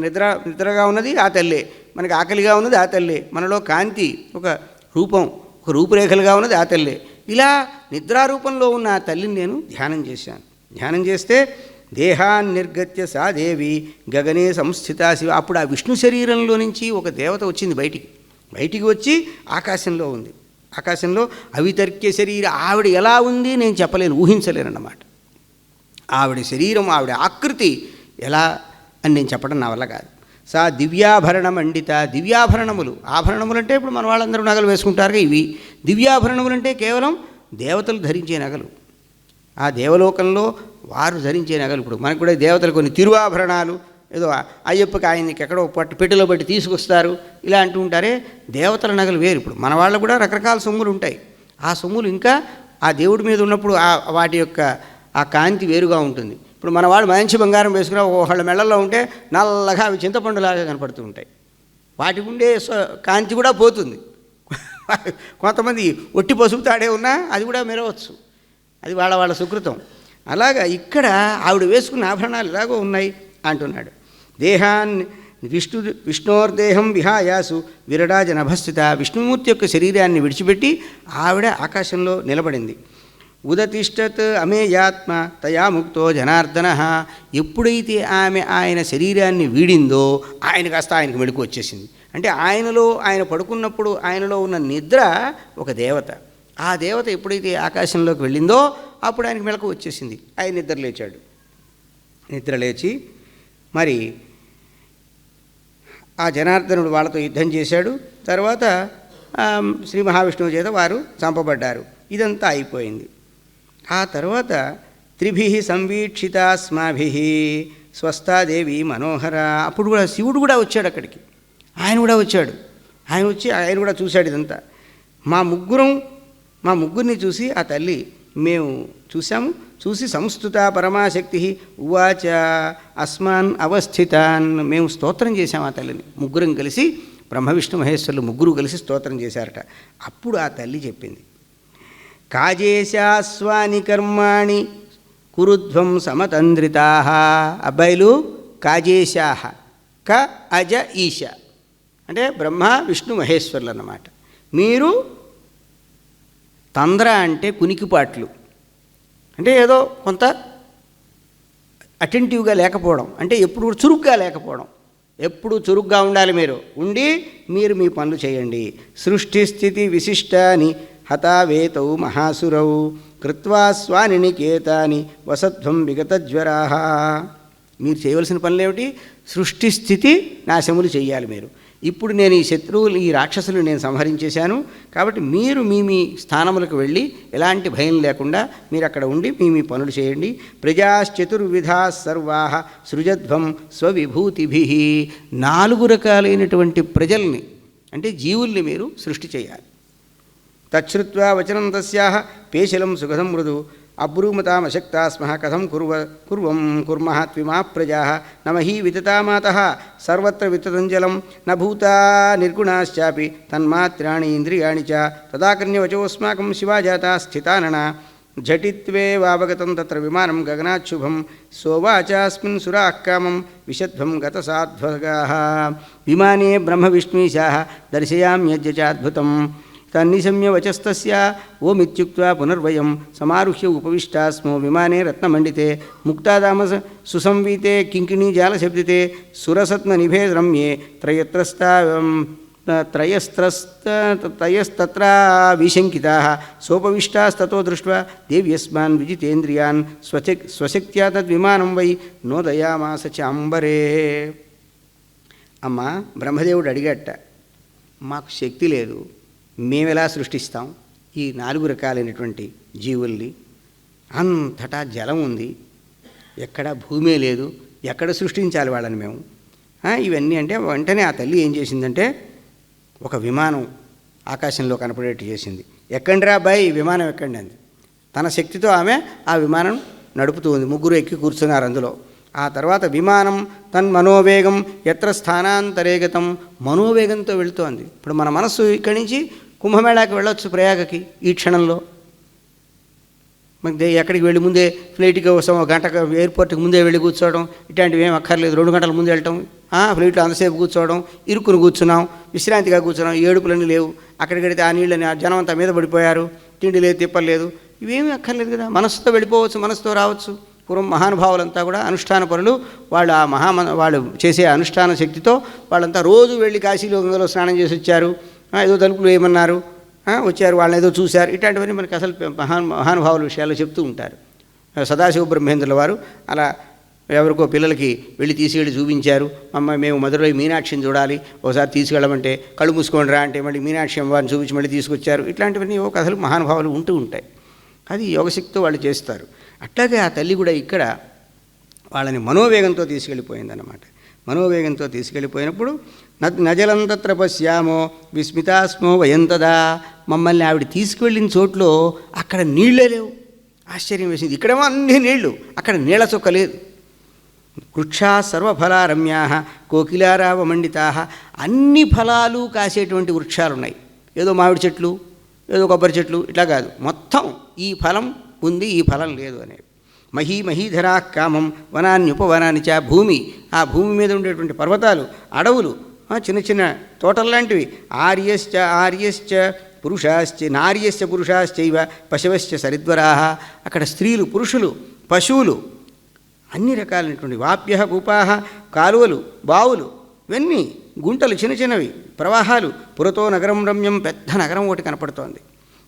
నిద్రగా ఉన్నది ఆ తల్లే, మనకి ఆకలిగా ఉన్నది ఆ తల్లే, మనలో కాంతి ఒక రూపం, ఒక రూపురేఖలుగా ఉన్నది ఆ తల్లే. ఇలా నిద్రారూపంలో ఉన్న ఆ తల్లిని నేను ధ్యానం చేశాను. ధ్యానం చేస్తే దేహాన్ నిర్గత్య సా దేవి గగనే సంస్థిత శివ. అప్పుడు ఆ విష్ణు శరీరంలో నుంచి ఒక దేవత వచ్చింది బయటికి వచ్చి ఆకాశంలో ఉంది. ఆకాశంలో అవితర్క్య శరీర. ఆవిడ ఎలా ఉంది నేను చెప్పలేను, ఊహించలేనన్నమాట. ఆవిడ శరీరం, ఆవిడ ఆకృతి ఎలా అని నేను చెప్పడం నా వల్ల కాదు. సా దివ్యాభరణ మండిత. దివ్యాభరణములు, ఆభరణములు అంటే ఇప్పుడు మన వాళ్ళందరూ నగలు వేసుకుంటారుగా ఇవి. దివ్యాభరణములు అంటే కేవలం దేవతలు ధరించే నగలు. ఆ దేవలోకంలో వారు ధరించే నగలు. ఇప్పుడు మనకు కూడా దేవతలు కొన్ని తిరువాభరణాలు, ఏదో అయ్యప్పకి ఆయనకి ఎక్కడో పెట్టెలో పెట్టి తీసుకొస్తారు ఇలా అంటూ ఉంటారే, దేవతల నగలు వేరు. ఇప్పుడు మన వాళ్ళు కూడా రకరకాల సొమ్ములు ఉంటాయి. ఆ సొమ్ములు ఇంకా ఆ దేవుడి మీద ఉన్నప్పుడు వాటి యొక్క ఆ కాంతి వేరుగా ఉంటుంది. ఇప్పుడు మన వాళ్ళు మంచి బంగారం వేసుకున్నా వాళ్ళ మెళ్ళల్లో ఉంటే నల్లగా అవి చింతపండులాగా కనపడుతూ ఉంటాయి. వాటికి ఉండే కాంతి కూడా పోతుంది. కొంతమంది ఒట్టి పసుపు తాడే ఉన్నా అది కూడా మెరవచ్చు, అది వాళ్ళ సుకృతం. అలాగా ఇక్కడ ఆవిడ వేసుకున్న ఆభరణాలు ఇలాగో ఉన్నాయి అంటున్నాడు. దేహాన్ని విష్ణోర్దేహం విహాయాసు విరడాజ నభస్థిత. విష్ణుమూర్తి యొక్క శరీరాన్ని విడిచిపెట్టి ఆవిడ ఆకాశంలో నిలబడింది. ఉదతిష్టత్ అమేయాత్మ తయా ముక్తో జనార్దన. ఎప్పుడైతే ఆమె ఆయన శరీరాన్ని వీడిందో ఆయనకు మెళుకు వచ్చేసింది. అంటే ఆయన పడుకున్నప్పుడు ఆయనలో ఉన్న నిద్ర ఒక దేవత. ఆ దేవత ఎప్పుడైతే ఆకాశంలోకి వెళ్ళిందో అప్పుడు ఆయనకు మెళకు వచ్చేసింది. ఆయన నిద్ర లేచి మరి ఆ జనార్దనుడు వాళ్ళతో యుద్ధం చేశాడు. తర్వాత శ్రీ మహావిష్ణువు చేత వారు చంపబడ్డారు. ఇదంతా అయిపోయింది. ఆ తర్వాత త్రిభిః సంవీక్షితాస్మాభిః స్వస్థాదేవి మనోహర. అప్పుడు కూడా శివుడు కూడా వచ్చాడు అక్కడికి. ఆయన కూడా చూశాడు ఇదంతా. మా ముగ్గురిని చూసి ఆ తల్లి మేము చూసి సంస్థుత పరమాశక్తి ఉవాచ అస్మాన్ అవస్థితాన్. మేము స్తోత్రం చేశాం ఆ తల్లిని. ముగ్గురం కలిసి బ్రహ్మ విష్ణు మహేశ్వరులు ముగ్గురు కలిసి స్తోత్రం చేశారట. అప్పుడు ఆ తల్లి చెప్పింది, కాజేశాస్వాని కర్మాణి కురుధ్వం సమతంద్రితా. అబ్బాయిలు కాజేశాహ, క అజ ఈశ అంటే బ్రహ్మ విష్ణు మహేశ్వరులు అన్నమాట. మీరు తంద్ర అంటే కునికిపాట్లు, అంటే ఏదో కొంత అటెంటివ్గా లేకపోవడం, అంటే ఎప్పుడు చురుగ్గా లేకపోవడం. ఎప్పుడు చురుగ్గా ఉండాలి. మీరు మీ పనులు చేయండి. సృష్టి స్థితి విశిష్టాని హతావేతౌ మహాసురౌ కృత్వా స్వానినికేతాని వసధ్వం విగతజ్వరా. మీరు చేయవలసిన పనులేమిటి? సృష్టి స్థితి నాశములు చేయాలి మీరు. ఇప్పుడు నేను ఈ శత్రువులు, ఈ రాక్షసులు నేను సంహరించేశాను. కాబట్టి మీరు మీ స్థానములకు వెళ్ళి ఎలాంటి భయం లేకుండా మీరు అక్కడ ఉండి మీ పనులు చేయండి. ప్రజాశ్చతుర్విధా సర్వా సృజధ్వం స్వవిభూతిభిః. 4 రకాలైనటువంటి ప్రజల్ని అంటే జీవుల్ని మీరు సృష్టి చేయాలి. తచ్చుత్వా వచనం తస్యాః పేశలం సుఖదం మృదు అబ్రూమతామశక్తా స్మః కథం కుర్మః త్విమా ప్రజాః నమహి వితతామాతః సర్వత్ర వితతంజలం న భూతా నిర్గుణాశ్చాపి తన్మాత్రాణి ఇంద్రియాణి చ తదాకర్ణ్యవచోస్మాకం శివాజాతా స్థితానన झटित्वेवावगतं तत्र विमानं गगनाच्छुभं सोवाचास्मिन् सुराः कामं विशध्वं गतसाध्वगाः विमाने ब्रह्मविष्णुईशाः दर्शयाम्यद्यचाद्भुतं तन्निशम्य वचस्तस्य ओमित्युक्त्वा पुनर्वयं समारुह्य उपविष्टा स्मो विमाने रत्नमण्डिते मुक्तादाम सुसंवीते किङ्किणीजालशब्दिते सुरसत्मनिभे रम्ये त्रयस्तत्र विशङ्किताः सोपविष्टास्ततो दृष्ट्वा देव्यस्मान् विजितेन्द्रियान् स्वशक्त्या तद्विमानं वै नोदयामास चाम्बरे. అమ్మా బ్రహ్మదేవుడు అడిగట, మాకు శక్తి లేదు, మేమెలా సృష్టిస్తాం ఈ 4 రకాలైనటువంటి జీవుల్ని? అంతటా జలం ఉంది, ఎక్కడ భూమే లేదు, ఎక్కడ సృష్టించాలి వాళ్ళని మేము? ఇవన్నీ అంటే వెంటనే ఆ తల్లి ఏం చేసిందంటే ఒక విమానం ఆకాశంలో కనపడేట్టు చేసింది. ఎక్కండిరా బాయ్, విమానం ఎక్కండి అంది. తన శక్తితో ఆమె ఆ విమానం నడుపుతూ ఉంది. ముగ్గురు ఎక్కి కూర్చున్నారు అందులో. ఆ తర్వాత విమానం తన్మనోవేగం ఎత్ర స్థానాంతరేగతం, మనోవేగంతో వెళుతోంది. ఇప్పుడు మన మనస్సు ఇక్కడి నుంచి కుంభమేళాకి వెళ్ళొచ్చు, ప్రయాగకి ఈ క్షణంలో. మనకి ఎక్కడికి వెళ్ళి ముందే ఫ్లైట్కి కోసం ఒక గంట ఎయిర్పోర్ట్కి ముందే వెళ్ళి కూర్చోవడం ఇట్లాంటివి ఏం అక్కర్లేదు. 2 గంటల ముందు వెళ్ళటం, ఫ్లైట్లో అంతసేపు కూర్చోవడం, ఇరుక్కుని కూర్చున్నాం, విశ్రాంతిగా కూర్చున్నాం, ఏడుపులన్నీ లేవు. అక్కడికి వెళితే ఆ నీళ్ళని ఆ జనం అంతా మీద పడిపోయారు, తిండి లేదు, తిప్పలేదు, ఇవేమీ అక్కర్లేదు కదా. మనసుతో వెళ్ళిపోవచ్చు, మనసుతో రావచ్చు. పూర్వం మహానుభావులంతా కూడా అనుష్ఠాన పరులు. వాళ్ళు ఆ వాళ్ళు చేసే అనుష్ఠాన శక్తితో వాళ్ళంతా రోజు వెళ్ళి కాశీలో గంగలో స్నానం చేసి వచ్చారు, ఏదో తలుపులు వేయమన్నారు, వచ్చారు, వాళ్ళని ఏదో చూశారు. ఇట్లాంటివన్నీ మనకి అసలు మహానుభావుల విషయాల్లో చెప్తూ ఉంటారు. సదాశివ బ్రహ్మేంద్రుల వారు అలా ఎవరికో పిల్లలకి వెళ్ళి తీసుకెళ్ళి చూపించారు. మేము మధురై మీనాక్షిని చూడాలి, ఒకసారి తీసుకెళ్ళమంటే కళ్ళు మూసుకోండి రా అంటే మళ్ళీ మీనాక్షి అమ్మవారిని చూపించి మళ్ళీ తీసుకొచ్చారు. ఇట్లాంటివన్నీ ఓ కథలు మహానుభావులు ఉంటూ ఉంటాయి. అది యోగశక్తితో వాళ్ళు చేస్తారు. అట్లాగే ఆ తల్లి కూడా ఇక్కడ వాళ్ళని మనోవేగంతో తీసుకెళ్ళిపోయిందన్నమాట. మనోవేగంతో తీసుకెళ్ళిపోయినప్పుడు నజలం తత్ర పశ్యామో విస్మితాస్మో వయంతదా, మమ్మల్ని ఆవిడ తీసుకువెళ్ళిన చోట్లో అక్కడ నీళ్ళే లేవు. ఆశ్చర్యం వేసింది. ఇక్కడేమో అన్ని నీళ్లు, అక్కడ నీళ్ల చొక్క లేదు. వృక్షా సర్వఫలా రమ్యా కోకిలారావమండితా, అన్ని ఫలాలు కాసేటువంటి వృక్షాలు ఉన్నాయి. ఏదో మామిడి చెట్లు, ఏదో కొబ్బరి చెట్లు ఇట్లా కాదు, మొత్తం ఈ ఫలం ఉంది, ఈ ఫలం లేదు అనేది. మహీధరా కామం వనాన్యుపవనాన్ని చ, భూమి, ఆ భూమి మీద ఉండేటువంటి పర్వతాలు, అడవులు, చిన్న చిన్న తోటల్లాంటివి. ఆర్యశ్చ పురుషాశ్చ నార్యశ్చ పురుషాశ్చైవ పశవశ్చ సరిద్వరా, అక్కడ స్త్రీలు, పురుషులు, పశువులు, అన్ని రకాలైనటువంటి వాప్య కూపాహ, కాలువలు, బావులు, ఇవన్నీ గుంటలు, చిన్న చిన్నవి ప్రవాహాలు. పురతో నగరం రమ్యం, పెద్ద నగరం ఒకటి కనపడుతోంది.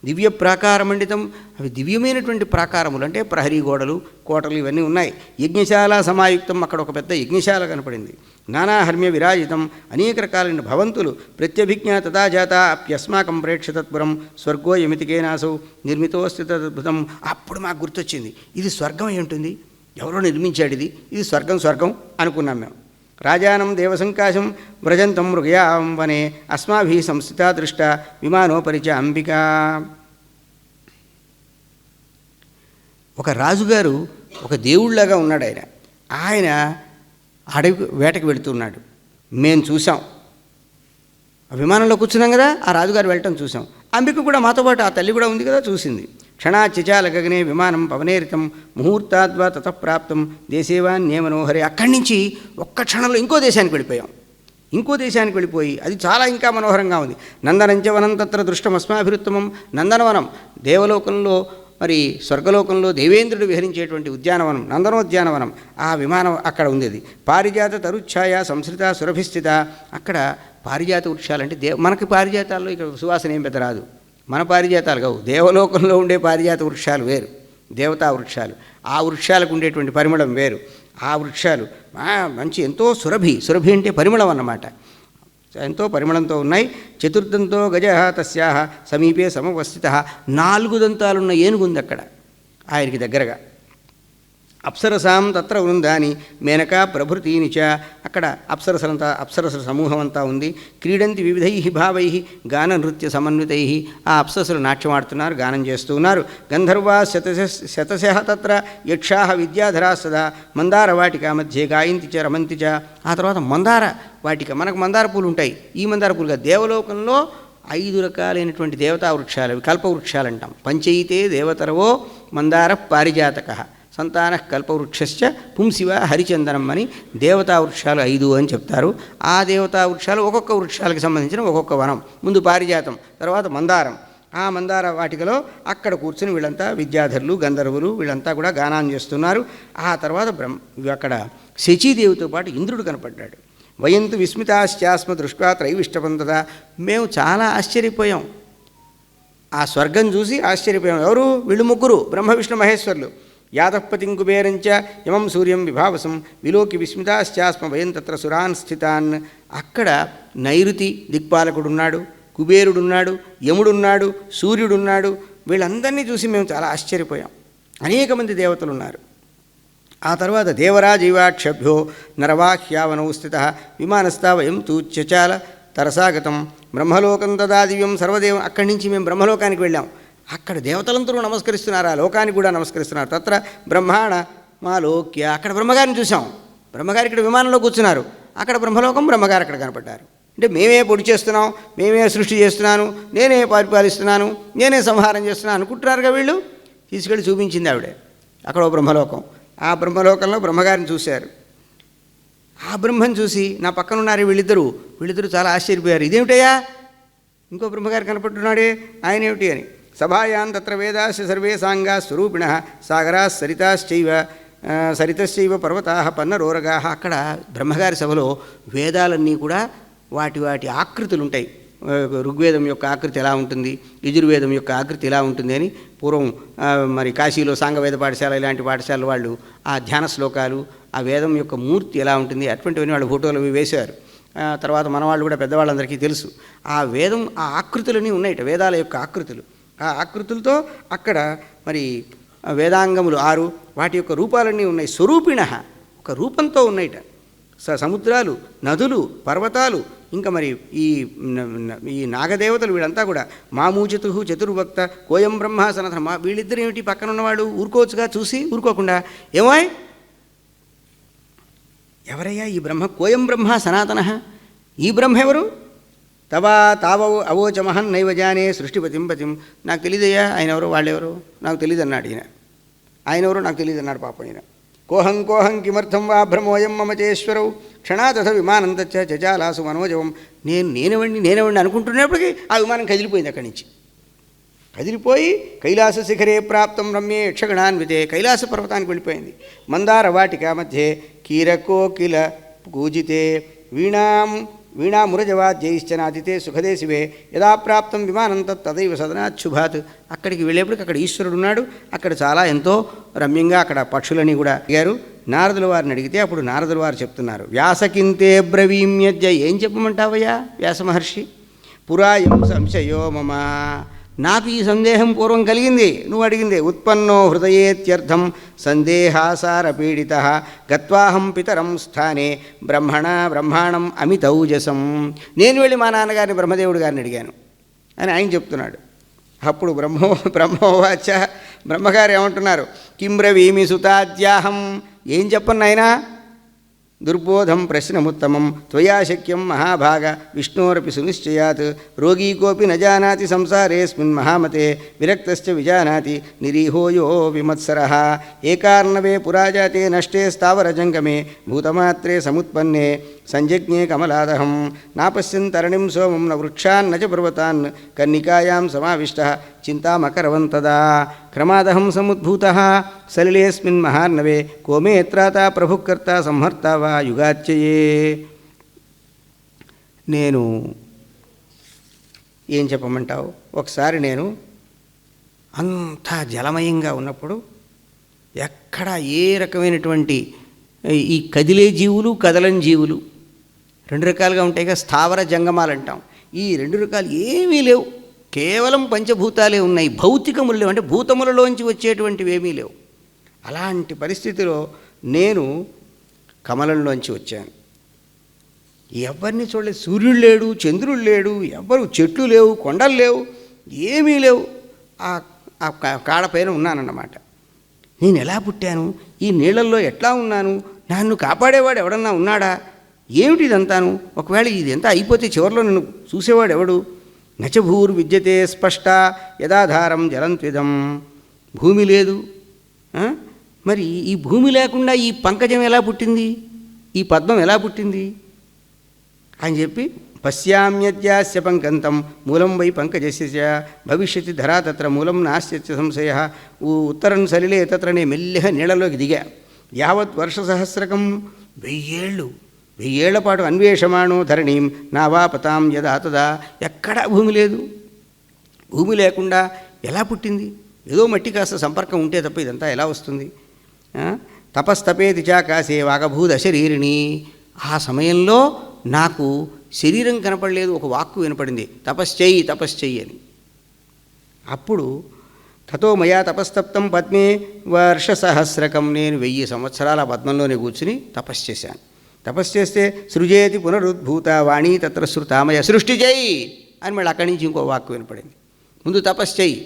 దివ్య ప్రాకారమండితం, అవి దివ్యమైనటువంటి ప్రాకారములు, అంటే ప్రహరీ గోడలు, కోటలు ఇవన్నీ ఉన్నాయి. యజ్ఞశాల సమాయుక్తం, అక్కడ ఒక పెద్ద యజ్ఞశాల కనపడింది. నానాహర్మ్య విరాజితం, అనేక రకాలైన భవంతులు. ప్రత్యభిజ్ఞ తదా జాత అప్యస్మాకం ప్రేక్షతత్పురం స్వర్గో యమితికేనాసౌ నిర్మితోస్తి తద్భుతం. అప్పుడు మాకు గుర్తొచ్చింది, ఇది స్వర్గం ఏంటుంది, ఎవరో నిర్మించాడు, ఇది స్వర్గం అనుకున్నాం మేము. రాజానం దేవసంకాశం వ్రజంతం మృగయాం వనే అస్మాభి సంస్థితా దృష్ట విమానోపరిచ అంబికా. ఒక రాజుగారు ఒక దేవుళ్లాగా ఉన్నాడు. ఆయన అడవి వేటకు వెళుతున్నాడు. మేము చూసాం, ఆ విమానంలో కూర్చున్నాం కదా, ఆ రాజుగారు వెళ్ళటం చూసాం. అంబిక కూడా మాతో పాటు, ఆ తల్లి కూడా ఉంది కదా, చూసింది. క్షణాచిచాల గగనే విమానం పవనేరితం ముహూర్తాద్వా తతఃప్రాప్తం దేశేవాన్యేమనోహరే. అక్కడి నుంచి ఒక్క క్షణంలో ఇంకో దేశానికి వెళ్ళిపోయి అది చాలా ఇంకా మనోహరంగా ఉంది. నందనంచ వనం తత్ర దృష్టమస్మాభిరుత్తమం. నందనవనం, దేవలోకంలో మరి స్వర్గలోకంలో దేవేంద్రుడు విహరించేటువంటి ఉద్యానవనం, నందనోద్యానవనం, ఆ విమానం అక్కడ ఉంది. పారిజాత తరుఛాయ సంస్కృత సురభిస్థిత, అక్కడ పారిజాత వృక్షాలంటే మనకి పారిజాతాల్లో ఇక్కడ సువాసన ఏం పెద్ద రాదు, మన పారిజాతాలు కావు. దేవలోకంలో ఉండే పారిజాత వృక్షాలు వేరు, దేవతా వృక్షాలు. ఆ వృక్షాలకు ఉండేటువంటి పరిమళం వేరు. ఆ వృక్షాలు మంచి ఎంతో సురభి అంటే పరిమళం అన్నమాట, ఎంతో పరిమళంతో ఉన్నాయి. చతుర్థంతో గజ తస్యా సమీపే సమవస్థిత, 4 దంతాలున్న ఏనుగుంది అక్కడ ఆయనకి దగ్గరగా. అప్సరసాం తత్ర వృందాని మేనకా ప్రభృతీని చ, అక్కడ అప్సరసల సమూహం అంతా ఉంది. క్రీడంతి వివిధై భావై గాన నృత్య సమన్వితై, ఆ అప్సరసలు నాట్యమాడుతున్నారు, గానం చేస్తూ ఉన్నారు. గంధర్వా శతశః తత్ర యక్షా విద్యాధరా సదా మందార వాటిక మధ్య గాయంతి చ రమంతి చ. ఆ తర్వాత మందార వాటిక, మనకు మందార పూలు ఉంటాయి, ఈ మందార పూలుగా దేవలోకంలో 5 రకాలైనటువంటి దేవతా వృక్షాలు, కల్పవృక్షాలు అంటాం. పంచైతే దేవతరవో మందార పారిజాతక సంతాన కల్పవృక్షశ్చ పుంశివ హరిచందనం అని దేవతా వృక్షాలు 5 అని చెప్తారు. ఆ దేవతా వృక్షాలు ఒక్కొక్క వృక్షాలకు సంబంధించిన ఒక్కొక్క వనం. ముందు పారిజాతం, తర్వాత మందారం. ఆ మందార వాటికలో అక్కడ కూర్చుని వీళ్ళంతా విద్యాధరులు, గంధర్వులు వీళ్ళంతా కూడా గానాన్ని చేస్తున్నారు. ఆ తర్వాత అక్కడ శచీదేవితో పాటు ఇంద్రుడు కనపడ్డాడు. వయంతు విస్మితాశ్చాస్మ దృష్ట్వా త్రైవిష్టపంతదా, మేము చాలా ఆశ్చర్యపోయాం, ఆ స్వర్గం చూసి ఆశ్చర్యపోయాం. ఎవరు వీళ్ళు? 3 బ్రహ్మ విష్ణు మహేశ్వరులు. యాదపతిం కుబేరంచ యమం సూర్యం విభావసం విలోకి విస్మితాశ్చాస్మ వయం తత్ర సురాన్ స్థితాన్. అక్కడ నైరుతి దిక్పాలకుడున్నాడు, కుబేరుడున్నాడు, యముడున్నాడు, సూర్యుడున్నాడు. వీళ్ళందరినీ చూసి మేము చాలా ఆశ్చర్యపోయాం. అనేక మంది దేవతలు ఉన్నారు. ఆ తర్వాత దేవరాజీవాక్షభ్యో నరవాహ్యావనౌ స్థిత విమానస్థా వయం తూచ్యచాల తరసాగతం బ్రహ్మలోకం తదా దివ్యం సర్వదేవం. అక్కడి నుంచి మేము బ్రహ్మలోకానికి వెళ్ళాం. అక్కడ దేవతలందరూ నమస్కరిస్తున్నారు, ఆ లోకానికి కూడా నమస్కరిస్తున్నారు. తత్ర బ్రహ్మాణ మాలోక్య, అక్కడ బ్రహ్మగారిని చూసాం. బ్రహ్మగారి ఇక్కడ విమానంలో కూర్చున్నారు, అక్కడ బ్రహ్మలోకం, బ్రహ్మగారు అక్కడ కనపడ్డారు. అంటే మేమే పొడి చేస్తున్నాం, మేమే సృష్టి చేస్తున్నాను, నేనే పరిపాలిస్తున్నాను, నేనే సంహారం చేస్తున్నాను అనుకుంటున్నారుగా వీళ్ళు. తీసుకెళ్ళి చూపించింది ఆవిడే అక్కడ బ్రహ్మలోకం. ఆ బ్రహ్మలోకంలో బ్రహ్మగారిని చూశారు. ఆ బ్రహ్మను చూసి నా పక్కన ఉన్నారు వీళ్ళిద్దరూ చాలా ఆశ్చర్యపోయారు. ఇదేమిటయ్యా, ఇంకో బ్రహ్మగారు కనపడుతున్నాడే, ఆయన ఏమిటి అని. సభాయాం తత్ర వేదాశ్చ సర్వే సాంగా స్వరూపిణ సాగరా సరితశ్చైవ పర్వతా పన్నరోరగా. అక్కడ బ్రహ్మగారి సభలో వేదాలన్నీ కూడా వాటి ఆకృతులు ఉంటాయి. ఋగ్వేదం యొక్క ఆకృతి ఎలా ఉంటుంది, యజుర్వేదం యొక్క ఆకృతి ఎలా ఉంటుంది అని పూర్వం మరి కాశీలో సాంగవేద పాఠశాల ఇలాంటి పాఠశాల వాళ్ళు ఆ ధ్యాన శ్లోకాలు, ఆ వేదం యొక్క మూర్తి ఎలా ఉంటుంది అటువంటివన్నీ వాళ్ళు ఫోటోలు వేశారు. తర్వాత మన వాళ్ళు కూడా పెద్దవాళ్ళందరికీ తెలుసు. ఆ వేదం ఆ ఆకృతులని ఉన్నాయట, వేదాల యొక్క ఆకృతులు. ఆ ఆకృతులతో అక్కడ మరి వేదాంగములు 6, వాటి యొక్క రూపాలన్నీ ఉన్నాయి. స్వరూపిణ, ఒక రూపంతో ఉన్నాయిట. సముద్రాలు, నదులు, పర్వతాలు, ఇంకా మరి ఈ నాగదేవతలు వీళ్ళంతా కూడా మామూచతు చతుర్భక్త కోయం బ్రహ్మ సనాతన. వీళ్ళిద్దరు ఏమిటి పక్కన ఉన్నవాడు ఊరుకోవచ్చుగా, చూసి ఊరుకోకుండా ఏమాయ్ ఎవరయ్యా ఈ బ్రహ్మ? కోయం బ్రహ్మ సనాతన, ఈ బ్రహ్మ ఎవరు? తావో అవోచమహన్ నైవజానే సృష్టిపతిం పతిం. నాకు తెలియదయ్యా ఆయన ఎవరు, వాళ్ళెవరు నాకు తెలియదు అన్నాడు ఈయన. ఆయన ఎవరో నాకు తెలియదు అన్నాడు పాపం ఈయన. కోహం కిమర్థం వా భ్రమోయం మమ చేశ్వరవు క్షణాతథ విమానంతచ్చ చచాలాసు మనోజవం. నేనెవండి అనుకుంటున్నప్పటికీ ఆ విమానం కదిలిపోయింది. అక్కడి నుంచి కదిలిపోయి కైలాస శిఖరే ప్రాప్తం రమ్యే యక్షగణాన్వితే, కైలాస పర్వతానికి వెళ్ళిపోయింది. మందార వాటిక మధ్యే కీరకోకిల కూజితే వీణామురజవాద్యైశ్చనాదితే సుఖదే శివే యదా ప్రాప్తం విమానం తదైవ సదనాచ్చుభాత్. అక్కడికి వెళ్ళేప్పటికి అక్కడ ఈశ్వరుడు ఉన్నాడు. అక్కడ చాలా ఎంతో రమ్యంగా అక్కడ పక్షులని కూడా అడిగారు. నారదుల వారిని అడిగితే అప్పుడు నారదుల వారు చెప్తున్నారు, వ్యాసకింతే బ్రవీమ్యజ్జ. ఏం చెప్పమంటావయ్యా వ్యాస మహర్షి? పురాయం సంశయో మమ, నాకు ఈ సందేహం పూర్వం కలిగింది, నువ్వు అడిగిందే. ఉత్పన్నో హృదయేత్యర్థం సందేహాసార పీడిత గత్వాహం పితరం స్థానే బ్రహ్మాణం అమితౌజసం. నేను వెళ్ళి మా నాన్నగారిని బ్రహ్మదేవుడి గారిని అడిగాను అని ఆయన చెప్తున్నాడు. అప్పుడు బ్రహ్మోవాచ, బ్రహ్మగారు ఏమంటున్నారు, కింబ్రవీమి సుతాద్యాహం. ఏం చెప్పను నాయనా? దుర్బోధం ప్రశ్నముత్తమం త్వయా శక్యం మహాభాగ విష్ణోరపి సునిశ్చయాత్. రోగీ కోపి న జానాతి సంసారేస్మిన్ మహామతే విరక్తశ్చ విజానాతి నిరీహోయో విమత్సరః. ఏకార్ణవే పురాజాతే నష్టే స్థావరజంగమే భూతమాత్రే సముత్పన్నే సంజజ్ఞే కమలాదహం. నాపశ్యన్ తరణిం సోమం న వృక్షాన్ న చ పర్వతాన్ కన్నికాయాం సమావిష్టః చింతామకరవన్ తదా. క్రమాదహం సముద్భూతః సలిలేస్మిన్ మహార్ణవే కోమే త్రాతా ప్రభుకర్త సంహర్త వా యుగాచ్యయే. నేను ఏం చెప్పమంటావు? ఒకసారి నేను అంతా జలమయంగా ఉన్నప్పుడు ఎక్కడ ఏ రకమైనటువంటి ఈ కదిలే జీవులు కదలని జీవులు 2 రకాలుగా ఉంటాయిగా, స్థావర జంగమాలు అంటాం. ఈ 2 రకాలు ఏమీ లేవు, కేవలం పంచభూతాలే ఉన్నాయి. భౌతికములు లేవు, అంటే భూతములలోంచి వచ్చేటువంటివి ఏమీ లేవు. అలాంటి పరిస్థితిలో నేను కమలంలోంచి వచ్చాను. ఎవరిని చూడలేదు, సూర్యుడు లేడు, చంద్రుడు లేడు, ఎవ్వరు, చెట్లు లేవు, కొండలు లేవు, ఏమీ లేవు. ఆ కాడపైన ఉన్నానన్నమాట. నేను ఎలా పుట్టాను, ఈ నీళ్ళల్లో ఎట్లా ఉన్నాను, నన్ను కాపాడేవాడు ఎవడన్నా ఉన్నాడా, ఏమిటి ఇదంతాను? ఒకవేళ ఇదంతా అయిపోతే చివరిలో నన్ను చూసేవాడు ఎవడు? నచభూర్ విద్యతే స్పష్ట యథాధారం జలంత్విదం. భూమి లేదు, మరి ఈ భూమి లేకుండా ఈ పంకజం ఎలా పుట్టింది, ఈ పద్మం ఎలా పుట్టింది అని చెప్పి, పశ్యామ్యద్యాస్య పంకంతం మూలం వై పంకజస్య భవిష్యతి ధరా తత్ర మూలం నాస్త్య సంశయ. ఉత్తరం సలిలే తత్రనే మెల్లగా నీళ్ళలోకి దిగా. యావత్ వర్షసహస్రకం 1000 ఏళ్ల పాటు అన్వేషమాణో ధరణీం నావాపతాం యదా తదా. ఎక్కడా భూమి లేదు. భూమి లేకుండా ఎలా పుట్టింది? ఏదో మట్టి కాస్త సంపర్కం ఉంటే తప్ప ఇదంతా ఎలా వస్తుంది? తపస్తపేతి చాకాశే వాగభూత శరీరిణి. ఆ సమయంలో నాకు శరీరం కనపడలేదు, ఒక వాక్కు వినపడింది, తపశ్చెయ్యి అని. అప్పుడు తతో మయా తపస్తప్తం పద్మే వర్షసహస్రకం. నేను 1000 సంవత్సరాల పద్మంలోనే కూర్చుని తపస్సు చేశాను. తపస్సు చేస్తే సృజేతి పునరుద్భూత వాణి తత్ర శృతామయ, సృష్టి చేయి అని మళ్ళీ అక్కడి నుంచి ఇంకో వాక్కు వినపడింది. ముందు తపస్సు చేయి.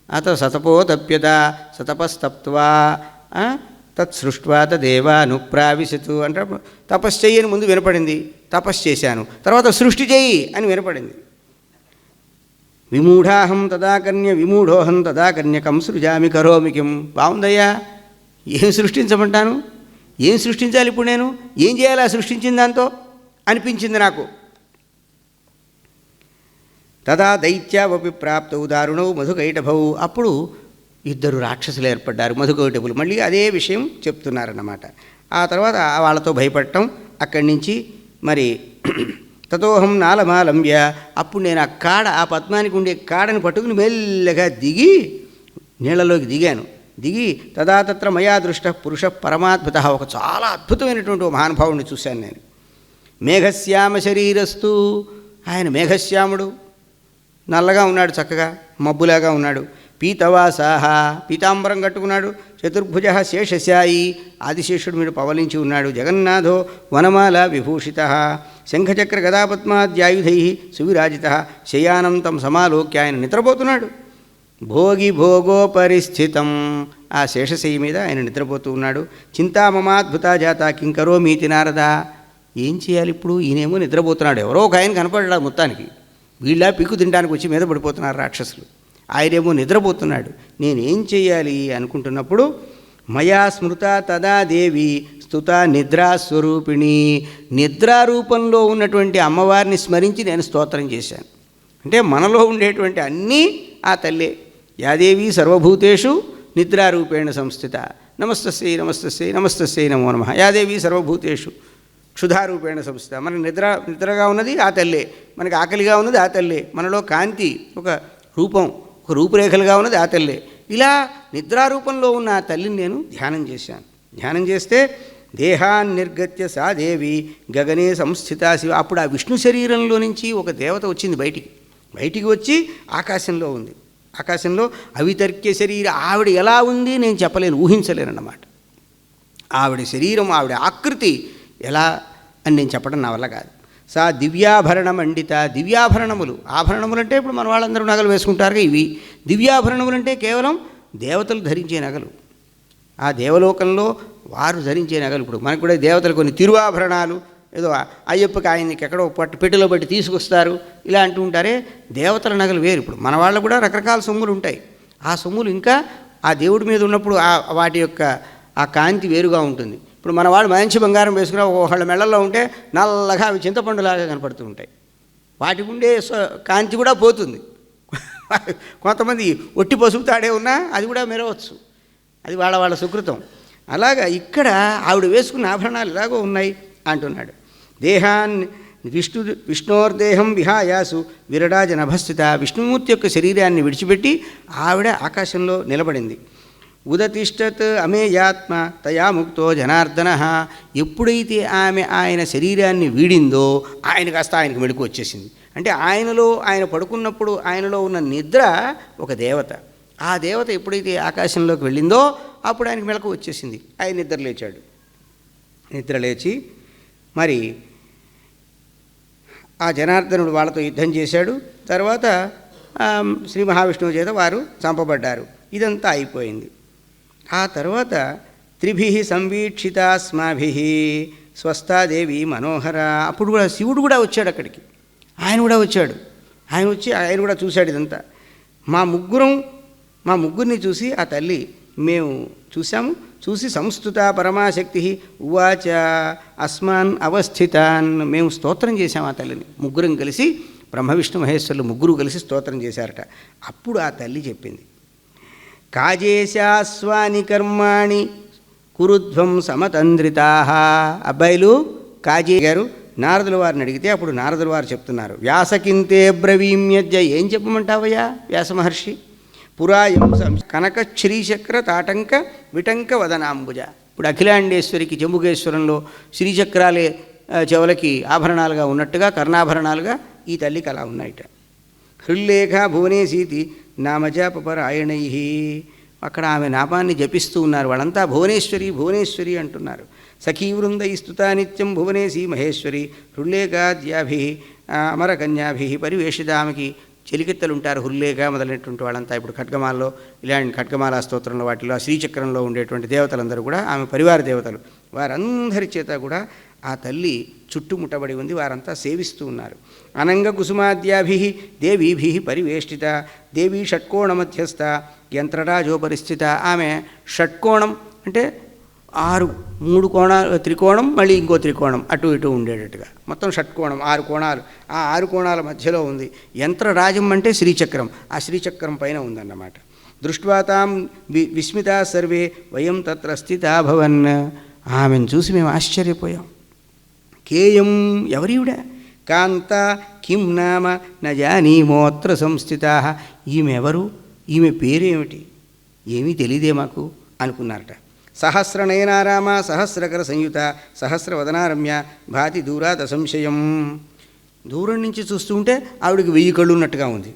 అత సతపోతప్యత సతపస్తప్త్వా తత్సృష్ట్వా తదేవానుప్రావిశతు అంటే తపస్సు చెయ్యి అని ముందు వినపడింది, తపస్సు చేశాను. తర్వాత సృష్టి చెయ్యి అని వినపడింది. విమూఢాహం తదాకర్ణ్య విమూఢోహం తదాకర్ణ్యకం సృజామి కరోమి కిం. బాగుందయ్యా, ఏం సృష్టించమంటాను, ఏం సృష్టించాలి ఇప్పుడు, నేను ఏం చేయాలి ఆ సృష్టించిన దాంతో అనిపించింది నాకు. తదా దైత్యావపి ప్రాప్తౌ దారుణౌ మధుకైటభౌ. అప్పుడు 2 రాక్షసులు ఏర్పడ్డారు, మధుకైటభులు. మళ్ళీ అదే విషయం చెప్తున్నారన్నమాట. ఆ తర్వాత వాళ్ళతో భయపడటం, అక్కడి నుంచి మరి తతోహం నాలమాలంబ్య. అప్పుడు నేను ఆ పద్మానికి ఉండే కాడని పట్టుకుని మెల్లగా దిగి నీళ్ళలోకి దిగాను. దిగి తదా తత్ర మయా దృష్ట పురుష పరమాద్భుత. ఒక చాలా అద్భుతమైనటువంటి ఒక మహానుభావుడిని చూశాను నేను. మేఘశ్యామ శరీరస్తు. ఆయన మేఘశ్యాముడు, నల్లగా ఉన్నాడు, చక్కగా మబ్బులాగా ఉన్నాడు. పీతవాసాహ, పీతాంబరం కట్టుకున్నాడు. చతుర్భుజ శేషశాయి, ఆదిశేషుడు మీద పవలించి ఉన్నాడు. జగన్నాథో వనమాల విభూషిత, శంఖచక్ర గదాపద్మాద్యాయుధై సువిరాజిత, శయానం తం సమాలోక్య, ఆయన నిద్రపోతున్నాడు. భోగి భోగోపరిస్థితం, ఆ శేషశయ్య మీద ఆయన నిద్రపోతూ ఉన్నాడు. చింతామమాద్భుత జాత కింకరోమీతి నారద, ఏం చేయాలి ఇప్పుడు? ఈయనేమో నిద్రపోతున్నాడు. ఎవరో ఒక ఆయన కనపడ్డాడు మొత్తానికి. వీళ్ళ పిక్కు తినడానికి వచ్చి మీద పడిపోతున్నారు రాక్షసులు. ఆయనేమో నిద్రపోతున్నాడు. నేనేం చేయాలి అనుకుంటున్నప్పుడు మయా స్మృత తదా దేవి స్తుత నిద్రాస్వరూపిణి, నిద్రారూపంలో ఉన్నటువంటి అమ్మవారిని స్మరించి నేను స్తోత్రం చేశాను. అంటే మనలో ఉండేటువంటి అన్నీ ఆ తల్లే. యాదేవి సర్వభూతేషు నిద్రారూపేణ సంస్థిత, నమస్తస్యై నమస్తస్యై నమస్తస్యై నమో నమః. యాదేవి సర్వభూతేషు క్షుధారూపేణ సంస్థిత, మనకి నిద్రగా ఉన్నది ఆ తల్లే, మనకి ఆకలిగా ఉన్నది ఆ తల్లే, మనలో కాంతి ఒక రూపం, ఒక రూపురేఖలుగా ఉన్నది ఆ తల్లే. ఇలా నిద్రారూపంలో ఉన్న ఆ తల్లిని నేను ధ్యానం చేశాను. ధ్యానం చేస్తే దేహాన్ నిర్గత్య సా దేవి గగనే సంస్థిత శివ, అప్పుడు ఆ విష్ణు శరీరంలో నుంచి ఒక దేవత వచ్చింది బయటికి వచ్చి ఆకాశంలో ఉంది. ఆకాశంలో అవితర్క్య శరీర, ఆవిడ ఎలా ఉంది నేను చెప్పలేను, ఊహించలేనన్నమాట. ఆవిడ శరీరం, ఆవిడ ఆకృతి ఎలా అని నేను చెప్పడం నా వల్ల కాదు. సా దివ్యాభరణ మండిత, దివ్యాభరణములు, ఆభరణములు అంటే ఇప్పుడు మన వాళ్ళందరూ నగలు వేసుకుంటారుగా, ఇవి దివ్యాభరణములు అంటే కేవలం దేవతలు ధరించే నగలు, ఆ దేవలోకంలో వారు ధరించే నగలు. ఇప్పుడు మనకు కూడా దేవతలు కొన్ని తిరువాభరణాలు, ఏదో అయ్యప్పకి ఆయనకి ఎక్కడో పెట్టెలో పెట్టి తీసుకొస్తారు ఇలా అంటూ ఉంటారే, దేవతల నగలు వేరు. ఇప్పుడు మన వాళ్ళు కూడా రకరకాల సొమ్ములు ఉంటాయి. ఆ సొమ్ములు ఇంకా ఆ దేవుడి మీద ఉన్నప్పుడు వాటి యొక్క ఆ కాంతి వేరుగా ఉంటుంది. ఇప్పుడు మన వాళ్ళు మంచి బంగారం వేసుకున్న ఒకళ్ళ మెళ్ళల్లో ఉంటే నల్లగా అవి చింతపండులాగా కనపడుతూ ఉంటాయి. వాటికి ఉండే కాంతి కూడా పోతుంది. కొంతమంది ఒట్టి పసుపు తాడే ఉన్నా అది కూడా మెరవచ్చు, అది వాళ్ళ సుకృతం. అలాగా ఇక్కడ ఆవిడ వేసుకున్న ఆభరణాలు ఎలాగో ఉన్నాయి అంటున్నాడు. దేహాన్ని విష్ణోర్దేహం విహాయాసు విరడాజ నభస్థిత, విష్ణుమూర్తి యొక్క శరీరాన్ని విడిచిపెట్టి ఆవిడ ఆకాశంలో నిలబడింది. ఉదతిష్టత్ అమేయాత్మ తయా ముక్తో జనార్దన, ఎప్పుడైతే ఆమె ఆయన శరీరాన్ని వీడిందో ఆయన కాస్త ఆయనకు మెళుకు వచ్చేసింది. అంటే ఆయన పడుకున్నప్పుడు ఆయనలో ఉన్న నిద్ర ఒక దేవత, ఆ దేవత ఎప్పుడైతే ఆకాశంలోకి వెళ్ళిందో అప్పుడు ఆయనకు మెళకు వచ్చేసింది. ఆయన నిద్ర లేచి మరి ఆ జనార్దనుడు వాళ్ళతో యుద్ధం చేశాడు. తర్వాత శ్రీ మహావిష్ణువు చేత వారు చంపబడ్డారు. ఇదంతా అయిపోయింది. ఆ తర్వాత త్రిభిః సంవీక్షితాస్మాభిః స్వస్థాదేవి మనోహర, అప్పుడు కూడా శివుడు కూడా వచ్చాడు అక్కడికి. ఆయన కూడా వచ్చాడు. ఆయన కూడా చూశాడు ఇదంతా. మా ముగ్గురిని చూసి ఆ తల్లి మేము చూసి సంస్తుత పరమాశక్తి ఉవాచ అస్మాన్ అవస్థితాన్, మేము స్తోత్రం చేశాం ఆ తల్లిని. ముగ్గురం కలిసి, బ్రహ్మ విష్ణు మహేశ్వరులు ముగ్గురు కలిసి స్తోత్రం చేశారట. అప్పుడు ఆ తల్లి చెప్పింది, కాజేశాస్వాని కర్మాణి కురుధ్వం సమతంద్రితా. అబ్బాయిలు కాజే గారు నారదుల వారిని అడిగితే అప్పుడు నారదుల వారు చెప్తున్నారు, వ్యాసకింతే బ్రవీమ్యజ్జ, ఏం చెప్పమంటావయ్యా వ్యాస మహర్షి, పురాయం కనక శ్రీచక్ర తాటంక విటంక వదనాంబుజ. ఇప్పుడు అఖిలాండేశ్వరికి జంబుకేశ్వరంలో శ్రీచక్రాలే చెవులకి ఆభరణాలుగా ఉన్నట్టుగా, కర్ణాభరణాలుగా ఈ తల్లికి అలా ఉన్నాయిట. హృల్లేఖ భువనేశీతి నామజాపరాయణై, అక్కడ ఆమె నామాన్ని జపిస్తూ ఉన్నారు. వాళ్ళంతా భువనేశ్వరి అంటున్నారు. సఖీవృందై స్తుతా నిత్యం భువనేశీ మహేశ్వరి హృల్లేఖాద్యాభి అమరకన్యాభి పరివేషిత. ఆమెకి చెలికెత్తలు ఉంటారు, హుల్లేఖ మొదలైనటువంటి వాళ్ళంతా. ఇప్పుడు ఖడ్గమాలలో ఇలాంటి ఖడ్గమాల స్తోత్రంలో వాటిలో ఆ శ్రీచక్రంలో ఉండేటువంటి దేవతలందరూ కూడా ఆమె పరివార దేవతలు. వారందరి చేత కూడా ఆ తల్లి చుట్టుముట్టబడి ఉంది. వారంతా సేవిస్తూ ఉన్నారు. అనంగ కుసుమాద్యాభి దేవీభి పరివేష్టిత, దేవీ షట్కోణ మధ్యస్థ యంత్రరాజోపరిస్థిత. ఆమె షట్కోణం అంటే 3 కోణాలు, త్రికోణం, మళ్ళీ ఇంకో త్రికోణం అటు ఇటు ఉండేటట్టుగా మొత్తం షట్కోణం, 6 కోణాలు. ఆ 6 కోణాల మధ్యలో ఉంది. యంత్రరాజం అంటే శ్రీచక్రం, ఆ శ్రీచక్రం పైన ఉందన్నమాట. దృష్ట్వాతాం విస్మితా సర్వే వయం తత్ర స్థితా భవన్. ఆమెను చూసి మేము ఆశ్చర్యపోయాం. కేయం, ఎవరివిడ, కాంత కిం నామ నజానీమోత్ర సంస్థితా. ఈమె ఎవరు, ఈమె పేరేమిటి, ఏమీ తెలియదే మాకు అనుకున్నారట. సహస్రనయనారామ సహస్రకర సంయుత సహస్రవదనారమ్య భాతి దూరాత సంశయం. దూరం నుంచి చూస్తూ ఉంటే ఆవిడికి 1000 కళ్ళు ఉన్నట్టుగా ఉంది,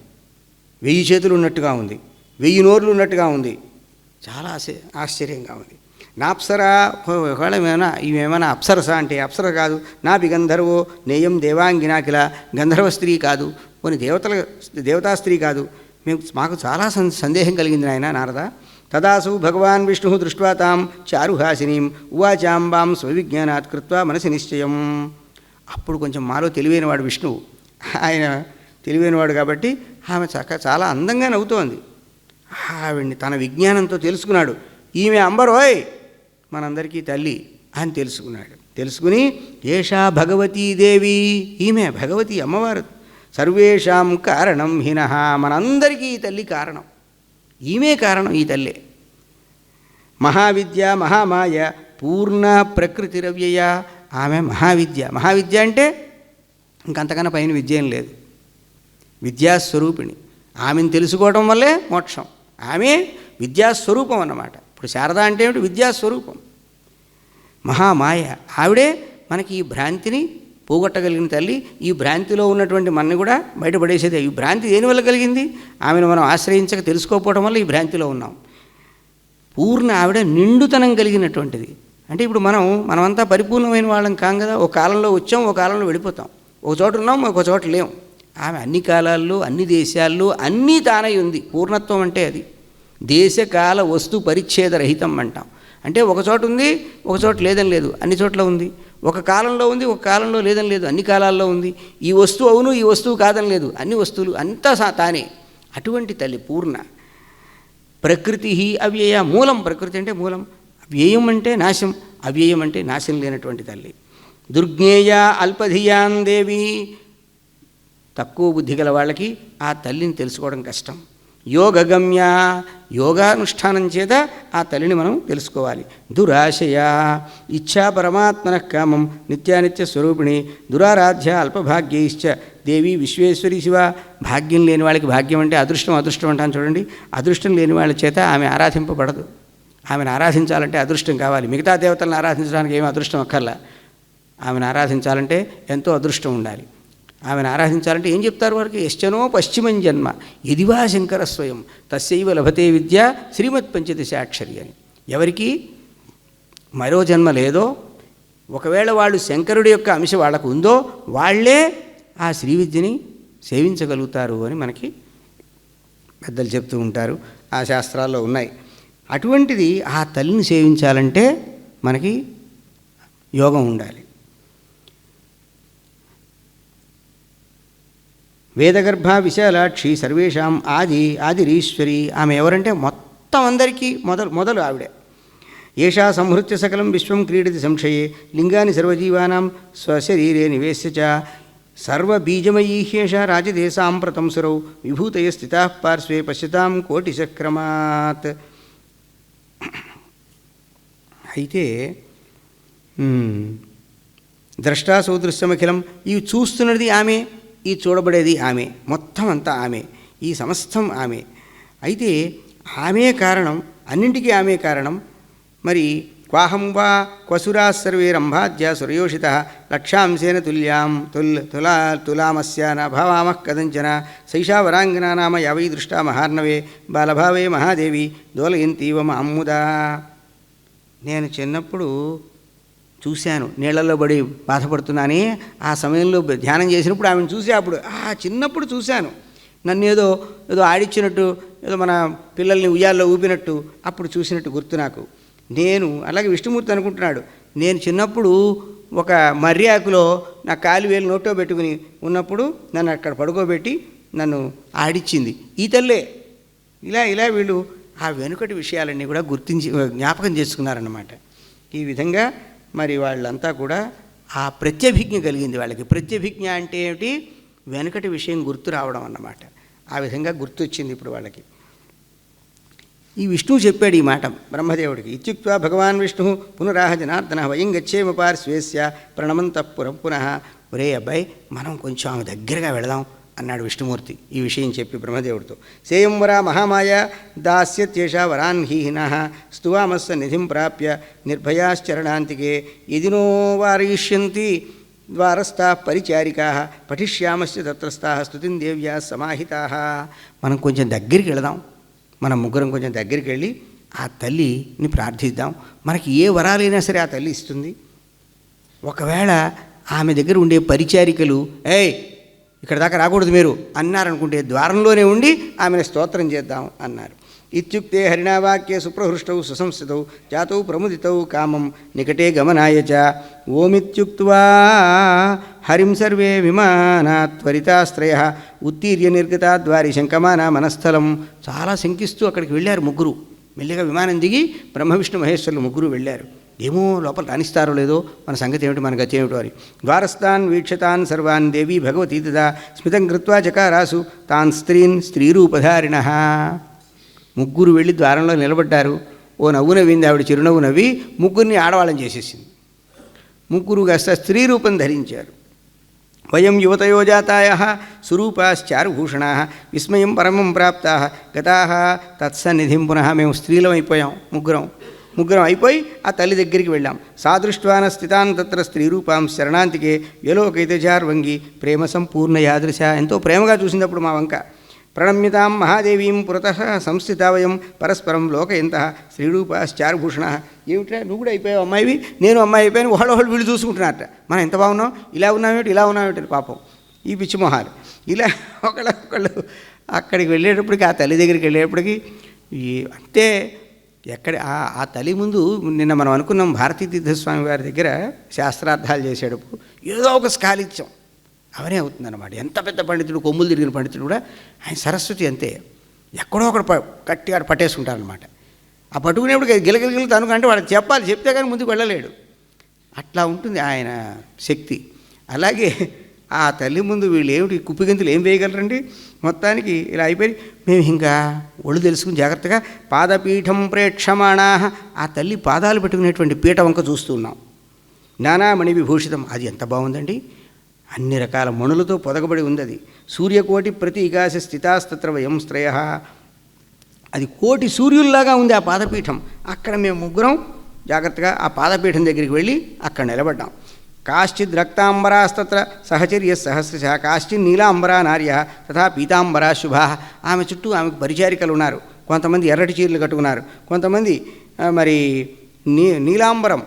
1000 చేతులు ఉన్నట్టుగా ఉంది. 1000 నోర్లు ఉన్నట్టుగా ఉంది. చాలా ఆశ్చర్యంగా ఉంది. నాప్సరా, ఒకవేళ ఇవేమైనా అప్సరస అంటే అప్సర కాదు. నా బిగంధర్వో నేయం దేవాంగినాకిల, గంధర్వ స్త్రీ కాదు, కొన్ని దేవతా స్త్రీ కాదు. మాకు చాలా సందేహం కలిగింది నాయన నారద. తదాసు భగవాన్ విష్ణు దృష్ట్వా తాం చారుహాసినీం ఉవాచాంబాం స్వవిజ్ఞానాత్ కృత్వా మనసి నిశ్చయం. అప్పుడు కొంచెం మాలో తెలివైనవాడు విష్ణువు, ఆయన తెలివైనవాడు కాబట్టి ఆమె చాలా అందంగా నవ్వుతోంది. ఆవిడ్ని తన విజ్ఞానంతో తెలుసుకున్నాడు. ఈమె అంబరోయ్ మనందరికీ తల్లి అని తెలుసుకున్నాడు. తెలుసుకుని ఏషా భగవతీదేవి, ఈమె భగవతి అమ్మవారు, సర్వేషాం కారణం హినః, మనందరికీ ఈ తల్లి కారణం, ఈమె కారణం, ఈ తల్లే. మహావిద్య మహామాయ పూర్ణ ప్రకృతిరవ్యయ, ఆమె మహావిద్య. మహావిద్య అంటే ఇంకంతకన్నా పైన విద్య ఏం లేదు, విద్యాస్వరూపిణి. ఆమెను తెలుసుకోవడం వల్లే మోక్షం. ఆమె విద్యాస్వరూపం అన్నమాట. ఇప్పుడు శారద అంటే ఏమిటి? విద్యాస్వరూపం. మహామాయ, ఆవిడే మనకి ఈ భ్రాంతిని పోగొట్టగలిగిన తల్లి. ఈ భ్రాంతిలో ఉన్నటువంటి మనని కూడా బయటపడేసేదే. ఈ భ్రాంతి దేనివల్ల కలిగింది? ఆమెను మనం ఆశ్రయించక తెలుసుకోకపోవడం వల్ల ఈ భ్రాంతిలో ఉన్నాం. పూర్ణ, ఆవిడ నిండుతనం కలిగినటువంటిది. అంటే ఇప్పుడు మనమంతా పరిపూర్ణమైన వాళ్ళం కాం కదా. ఒక కాలంలో వచ్చాం, ఒక కాలంలో వెళ్ళిపోతాం, ఒక చోట ఉన్నాం, ఒక చోట లేం. ఆమె అన్ని కాలాల్లో అన్ని దేశాల్లో అన్నీ తానై ఉంది. పూర్ణత్వం అంటే అది. దేశకాల వస్తు పరిచ్ఛేద రహితం అంటాం. అంటే ఒక చోట ఉంది, ఒక చోట లేదని లేదు, అన్ని చోట్ల ఉంది. ఒక కాలంలో ఉంది, ఒక కాలంలో లేదని లేదు, అన్ని కాలాల్లో ఉంది. ఈ వస్తువు అవును, ఈ వస్తువు కాదని లేదు, అన్ని వస్తువులు అంతా తానే. అటువంటి తల్లి పూర్ణ. ప్రకృతి అవ్యయ, మూలం. ప్రకృతి అంటే మూలం, వ్యయం అంటే నాశం, అవ్యయం అంటే నాశం లేనటువంటి తల్లి. దుర్జ్ఞేయ అల్పధియాన్ దేవి, తక్కువ బుద్ధి గల వాళ్ళకి ఆ తల్లిని తెలుసుకోవడం కష్టం. యోగగమ్య, యోగానుష్ఠానం చేత ఆ తల్లిని మనం తెలుసుకోవాలి. దురాశయ, ఇచ్ఛా పరమాత్మన కామం నిత్యానిత్య స్వరూపిణి, దురారాధ్య అల్పభాగ్యైశ్చ దేవి విశ్వేశ్వరి శివ. భాగ్యం లేని వాళ్ళకి, భాగ్యం అంటే అదృష్టం, అదృష్టం అంటాను చూడండి, అదృష్టం లేని వాళ్ళ చేత ఆమె ఆరాధింపబడదు. ఆమెను ఆరాధించాలంటే అదృష్టం కావాలి. మిగతా దేవతలను ఆరాధించడానికి ఏమీ అదృష్టం అక్కర్లా. ఆమెను ఆరాధించాలంటే ఎంతో అదృష్టం ఉండాలి. ఆమెను ఆరాధించాలంటే ఏం చెప్తారు వారికి? యశ్చనో పశ్చిమం జన్మ యదివా శంకర స్వయం తస్యైవ లభతే విద్య శ్రీమత్ పంచదశాక్షరి అని. ఎవరికి మరో జన్మ లేదో, ఒకవేళ వాళ్ళు శంకరుడి యొక్క అంశ వాళ్ళకు ఉందో, వాళ్ళే ఆ శ్రీ విద్యని సేవించగలుగుతారు అని మనకి పెద్దలు చెప్తూ ఉంటారు, ఆ శాస్త్రాల్లో ఉన్నాయి. అటువంటిది ఆ తల్లిని సేవించాలంటే మనకి యోగం ఉండాలి. వేదగర్భ విశాలాక్షి సర్వేషాం ఆదిరీశ్వరి. ఆమె ఎవరంటే మొత్తం అందరికీ మొదలు ఆవిడే. ఏషా సంహృత్య సకలం విశ్వం క్రీడతి సంశయే లింగాని సర్వజీవానాం స్వశరీరే నివేశ్య చ సర్వబీజమయీ హ్యేష రాజదేశాంప్రతం సురౌ విభూతయ స్థితాః పార్శ్వే పశ్యతాం కోటిచక్రమాత్. అయితే ద్రష్టా సౌదృశ్యమఖిలం, ఇవి చూస్తున్నది ఆమె, ఈ చూడబడేది ఆమె, మొత్తం అంతా ఆమె, ఈ సమస్తం ఆమె. అయితే ఆమె కారణం, అన్నింటికీ ఆమె కారణం. మరి క్వాహం వా క్వసురా సర్వే రంభాద్య సురయోషిత లక్షాంశేన తులామస్య న భవామః కదంచన సైషా వరాంగనా నామ యావై దృష్టా మహార్ణవే బాలభావే మహాదేవి దోలయంతీవ మాముదా. నేను చిన్నప్పుడు చూశాను, నీళ్లలో పడి బాధపడుతున్నానే, ఆ సమయంలో ధ్యానం చేసినప్పుడు ఆమెను చూసి, అప్పుడు చిన్నప్పుడు చూశాను, నన్ను ఏదో ఆడిచ్చినట్టు, ఏదో మన పిల్లల్ని ఉయ్యాల్లో ఊపినట్టు అప్పుడు చూసినట్టు గుర్తు నాకు. నేను అలాగే విష్ణుమూర్తి అనుకుంటున్నాడు, నేను చిన్నప్పుడు ఒక మర్రి ఆకులో నా కాలు వేలు నోట్లో పెట్టుకుని ఉన్నప్పుడు నన్ను అక్కడ పడుకోబెట్టి నన్ను ఆడిచ్చింది ఈ తల్లే. ఇలా వీళ్ళు ఆ వెనుకటి విషయాలన్నీ కూడా జ్ఞాపకం చేసుకున్నారన్నమాట. ఈ విధంగా మరి వాళ్ళంతా కూడా ఆ ప్రత్యభిజ్ఞ కలిగింది వాళ్ళకి. ప్రత్యభిజ్ఞ అంటే ఏమిటి? వెనుకటి విషయం గుర్తు రావడం అన్నమాట. ఆ విధంగా గుర్తొచ్చింది ఇప్పుడు వాళ్ళకి. ఈ విష్ణువు చెప్పాడు ఈ మాట బ్రహ్మదేవుడికి. ఇత్యుక్త్వా భగవాన్ విష్ణు పునరాహ జనార్దన వయం గచ్చేమ పార్శ్వేస్య ప్రణమంతః పునః. ఒరే అబ్బాయి, మనం కొంచెం ఆమె దగ్గరగా వెళదాం అన్నాడు విష్ణుమూర్తి ఈ విషయం చెప్పి బ్రహ్మదేవుడితో. సేయంవరా మహామాయ దాస్యత్యేషా వరాన్హీనః స్తువామస్స నిధిం ప్రాప్య నిర్భయాశ్చరణాంతికే యదినో వారయిష్యంతి ద్వారస్థాః పరిచారికాః పఠిష్యామశ్చ తత్రస్థాః స్తుతిం దేవ్యాः సమాహితాః. మనం కొంచెం దగ్గరికి వెళదాం, మనం ముగ్గురం కొంచెం దగ్గరికి వెళ్ళి ఆ తల్లిని ప్రార్థిద్దాం. మనకి ఏ వరాలైనా సరే ఆ తల్లి ఇస్తుంది. ఒకవేళ ఆమె దగ్గర ఉండే పరిచారికలు ఏయ్ ఇక్కడ దాకా రాకూడదు మీరు అన్నారనుకుంటే ద్వారంలోనే ఉండి ఆమెను స్తోత్రం చేద్దాం అన్నారు. ఇత్యుక్తే హరిణావాక్యే సుప్రహృష్టౌ సుసంస్థితౌ జాతౌ ప్రముదితౌ కామం నికటే గమనాయ చ ఓమిత్యుక్త్వా హరిం సర్వే విమానాత్ త్వరితాశ్రయ ఉత్తీర్య నిర్గతాద్వారి శంకమాన మనస్థలం. చాలా శంకిస్తూ అక్కడికి వెళ్ళారు ముగ్గురు. మెల్లిగా విమానం దిగి బ్రహ్మ విష్ణు మహేశ్వరులు ముగ్గురు వెళ్ళారు. ఏమో లోపల రాణిస్తారో లేదో, మన సంగతి ఏమిటి, మన గతి ఏమిటో అని. ద్వారస్థాన్ వీక్షతాన్ సర్వాన్ దేవీ భగవతీ తదా స్మితం కృత్వా చకారాసు తాన్ స్త్రీన్ స్త్రీరూపధారిణ. ముగ్గురు వెళ్ళి ద్వారంలో నిలబడ్డారు. ఓ నవ్వు నవ్వింది ఆవిడ, చిరునవ్వు నవ్వి ముగ్గురిని ఆడవాళ్ళని చేసేసింది. ముగ్గురు కాస్త స్త్రీ రూపం ధరించారు. వయం యువతయో జాతాయః సురూపాశ్చారుభూషణాః విస్మయం పరమం ప్రాప్తాః గతాః తత్సన్నిధిం. పునః మేము స్త్రీలం అయిపోయాం, ముగ్గురం అయిపోయి ఆ తల్లి దగ్గరికి వెళ్ళాం. సాదృష్ట్వాన స్థితాన్ తత్ర స్త్రీరూపాం శరణాంతికే వ్యలోకైతే చార్వంగి ప్రేమ సంపూర్ణ యాదృశ. ఎంతో ప్రేమగా చూసినప్పుడు మా వంక. ప్రణమ్యతాం మహాదేవీం పురతః సంస్థితా వయం పరస్పరం లోకయంతః స్త్రీరూపాశ్చారుభూషణ. ఏమిట్రా నువ్వు కూడా అయిపోయావు అమ్మాయివి, నేను అమ్మాయి అయిపోయాను, వాళ్ళు వీళ్ళు చూసుకుంటున్నారట. మనం ఎంత బాగున్నాం, ఇలా ఉన్నామేమిటి పాపం ఈ పిచ్చి మొహాలు. ఇలా ఒకళ్ళు అక్కడికి వెళ్ళేటప్పటికి, ఆ తల్లి దగ్గరికి వెళ్ళేటప్పటికి అంటే ఎక్కడ ఆ తల్లి ముందు నిన్న మనం అనుకున్నాం భారతీ తీర్థస్వామి వారి దగ్గర శాస్త్రార్థాలు చేసేటప్పుడు ఏదో ఒక స్కాలిత్యం అవనే అవుతుందన్నమాట. ఎంత పెద్ద పండితుడు, కొమ్ములు తిరిగిన పండితుడు కూడా ఆయన సరస్వతి అంతే, ఎక్కడో ఒకడు గట్టిగా పట్టేసుకుంటారనమాట. ఆ పట్టుకునేప్పుడు గిలగిలగిలు తనుకంటే వాడికి చెప్పాలి, చెప్తే కానీ ముందుకు వెళ్ళలేడు. అట్లా ఉంటుంది ఆయన శక్తి. అలాగే ఆ తల్లి ముందు వీళ్ళు ఏమిటి కుప్పిగంతులు ఏం వేయగలరండి. మొత్తానికి ఇలా అయిపోయి మేము ఇంకా ఒళ్ళు తెలుసుకుని జాగ్రత్తగా పాదపీఠం ప్రేక్షమాణా, ఆ తల్లి పాదాలు పెట్టుకునేటువంటి పీఠ వంక చూస్తూ ఉన్నాం. నానామణి విభూషితం, అది ఎంత బాగుందండి, అన్ని రకాల మణులతో పొదగబడి ఉంది. అది సూర్యకోటి ప్రతి ఇకాశ స్థితాస్తత్ర వయం శ్రేయ, అది కోటి సూర్యుల్లాగా ఉంది ఆ పాదపీఠం. అక్కడ మేము ముగ్గురం జాగ్రత్తగా ఆ పాదపీఠం దగ్గరికి వెళ్ళి అక్కడ నిలబడ్డాం. కాశ్చిద్ రక్తాంబరాస్తత్ర సహచర్య సహస్రశ కాశ్చిన్ నీలాంబరా నార్య తథా పీతాంబరా శుభా. ఆమె చుట్టూ ఆమెకు పరిచారికలు ఉన్నారు. కొంతమంది ఎర్రటి చీరలు కట్టుకున్నారు, కొంతమంది మరి నీలాంబరం,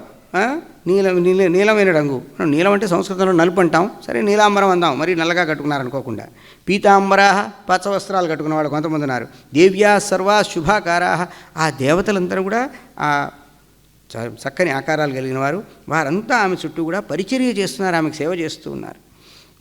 నీలమైన రంగు. నీలం అంటే సంస్కృతంలో నలుపు అంటాం, సరే నీలాంబరం అందాం, మరి నల్లగా కట్టుకున్నారు అనుకోకుండా. పీతాంబరా పచ్చ వస్త్రాలు కట్టుకున్న వాళ్ళు కొంతమంది ఉన్నారు. దేవ్యా సర్వా శుభాకారా, ఆ దేవతలందరూ కూడా ఆ చక్కని ఆకారాలు కలిగిన వారు. వారంతా ఆమె చుట్టూ కూడా పరిచర్య చేస్తున్నారు, ఆమెకు సేవ చేస్తూ ఉన్నారు.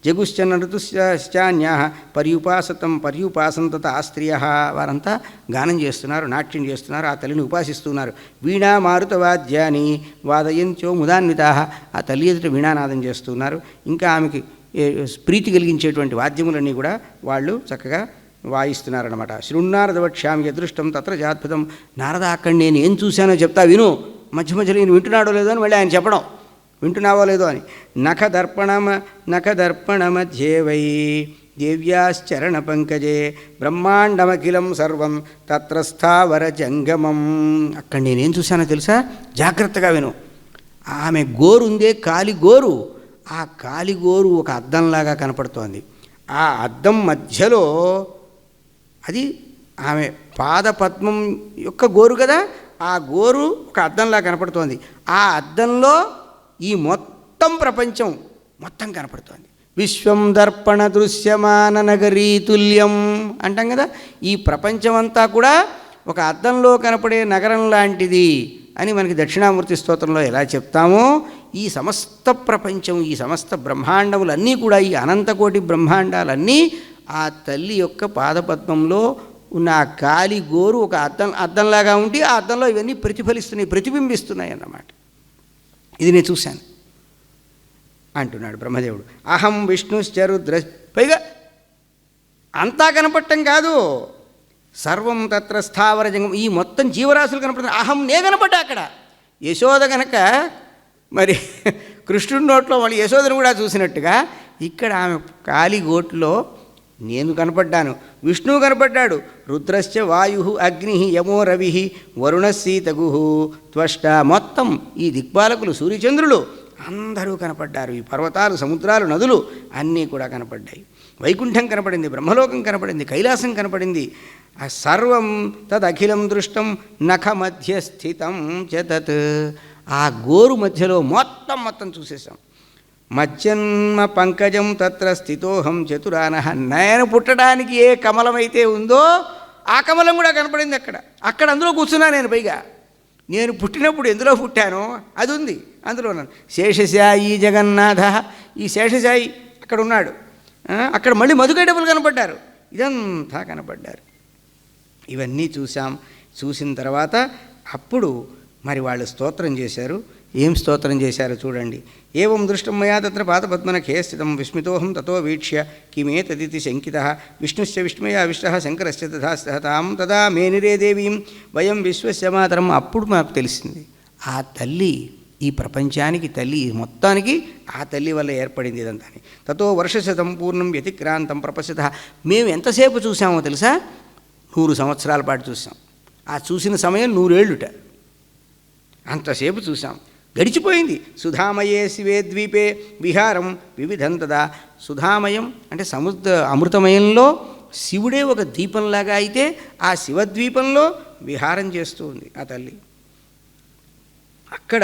జగుశ్చన ఋతుశ్చాన్యా పర్యుపాసంతత ఆ స్త్రియ, వారంతా గానం చేస్తున్నారు, నాట్యం చేస్తున్నారు, ఆ తల్లిని ఉపాసిస్తున్నారు. వీణా మారుతవాద్యాని వాదయంత్యో ముదాన్వితా, ఆ తల్లి ఎదుట వీణానాదం చేస్తున్నారు. ఇంకా ఆమెకి ప్రీతి కలిగించేటువంటి వాద్యములన్నీ కూడా వాళ్ళు చక్కగా వాయిస్తున్నారన్నమాట. శృణ్నారదవక్ష్యామి యదృష్టం తత్ర జాద్భుతం. నారద అక్కడ నేను ఏం చూశానో చెప్తా విను. మధ్య మధ్యలో నేను వింటున్నాడో లేదో అని మళ్ళీ ఆయన చెప్పడం, వింటున్నావో లేదో అని. నఖదర్పణమధ్యే వై దేవ్యాశ్చరణ పంకజే బ్రహ్మాండమఖిలం సర్వం తత్ర స్థావర జంగమం. అక్కడ నేనేం చూశానో తెలుసా, జాగ్రత్తగా విను. ఆమె గోరు ఉందే, కాలిగోరు, ఆ కాలిగోరు ఒక అద్దంలాగా కనపడుతోంది. ఆ అద్దం మధ్యలో అది ఆమె పాదపద్మం యొక్క గోరు కదా, ఆ గోరు ఒక అద్దంలా కనపడుతోంది. ఆ అద్దంలో ఈ మొత్తం ప్రపంచం మొత్తం కనపడుతోంది. విశ్వం దర్పణ దృశ్యమాన నగరీతుల్యం అంటాం కదా, ఈ ప్రపంచమంతా కూడా ఒక అద్దంలో కనపడే నగరం లాంటిది అని మనకి దక్షిణామూర్తి స్తోత్రంలో ఎలా చెప్తామో, ఈ సమస్త ప్రపంచం, ఈ సమస్త బ్రహ్మాండములన్నీ కూడా, ఈ అనంతకోటి బ్రహ్మాండాలన్నీ ఆ తల్లి యొక్క పాదపద్మంలో ఉన్న ఆ కాలి గోరు ఒక అద్దంలాగా ఉండి ఆ అద్దంలో ఇవన్నీ ప్రతిఫలిస్తున్నాయి, ప్రతిబింబిస్తున్నాయి అన్నమాట. ఇది నేను చూశాను అంటున్నాడు బ్రహ్మదేవుడు. అహం విష్ణుశ్చరుద్ర, పైగా అంతా కనపడటం కాదు, సర్వం తత్ర స్థావర జంగం, ఈ మొత్తం జీవరాశులు కనపడుతున్నాయి. అహం నే కనపడ్డా అక్కడ. యశోద కనుక మరి కృష్ణుడి నోట్లో వాళ్ళు యశోదను కూడా చూసినట్టుగా ఇక్కడ ఆమె కాలిగోట్లో నేను కనపడ్డాను, విష్ణువు కనపడ్డాడు. రుద్రశ్చ వాయు అగ్ని యమో రవి వరుణశీతగు త్వష్ట, మొత్తం ఈ దిక్పాలకులు సూర్యచంద్రులు అందరూ కనపడ్డారు. ఈ పర్వతాలు, సముద్రాలు, నదులు అన్నీ కూడా కనపడ్డాయి. వైకుంఠం కనపడింది, బ్రహ్మలోకం కనపడింది, కైలాసం కనపడింది, ఆ సర్వం తదఖిలం దృష్టం నఖ మధ్య స్థితం చతత్. ఆ గోరు మధ్యలో మొత్తం చూసేసాం. మజ్జన్మ పంకజం తత్ర స్థితోహం చతురానహ. నేను పుట్టడానికి ఏ కమలమైతే ఉందో ఆ కమలం కూడా కనపడింది అక్కడ అందులో కూర్చున్నా నేను. పైగా నేను పుట్టినప్పుడు ఎందులో పుట్టానో అది ఉంది అందులో. శేషశాయి జగన్నాథ, ఈ శేషశాయి అక్కడ ఉన్నాడు. అక్కడ మళ్ళీ మధుకైటపులు కనపడ్డారు. ఇదంతా కనపడ్డారు. ఇవన్నీ చూసిన తర్వాత అప్పుడు మరి వాళ్ళు స్తోత్రం చేశారు. ఏం స్తోత్రం చేశారో చూడండి. ఏవం దృష్టం మయా తత్ర పాదపద్మనఖే స్థితం విస్మితోహం తతో వీక్ష్య కిమేతదితి శంకితః విష్ణుశ్చ విష్ణుమయా విష్ణుః శంకరశ్చ తథా తాం తదా మేనిరే దేవీం వయం విశ్వస్య మాతరం. అప్పుడు మాకు తెలిసింది ఆ తల్లి ఈ ప్రపంచానికి తల్లి, మొత్తానికి ఆ తల్లి వల్ల ఏర్పడింది ఇదంతా. తతో వర్షశతం పూర్ణం వ్యతిక్రాంతం ప్రపశ్యతః. మేము ఎంతసేపు చూసామో తెలుసా? 100 సంవత్సరాల పాటు చూసాం. ఆ చూసిన సమయం 100 ఏళ్ళుట. అంతసేపు చూసాం, గడిచిపోయింది. సుధామయే శివే ద్వీపే విహారం వివిధం తదా. సుధామయం అంటే అమృతమయంలో శివుడే ఒక ద్వీపంలాగా అయితే ఆ శివద్వీపంలో విహారం చేస్తూ ఉంది ఆ తల్లి. అక్కడ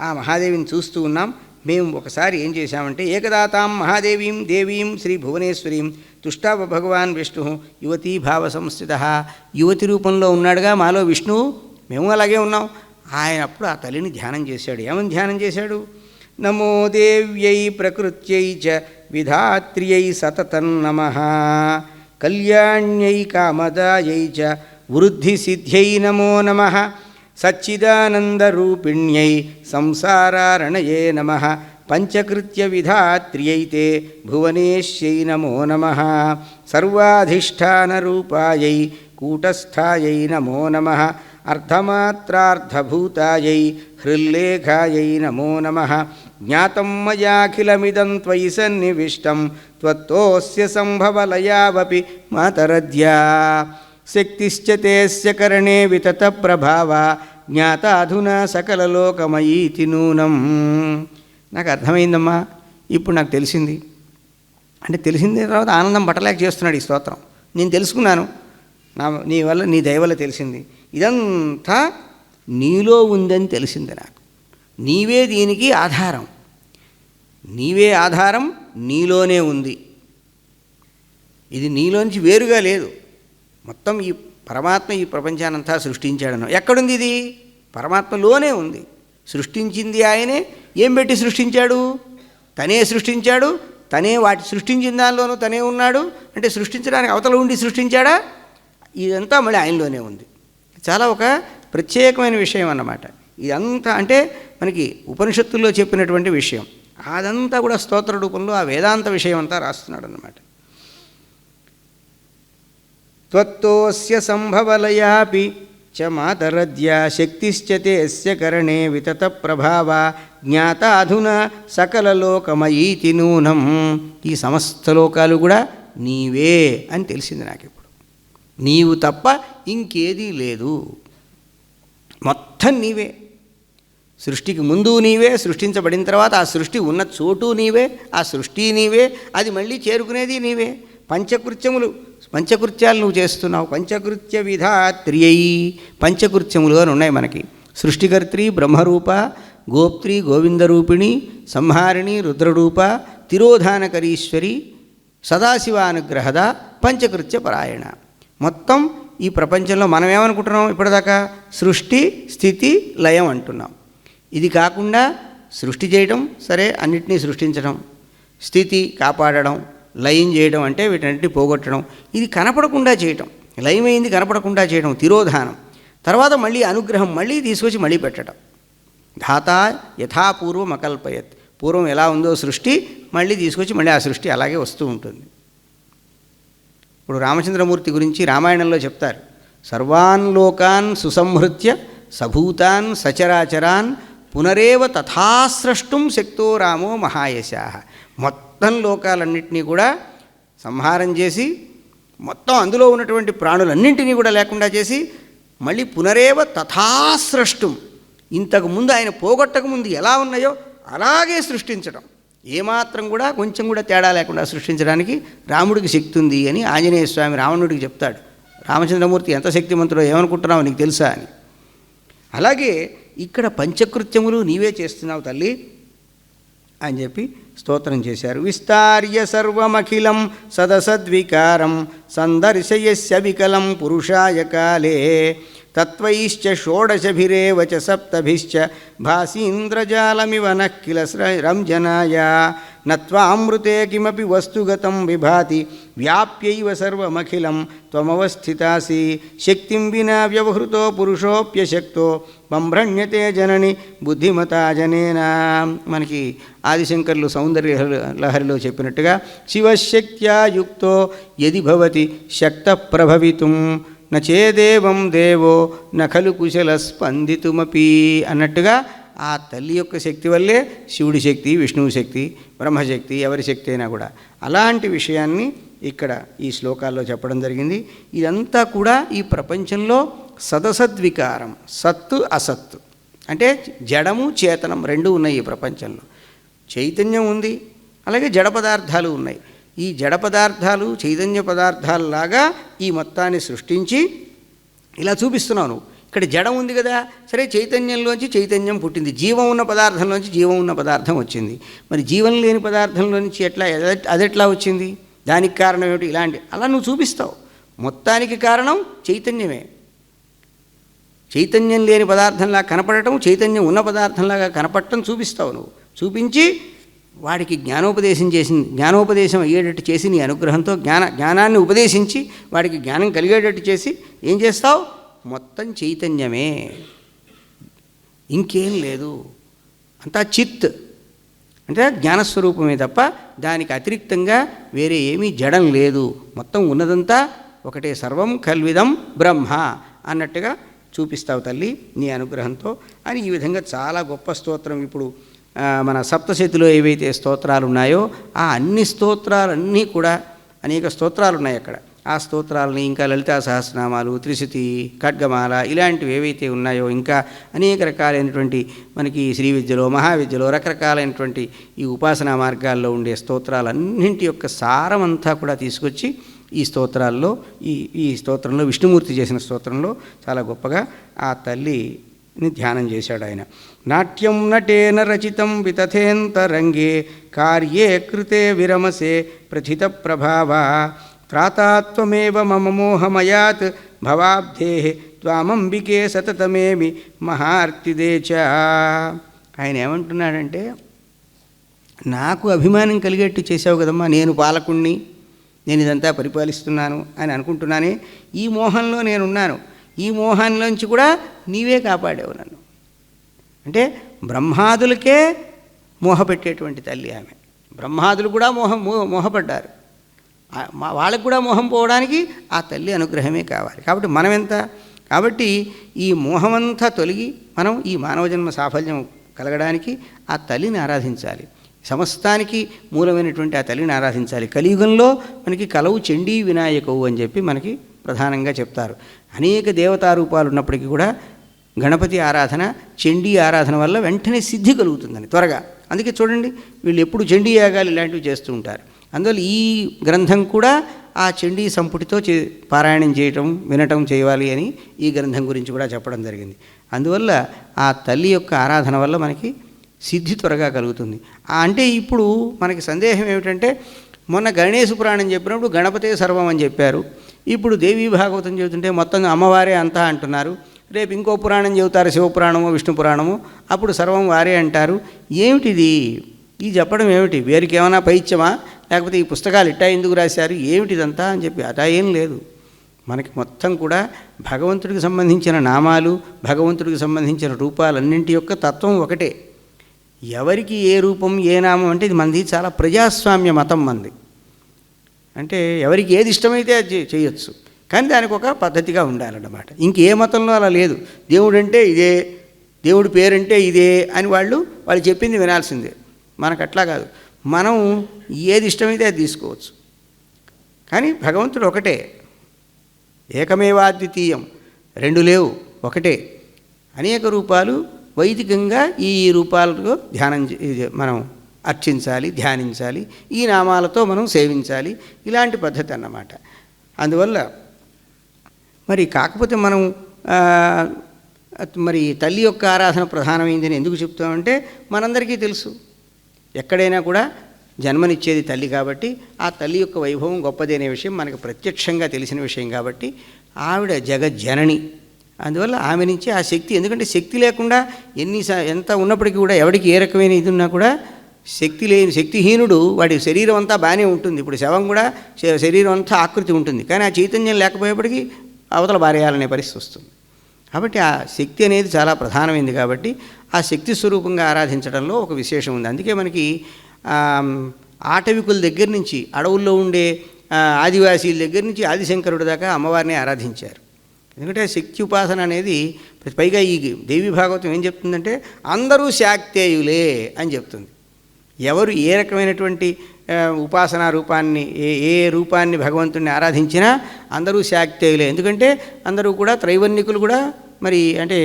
ఆ మహాదేవిని చూస్తూ ఉన్నాం. మేము ఒకసారి ఏం చేశామంటే ఏకదాతాం మహాదేవీం దేవీం శ్రీ భువనేశ్వరీం తుష్టావ భగవాన్ విష్ణు యువతీ భావ సంస్థిత. యువతి రూపంలో ఉన్నాడుగా మాలో విష్ణువు, మేము అలాగే ఉన్నాం. ఆయన అప్పుడు ఆ తల్లిని ధ్యానం చేశాడు. ఏమని ధ్యానం చేశాడు? నమో దేవ్యై ప్రకృత్యై చ విధాత్ర్యై సతతం నమః కళ్యాణ్యై కామదాయై చ వృద్ధి సిద్ధ్యై నమో నమః సచ్చిదానందరూపిణ్యై సంసారారణయే నమః పంచకృత్య విధాత్ర్యై తే భువనేశ్యై నమో నమః సర్వాధిష్టానరూపాయై కూటస్థాయై నమో నమః అర్ధమాత్రార్ధభూతాయై హృల్లేఖాయై నమో నమః జ్ఞాతం మయాఖిలమిదం త్వయి సన్నివిష్టం త్వత్తోస్య సంభవలయావపి మాతరద్యా శక్తిశ్చ తేస్య కరణే వితత ప్రభావ జ్ఞాత అధునా సకలలోకమయీతి నూనం. నాకు అర్థమైందమ్మా, ఇప్పుడు నాకు తెలిసింది. అంటే తెలిసిన తర్వాత ఆనందం పట్టలేక చేస్తున్నాడు ఈ స్తోత్రం. నేను తెలుసుకున్నాను, నీ వల్ల, నీ దయ వల్ల తెలిసింది. ఇదంతా నీలో ఉందని తెలిసింది నాకు. నీవే దీనికి ఆధారం, నీవే ఆధారం, నీలోనే ఉంది. ఇది నీలోంచి వేరుగా లేదు. మొత్తం ఈ పరమాత్మ ఈ ప్రపంచానంతా సృష్టించాడను. ఎక్కడుంది ఇది? పరమాత్మలోనే ఉంది. సృష్టించింది ఆయనే. ఏం పెట్టి సృష్టించాడు? తనే సృష్టించాడు. తనే వాటి సృష్టించిన దానిలోనూ తనే ఉన్నాడు. అంటే సృష్టించడానికి అవతల ఉండి సృష్టించాడా? ఇదంతా మళ్ళీ ఆయనలోనే ఉంది. చాలా ఒక ప్రత్యేకమైన విషయం అన్నమాట. ఇదంతా అంటే మనకి ఉపనిషత్తుల్లో చెప్పినటువంటి విషయం. అదంతా కూడా స్తోత్ర రూపంలో ఆ వేదాంత విషయం అంతా రాస్తున్నాడు అన్నమాట. త్వత్తోస్య సంభవలయాపి చ మాతరద్యా శక్తిశ్చ తేస్య కరణే వితత ప్రభావ జ్ఞాత అధునా సకలలోకమయీతి నూనం. ఈ సమస్త లోకాలు కూడా నీవే అని తెలిసింది నాకు ఇప్పుడు. నీవు తప్ప ఇంకేదీ లేదు, మొత్తం నీవే. సృష్టికి ముందు నీవే, సృష్టించబడిన తర్వాత ఆ సృష్టి ఉన్న చోటు నీవే, ఆ సృష్టి నీవే, అది మళ్ళీ చేరుకునేది నీవే. పంచకృత్యాలు నువ్వు చేస్తున్నావు. పంచకృత్య విధాత్రియై, పంచకృత్యములు అని ఉన్నాయి మనకి. సృష్టికర్త్రి బ్రహ్మరూప, గోప్త్రి గోవిందరూపిణి, సంహారిణి రుద్రరూప, తిరోధానకరీశ్వరి, సదాశివానుగ్రహద, పంచకృత్య పరాయణ. మొత్తం ఈ ప్రపంచంలో మనం ఏమనుకుంటున్నాం ఇప్పటిదాకా? సృష్టి స్థితి లయం అంటున్నాం. ఇది కాకుండా సృష్టి చేయడం సరే, అన్నిటినీ సృష్టించడం, స్థితి కాపాడడం, లయం చేయడం అంటే వీటన్నిటిని పోగొట్టడం, ఇది కనపడకుండా చేయటం, లయమైంది కనపడకుండా చేయడం తిరోధానం. తర్వాత మళ్ళీ అనుగ్రహం, మళ్ళీ తీసుకొచ్చి మళ్ళీ పెట్టడం. ధాత యథాపూర్వం అకల్పయత్. పూర్వం ఎలా ఉందో సృష్టి మళ్ళీ తీసుకొచ్చి మళ్ళీ ఆ సృష్టి అలాగే వస్తూ ఉంటుంది. ఇప్పుడు రామచంద్రమూర్తి గురించి రామాయణంలో చెప్తారు. సర్వాన్ లోకాన్ సుసంహృత్య సభూతాన్ సచరాచరాన్ పునరేవ తథాస్రష్టుం శక్తో రామో మహాయశాః. మొత్తం లోకాలన్నింటినీ కూడా సంహారం చేసి, మొత్తం అందులో ఉన్నటువంటి ప్రాణులన్నింటినీ కూడా లేకుండా చేసి, మళ్ళీ పునరేవ తథాస్రష్టుం, ఇంతకుముందు ఆయన పోగొట్టకముందు ఎలా ఉన్నాయో అలాగే సృష్టించడం. ఏమాత్రం కూడా కొంచెం కూడా తేడా లేకుండా సృష్టించడానికి రాముడికి శక్తి ఉంది అని ఆంజనేయ స్వామి రావణుడికి చెప్తాడు. రామచంద్రమూర్తి ఎంత శక్తిమంతుడో ఏమనుకుంటున్నావు నీకు తెలుసా అని. అలాగే ఇక్కడ పంచకృత్యములు నీవే చేస్తున్నావు తల్లి అని చెప్పి స్తోత్రం చేశారు. విస్తార్య సర్వమఖిలం సదసద్వికారం సందర్శయస్య వికలం పురుషాయ కాలే తత్వైశ్చ షోడశభిరేవ చ సప్తభిశ్చ భాసీంద్రజాలమివ నః కిల రంజనాయ నత్వామృతే కిమపి వస్తుగతం విభాతి వ్యాప్యైవ సర్వమఖిలం త్వమవస్థితాసి శక్తిం వినా వ్యవహృతో పురుషోప్యశక్తో బంభ్రణ్యతే జనని బుద్ధిమతా జనేన. మనకి ఆదిశంకర్లు సౌందర్య లహరిలో చెప్పినట్టుగా శివశక్త్యా యుక్తో యది భవతి శక్త ప్రభవితుం నచేదేవం దేవో నఖలు కుశల స్పందితుమపి అన్నట్టుగా ఆ తల్లి యొక్క శక్తి వల్లే శివుడి శక్తి, విష్ణువు శక్తి, బ్రహ్మశక్తి, ఎవరి శక్తి అయినా కూడా అలాంటి విషయాన్ని ఇక్కడ ఈ శ్లోకాల్లో చెప్పడం జరిగింది. ఇదంతా కూడా ఈ ప్రపంచంలో సదసద్వికారం, సత్తు అసత్తు అంటే జడము చేతనం రెండూ ఉన్నాయి ఈ ప్రపంచంలో. చైతన్యం ఉంది, అలాగే జడ పదార్థాలు ఉన్నాయి. ఈ జడ పదార్థాలు చైతన్య పదార్థాలలాగా ఈ మొత్తాన్ని సృష్టించి ఇలా చూపిస్తున్నావు నువ్వు. ఇక్కడ జడం ఉంది కదా, సరే చైతన్యంలోంచి చైతన్యం పుట్టింది, జీవం ఉన్న పదార్థంలోంచి జీవం ఉన్న పదార్థం వచ్చింది. మరి జీవం లేని పదార్థంలో నుంచి అదెట్లా వచ్చింది, దానికి కారణం ఏమిటి, ఇలాంటి అలా నువ్వు చూపిస్తావు. మొత్తానికి కారణం చైతన్యమే. చైతన్యం లేని పదార్థంలా కనపడటం, చైతన్యం ఉన్న పదార్థంలాగా కనపడటం చూపిస్తావు నువ్వు. చూపించి వాడికి జ్ఞానోపదేశం అయ్యేటట్టు చేసి నీ అనుగ్రహంతో జ్ఞానాన్ని ఉపదేశించి వాడికి జ్ఞానం కలిగేటట్టు చేసి ఏం చేస్తావు, మొత్తం చైతన్యమే, ఇంకేం లేదు, అంతా చిత్ అంటే జ్ఞానస్వరూపమే తప్ప దానికి అతిరిక్తంగా వేరే ఏమీ జడం లేదు, మొత్తం ఉన్నదంతా ఒకటే, సర్వం కల్విదం బ్రహ్మ అన్నట్టుగా చూపిస్తావు తల్లి నీ అనుగ్రహంతో అని. ఈ విధంగా చాలా గొప్ప స్తోత్రం. ఇప్పుడు మన సప్తశతిలో ఏవైతే స్తోత్రాలు ఉన్నాయో ఆ అన్ని స్తోత్రాలన్నీ కూడా అనేక స్తోత్రాలు ఉన్నాయి అక్కడ. ఆ స్తోత్రాలని ఇంకా లలితా సహస్రనామాలు, త్రిశతి, ఖడ్గమాల ఇలాంటివి ఏవైతే ఉన్నాయో ఇంకా అనేక రకాలైనటువంటి మనకి శ్రీ విద్యలో, మహావిద్యలో రకరకాలైనటువంటి ఈ ఉపాసనా మార్గాల్లో ఉండే స్తోత్రాలన్నింటి యొక్క సారమంతా కూడా తీసుకొచ్చి ఈ స్తోత్రాల్లో ఈ స్తోత్రంలో విష్ణుమూర్తి చేసిన స్తోత్రంలో చాలా గొప్పగా ఆ తల్లిని ధ్యానం చేశాడు ఆయన. నాట్యం నటేన రచితం వితథేంతరంగే కార్యే కృతే విరమసే ప్రథిత ప్రభావ త్రాతాత్వమేవ మమ మోహమయాత్ భవాబ్ధే త్వామంబికే సతతమేమి మహార్తిదేచ. ఆయన ఏమంటున్నాడంటే, నాకు అభిమానం కలిగేట్టు చేసావు కదమ్మా, నేను పాలకుణ్ణి, నేను ఇదంతా పరిపాలిస్తున్నాను అని అనుకుంటున్నానే, ఈ మోహంలో నేనున్నాను, ఈ మోహంలోంచి కూడా నీవే కాపాడావు నన్ను. అంటే బ్రహ్మాదులకే మోహపెట్టేటువంటి తల్లి ఆమె. బ్రహ్మాదులు కూడా మోహపడ్డారు, వాళ్ళకు కూడా మోహం పోవడానికి ఆ తల్లి అనుగ్రహమే కావాలి. కాబట్టి మనం ఎంత, కాబట్టి ఈ మోహమంతా తొలగి మనం ఈ మానవ జన్మ సాఫల్యం కలగడానికి ఆ తల్లిని ఆరాధించాలి. సమస్తానికి మూలమైనటువంటి ఆ తల్లిని ఆరాధించాలి. కలియుగంలో మనకి కలవు చండీ వినాయకవు అని చెప్పి మనకి ప్రధానంగా చెప్తారు. అనేక దేవతారూపాలు ఉన్నప్పటికీ కూడా గణపతి ఆరాధన, చండీ ఆరాధన వల్ల వెంటనే సిద్ధి కలుగుతుందని త్వరగా. అందుకే చూడండి, వీళ్ళు ఎప్పుడు చండీ యాగాలు ఇలాంటివి చేస్తూ ఉంటారు. అందువల్ల ఈ గ్రంథం కూడా ఆ చండీ సంపుటితో పారాయణం చేయటం, వినటం చేయాలి అని ఈ గ్రంథం గురించి కూడా చెప్పడం జరిగింది. అందువల్ల ఆ తల్లి యొక్క ఆరాధన వల్ల మనకి సిద్ధి త్వరగా కలుగుతుంది. అంటే ఇప్పుడు మనకి సందేహం ఏమిటంటే, మొన్న గణేశ పురాణం చెప్పినప్పుడు గణపతే సర్వం అని చెప్పారు, ఇప్పుడు దేవీ భాగవతం చెబుతుంటే మొత్తం అమ్మవారే అంతా అంటున్నారు. రేపు ఇంకో పురాణం చెబుతారు, శివపురాణము, విష్ణు పురాణము, అప్పుడు సర్వం వారే అంటారు. ఏమిటిది, ఈ చెప్పడం ఏమిటి, వేరికి ఏమైనా పైత్యమా, లేకపోతే ఈ పుస్తకాలు ఇట్టా ఎందుకు రాశారు, ఏమిటిదంతా అని చెప్పి అటా ఏం లేదు. మనకి మొత్తం కూడా భగవంతుడికి సంబంధించిన నామాలు, భగవంతుడికి సంబంధించిన రూపాలన్నింటి యొక్క తత్వం ఒకటే. ఎవరికి ఏ రూపం ఏ నామం అంటే ఇది మనది చాలా ప్రజాస్వామ్య మతం మంది. అంటే ఎవరికి ఏది ఇష్టమైతే అది చేయొచ్చు, కానీ దానికి ఒక పద్ధతిగా ఉండాలన్నమాట. ఇంకే మతంలో అలా లేదు. దేవుడు అంటే ఇదే, దేవుడి పేరంటే ఇదే అని వాళ్ళు చెప్పింది వినాల్సిందే. మనకు అట్లా కాదు, మనం ఏది ఇష్టమైతే అది తీసుకోవచ్చు. కానీ భగవంతుడు ఒకటే, ఏకమేవాద్వితీయం, రెండు లేవు, ఒకటే. అనేక రూపాలు వైదికంగా ఈ రూపాలతో మనం అర్చించాలి, ధ్యానించాలి, ఈ నామాలతో మనం సేవించాలి, ఇలాంటి పద్ధతి అన్నమాట. అందువల్ల మరి కాకపోతే మనం మరి తల్లి యొక్క ఆరాధన ప్రధానమైందని ఎందుకు చెప్తామంటే మనందరికీ తెలుసు, ఎక్కడైనా కూడా జన్మనిచ్చేది తల్లి కాబట్టి ఆ తల్లి యొక్క వైభవం గొప్పది అనే విషయం మనకు ప్రత్యక్షంగా తెలిసిన విషయం కాబట్టి ఆవిడ జగజ్జనని. అందువల్ల ఆమె నుంచి ఆ శక్తి, ఎందుకంటే శక్తి లేకుండా ఎంత ఉన్నప్పటికీ కూడా ఎవడికి ఏ రకమైన ఇది ఉన్నా కూడా శక్తిహీనుడు వాడి శరీరం అంతా బాగానే ఉంటుంది. ఇప్పుడు శవం కూడా శరీరం అంతా ఆకృతి ఉంటుంది, కానీ ఆ చైతన్యం లేకపోయేప్పటికీ అవతల బారేయాలనే పరిస్థితి వస్తుంది. కాబట్టి ఆ శక్తి అనేది చాలా ప్రధానమైంది కాబట్టి ఆ శక్తి స్వరూపంగా ఆరాధించడంలో ఒక విశేషం ఉంది. అందుకే మనకి ఆటవికుల దగ్గర నుంచి అడవుల్లో ఉండే ఆదివాసీల దగ్గర నుంచి ఆదిశంకరుడి దాకా అమ్మవారిని ఆరాధించారు. ఎందుకంటే శక్తి ఉపాసన అనేది, పైగా ఈ దేవి భాగవతం ఏం చెప్తుందంటే అందరూ శాక్తేయులే అని చెప్తుంది. ఎవరు ఏ రకమైనటువంటి ఉపాసనా రూపాన్ని ఏ రూపాన్ని భగవంతుడిని ఆరాధించినా అందరూ శాక్తేయులే. ఎందుకంటే అందరూ కూడా త్రైవర్ణికులు కూడా, మరి అంటే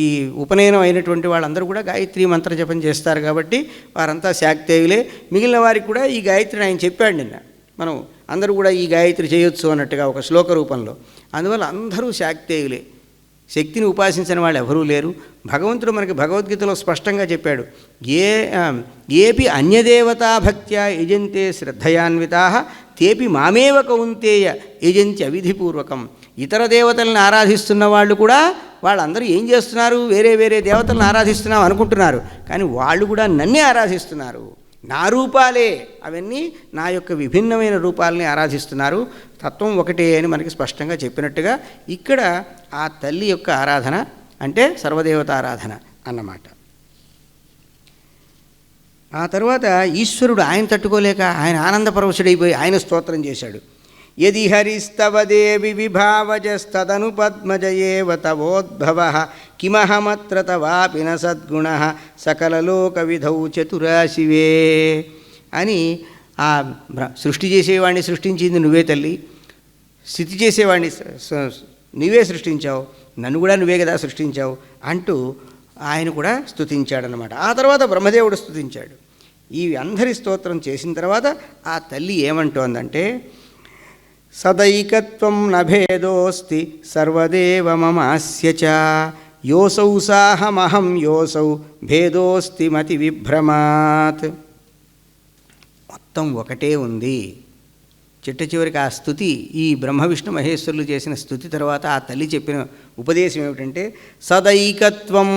ఈ ఉపనయనం అయినటువంటి వాళ్ళందరూ కూడా గాయత్రి మంత్ర జపం చేస్తారు కాబట్టి వారంతా శాక్తేయులే. మిగిలిన వారికి కూడా ఈ గాయత్రిని ఆయన చెప్పాడు నిన్న, మనం అందరూ కూడా ఈ గాయత్రి చేయొచ్చు అన్నట్టుగా ఒక శ్లోక రూపంలో. అందువల్ల అందరూ శాక్తేయులే, శక్తిని ఉపాసించిన వాళ్ళు ఎవరూ లేరు. భగవంతుడు మనకి భగవద్గీతలో స్పష్టంగా చెప్పాడు, ఏపి అన్యదేవతా భక్త్యా యజంతే శ్రద్ధయాన్వితా తేపి మామేవ కౌంతేయ యజంతి అవిధిపూర్వకం. ఇతర దేవతలను ఆరాధిస్తున్న వాళ్ళు కూడా వాళ్ళందరూ ఏం చేస్తున్నారు, వేరే వేరే దేవతలను ఆరాధిస్తున్నాం అనుకుంటున్నారు, కానీ వాళ్ళు కూడా నన్నే ఆరాధిస్తున్నారు, నా రూపాలే అవన్నీ, నా యొక్క విభిన్నమైన రూపాలని ఆరాధిస్తున్నారు, తత్వం ఒకటే అని మనకి స్పష్టంగా చెప్పినట్టుగా ఇక్కడ ఆ తల్లి యొక్క ఆరాధన అంటే సర్వదేవత ఆరాధన అన్నమాట. ఆ తర్వాత ఈశ్వరుడు ఆయన తట్టుకోలేక ఆయన ఆనందపరవశుడైపోయి ఆయన స్తోత్రం చేశాడు. యది హరిస్తవ దేవి విభావజస్తదను పద్మజయేవ తవోద్భవ కిమహమత్ర తవాపి న సద్గుణ సకలలోక విధౌ చతురాశివే అని. ఆ సృష్టి చేసేవాడిని సృష్టించింది నువ్వే తల్లి, స్థితి చేసేవాడిని నువ్వే సృష్టించావు, నన్ను కూడా నువ్వే కదా సృష్టించావు అంటూ ఆయన కూడా స్తుతించాడనమాట. ఆ తర్వాత బ్రహ్మదేవుడు స్తుతించాడు. ఈ అందరి స్తోత్రం చేసిన తర్వాత ఆ తల్లి ఏమంటోందంటే, సదైకత్వం నభేదోస్తి సర్వదేవ మమాస్య చ యోసౌ సాహమహం యోసౌ భేదోస్తి మతి విభ్రమాత్. మొత్తం ఒకటే ఉంది. చిట్ట చివరికి ఆ స్తుతి, ఈ బ్రహ్మ విష్ణు మహేశ్వరులు చేసిన స్తుతి తర్వాత ఆ తల్లి చెప్పిన ఉపదేశం ఏమిటంటే, సదైకత్వం,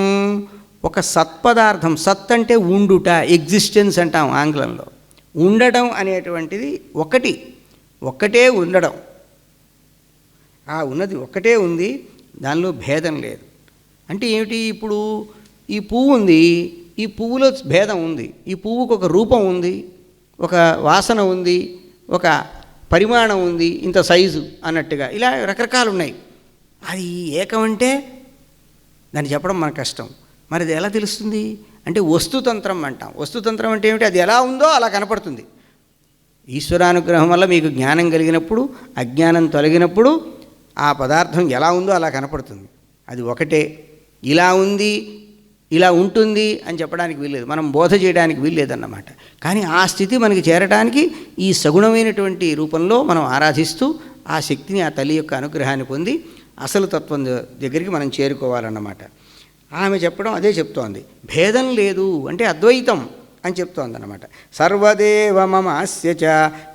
ఒక సత్పదార్థం, సత్ అంటే ఉండుట, ఎగ్జిస్టెన్స్ అంటాం ఆంగ్లంలో. ఉండటం అనేటువంటిది ఒక్కటే ఉండడం. ఆ ఉన్నది ఒక్కటే ఉంది, దానిలో భేదం లేదు. అంటే ఏమిటి, ఇప్పుడు ఈ పువ్వు ఉంది, ఈ పువ్వులో భేదం ఉంది, ఈ పువ్వుకు ఒక రూపం ఉంది, ఒక వాసన ఉంది, ఒక పరిమాణం ఉంది, ఇంత సైజు అన్నట్టుగా ఇలా రకరకాలు ఉన్నాయి. అది ఏకమంటే దాన్ని చెప్పడం మన కష్టం. మరి అది ఎలా తెలుస్తుంది అంటే వస్తుతంత్రం అంటాం. వస్తుతంత్రం అంటే ఏమిటి, అది ఎలా ఉందో అలా కనపడుతుంది. ఈశ్వరానుగ్రహం వల్ల మీకు జ్ఞానం కలిగినప్పుడు, అజ్ఞానం తొలగినప్పుడు ఆ పదార్థం ఎలా ఉందో అలా కనపడుతుంది. అది ఒకటే, ఇలా ఉంది, ఇలా ఉంటుంది అని చెప్పడానికి వీల్లేదు, మనం బోధ చేయడానికి వీల్లేదన్నమాట. కానీ ఆ స్థితి మనకి చేరడానికి ఈ సగుణమైనటువంటి రూపంలో మనం ఆరాధిస్తూ ఆ శక్తిని, ఆ తల్లి యొక్క అనుగ్రహాన్ని పొంది అసలు తత్వం దగ్గరికి మనం చేరుకోవాలన్నమాట. ఆమె చెప్పడం అదే చెప్తోంది. భేదం లేదు అంటే అద్వైతం అని చెప్తోంది అన్నమాట. సర్వదేవ మమాస్య చ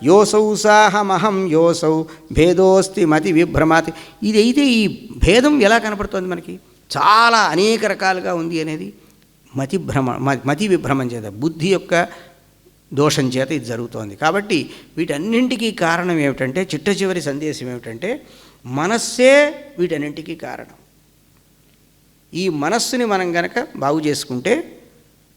యోసౌ సాహమహం యోసౌ భేదోస్తి మతి విభ్రమాతి. ఇదైతే ఈ భేదం ఎలా కనపడుతోంది మనకి, చాలా అనేక రకాలుగా ఉంది అనేది మతి విభ్రమం చేత, బుద్ధి యొక్క దోషం చేత ఇది జరుగుతోంది. కాబట్టి వీటన్నింటికీ కారణం ఏమిటంటే, చిట్ట చివరి సందేశం ఏమిటంటే, మనస్సే వీటన్నింటికీ కారణం. ఈ మనస్సుని మనం గనక బాగు చేసుకుంటే,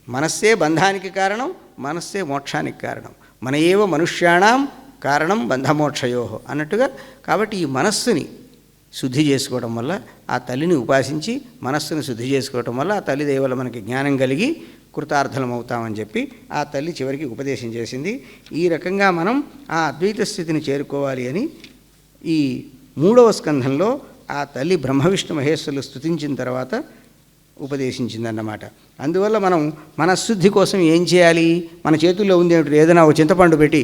మనస్సే బంధానికి కారణం, మనస్సే మోక్షానికి కారణం. మన ఏవ మనుష్యాణం కారణం బంధమోక్షయో అన్నట్టుగా. కాబట్టి ఈ మనస్సుని శుద్ధి చేసుకోవడం వల్ల, ఆ తల్లిని ఉపాసించి మనస్సును శుద్ధి చేసుకోవడం వల్ల ఆ తల్లి దయ వల్ల మనకి జ్ఞానం కలిగి కృతార్థలం అవుతామని చెప్పి ఆ తల్లి చివరికి ఉపదేశం చేసింది. ఈ రకంగా మనం ఆ అద్వైత స్థితిని చేరుకోవాలి అని ఈ 3వ స్కంధంలో ఆ తల్లి బ్రహ్మ విష్ణు మహేశ్వరులు స్తుతించిన తర్వాత ఉపదేశించిందన్నమాట. అందువల్ల మనం మనశుద్ధి కోసం ఏం చేయాలి, మన చేతుల్లో ఉంది ఏమిటి, ఏదైనా ఒక చింతపండు పెట్టి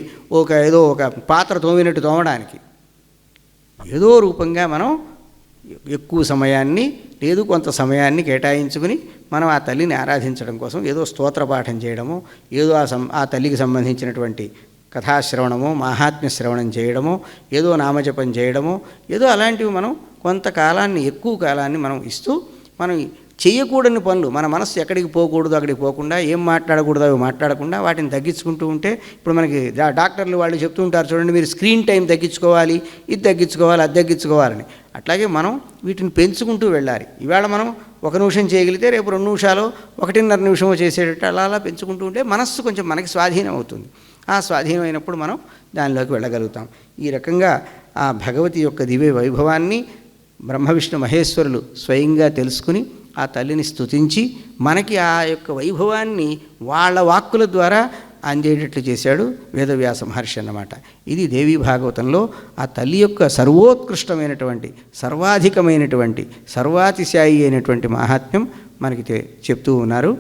ఏదో ఒక పాత్ర తోమినట్టు తోమడానికి ఏదో రూపంగా మనం ఎక్కువ సమయాన్ని లేదు కొంత సమయాన్ని కేటాయించుకుని మనం ఆ తల్లిని ఆరాధించడం కోసం ఏదో స్తోత్ర పాఠం చేయడమో, ఏదో ఆ తల్లికి సంబంధించినటువంటి కథాశ్రవణమో, మాహాత్మ్య శ్రవణం చేయడమో, ఏదో నామజపం చేయడమో, ఏదో అలాంటివి మనం కొంతకాలాన్ని, ఎక్కువ కాలాన్ని మనం ఇస్తూ, మనం చేయకూడని పనులు, మన మనస్సు ఎక్కడికి పోకూడదు అక్కడికి పోకుండా, ఏం మాట్లాడకూడదు అవి మాట్లాడకుండా వాటిని తగ్గించుకుంటూ ఉంటే, ఇప్పుడు మనకి డాక్టర్లు వాళ్ళు చెప్తూ ఉంటారు చూడండి, మీరు స్క్రీన్ టైం తగ్గించుకోవాలి, ఇది తగ్గించుకోవాలి, అది తగ్గించుకోవాలని. అట్లాగే మనం వీటిని పెంచుకుంటూ వెళ్ళాలి. ఇవాళ మనం 1 నిమిషం చేయగలిగితే రేపు 2 నిమిషాలు, 1.5 నిమిషమో చేసేటట్టు అలా అలా పెంచుకుంటూ ఉంటే మనస్సు కొంచెం మనకి స్వాధీనం అవుతుంది. ఆ స్వాధీనం అయినప్పుడు మనం దానిలోకి వెళ్ళగలుగుతాం. ఈ రకంగా ఆ భగవతి యొక్క దివ్య వైభవాన్ని బ్రహ్మ విష్ణు మహేశ్వరులు స్వయంగా తెలుసుకుని ఆ తల్లిని స్తుతించి మనకి ఆ యొక్క వైభవాన్ని వాళ్ళ వాక్కుల ద్వారా అందేటట్లు చేశాడు వేదవ్యాస మహర్షి అన్నమాట. ఇది దేవీ భాగవతంలో ఆ తల్లి యొక్క సర్వోత్కృష్టమైనటువంటి, సర్వాధికమైనటువంటి, సర్వాతిశాయి అయినటువంటి మహాత్మ్యం మనకి చెప్తూ ఉన్నారు.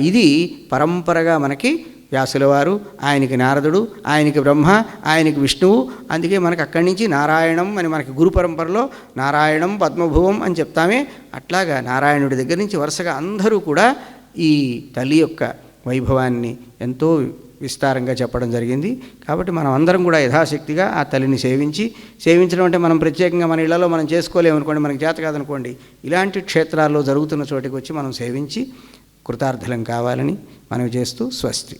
ఇది పరంపరగా మనకి వ్యాసుల వారు, ఆయనకి నారదుడు, ఆయనకి బ్రహ్మ, ఆయనకి విష్ణువు, అందుకే మనకు అక్కడి నుంచి నారాయణం అని మనకి గురు పరంపరలో నారాయణం పద్మభువం అని చెప్తామే, అట్లాగా నారాయణుడి దగ్గర నుంచి వరుసగా అందరూ కూడా ఈ తల్లి యొక్క వైభవాన్ని ఎంతో విస్తారంగా చెప్పడం జరిగింది. కాబట్టి మనం అందరం కూడా యథాశక్తిగా ఆ తల్లిని సేవించడం అంటే మనం ప్రత్యేకంగా మన ఇళ్లలో మనం చేసుకోలేమనుకోండి, మనకి చేత కాదనుకోండి, ఇలాంటి క్షేత్రాల్లో జరుగుతున్న చోటికి వచ్చి మనం సేవించి కృతార్థులం కావాలని మనవి చేస్తూ స్వస్తి.